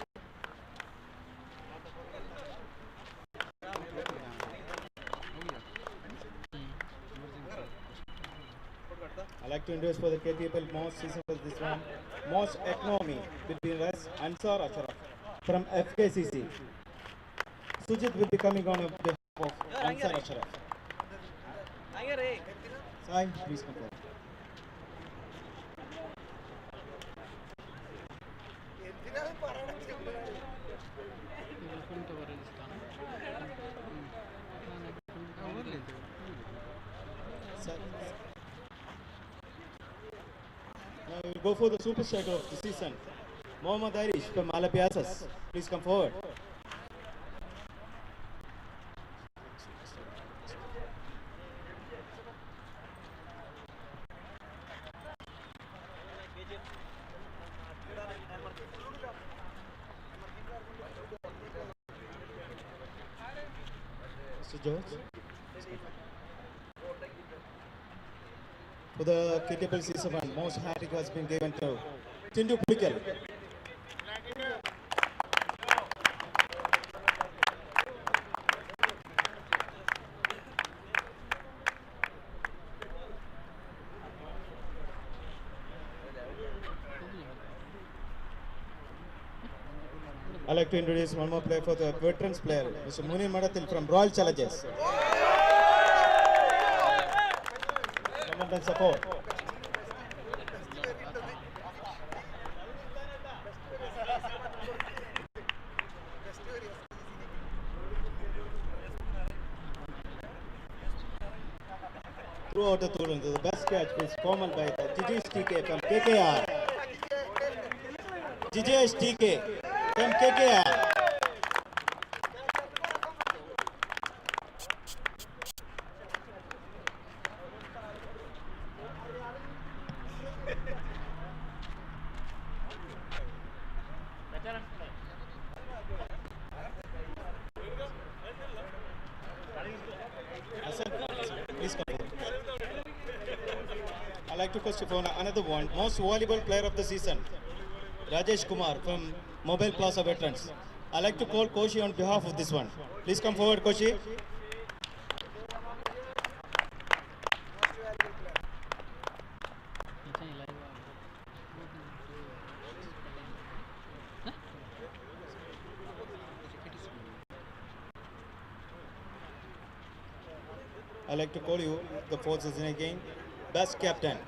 I'd like to introduce for the KTPL most season for this one, most economy between us, Ansar Ashraf from FKCC. Sujit will be coming on behalf of Ansar Ashraf. Sai, please come forward. Now we will go for the super striker of the season, Mohammad Irish from ALLEPPEY ACES. Please come forward. Mr. George. For the KTPL season 1, most hat-trick has been given to Tindu Pulikal. I'd like to introduce one more player for the veterans player, Mr. Munir Madathil from Royal Challengers. And support. Throughout the tournament, the best catch was formed by the GGSTK from KKR. GGSTK from KKR. Please come forward. I'd like to question for another one. Most valuable player of the season, Rajesh Kumar from Mobile Plaza Veterans. I'd like to call Koshi on behalf of this one. Please come forward, Koshi. I'd like to call you the fourth season again. Best captain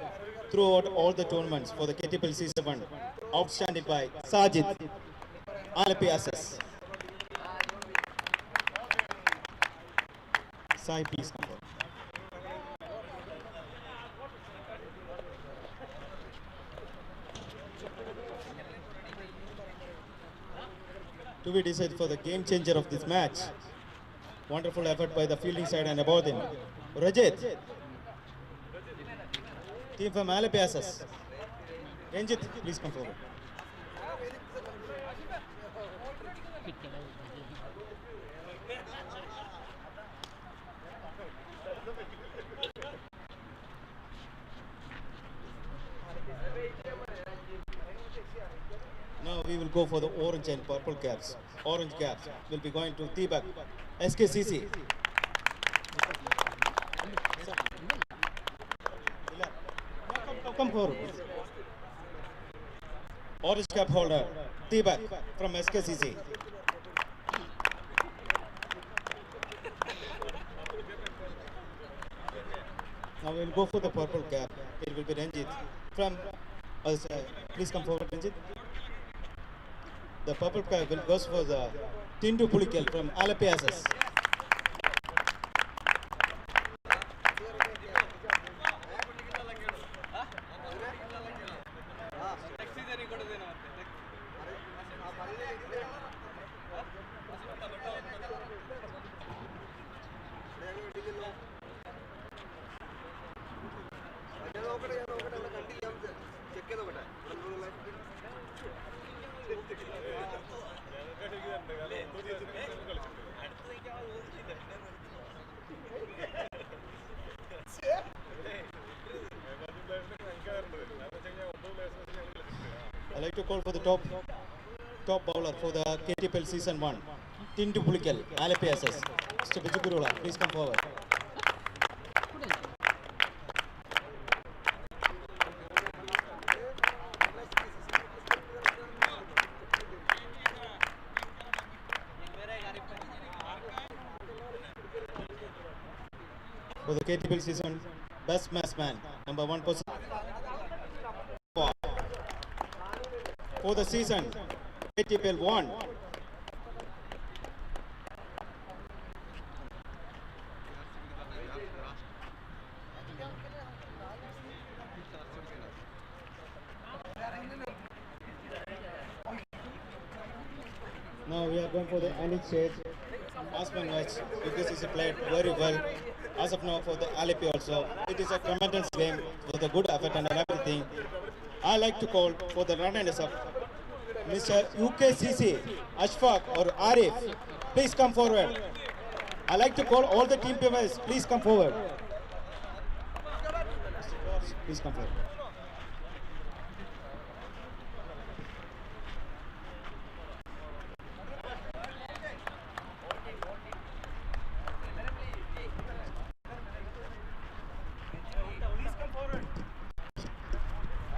throughout all the tournaments for the KTPL season 1. Outstanding by Sajid, ALLEPPEY ACES. Sai, please come forward. To be decided for the game changer of this match. Wonderful effort by the fielding side and above him. Rajit. Team from ALLEPPEY ACES. Ranjit, please come forward. Now we will go for the orange and purple caps. Orange caps will be going to Tibak, SKCC. Come forward. Orange cap holder, Tibak from SKCC. Now we will go for the purple cap. It will be Ranjit from, please come forward, Ranjit. The purple cap will go for the Tindu Pulikal from ALLEPPEY ACES. I'd like to call for the top bowler for the KTPL season 1. Tindu Pulikal, ALLEPPEY ACES. Mr. Bijugurula, please come forward. For the KTPL season, best match man, number 1 position. For the season, KTPL 1. Now we are going for the ending stage. Last match, UKCC played very well. As of now, for the ALLEPPEY also, it is a tremendous game with a good effort and everything. I like to call for the runners up, Mr. UKCC, Ashfaq or Arif, please come forward. I like to call all the team members, please come forward. Please come forward.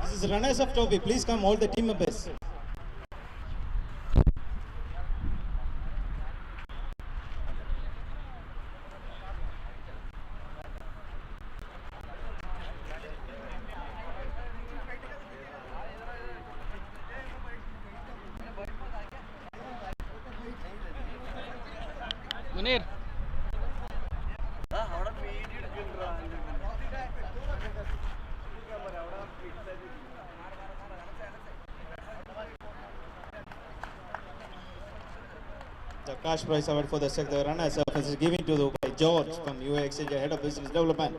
This is runners of trophy. Please come, all the team members. Munir. The cash prize award for the sector runners is given to by George from UKCC, Head of Business Development.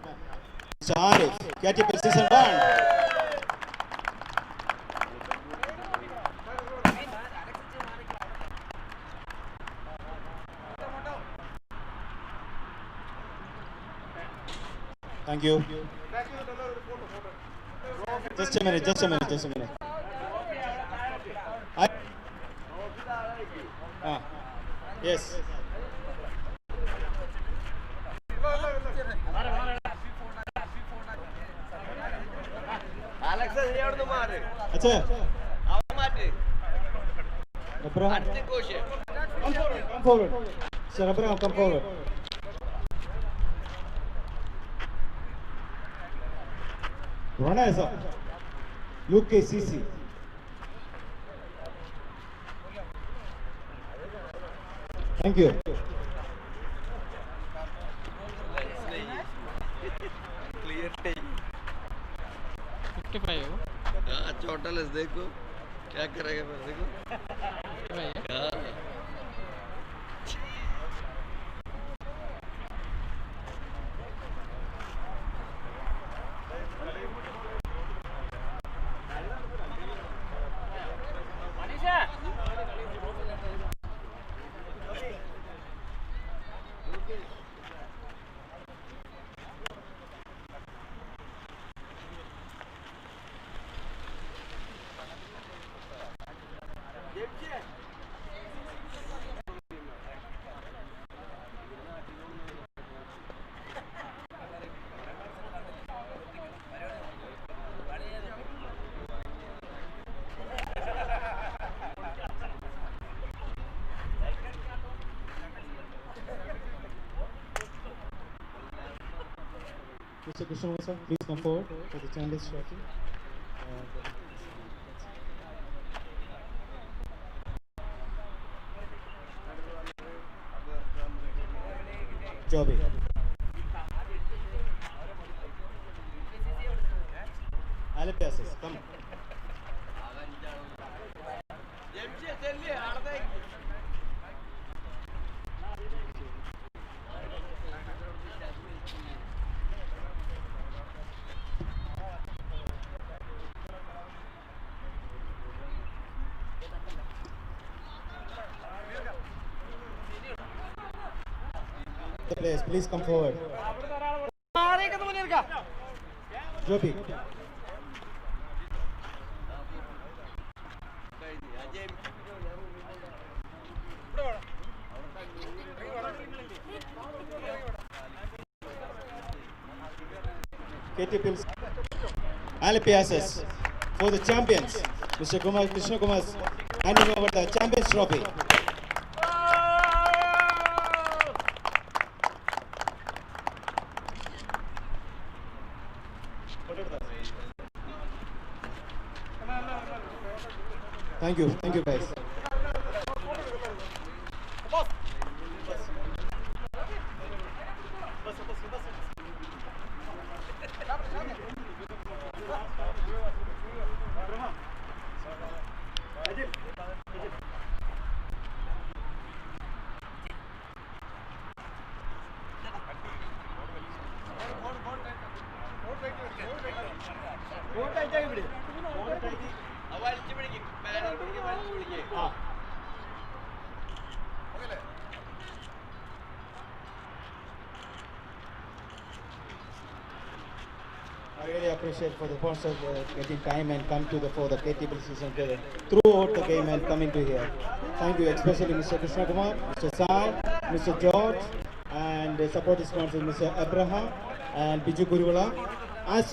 Mr. Arif, KTPL Season 1. Thank you. Just a minute. Yes. Acha. Abraham. Come forward. Sir Abraham, come forward. Runners up. UKCC. Thank you. Clear take. 55 हो? Total देखो क्या करेगा फिर देखो 55 है? Mr. Krishnamurthy, please come forward for the Champions Trophy. Joby. ALLEPPEY, come. The players, please come forward. Joby. KTPL ALLEPPEY ACES for the champions. Mr. Krishna Kumar handing over the Champions Trophy. Thank you guys. I really appreciate for the sponsors getting time and come to the for the KTPL season throughout the game and coming to here. Thank you, especially Mr. Krishna Kumar, Mr. Sai, Mr. George, and the supporting sponsors Mr. Abraham and Biju Gurula. As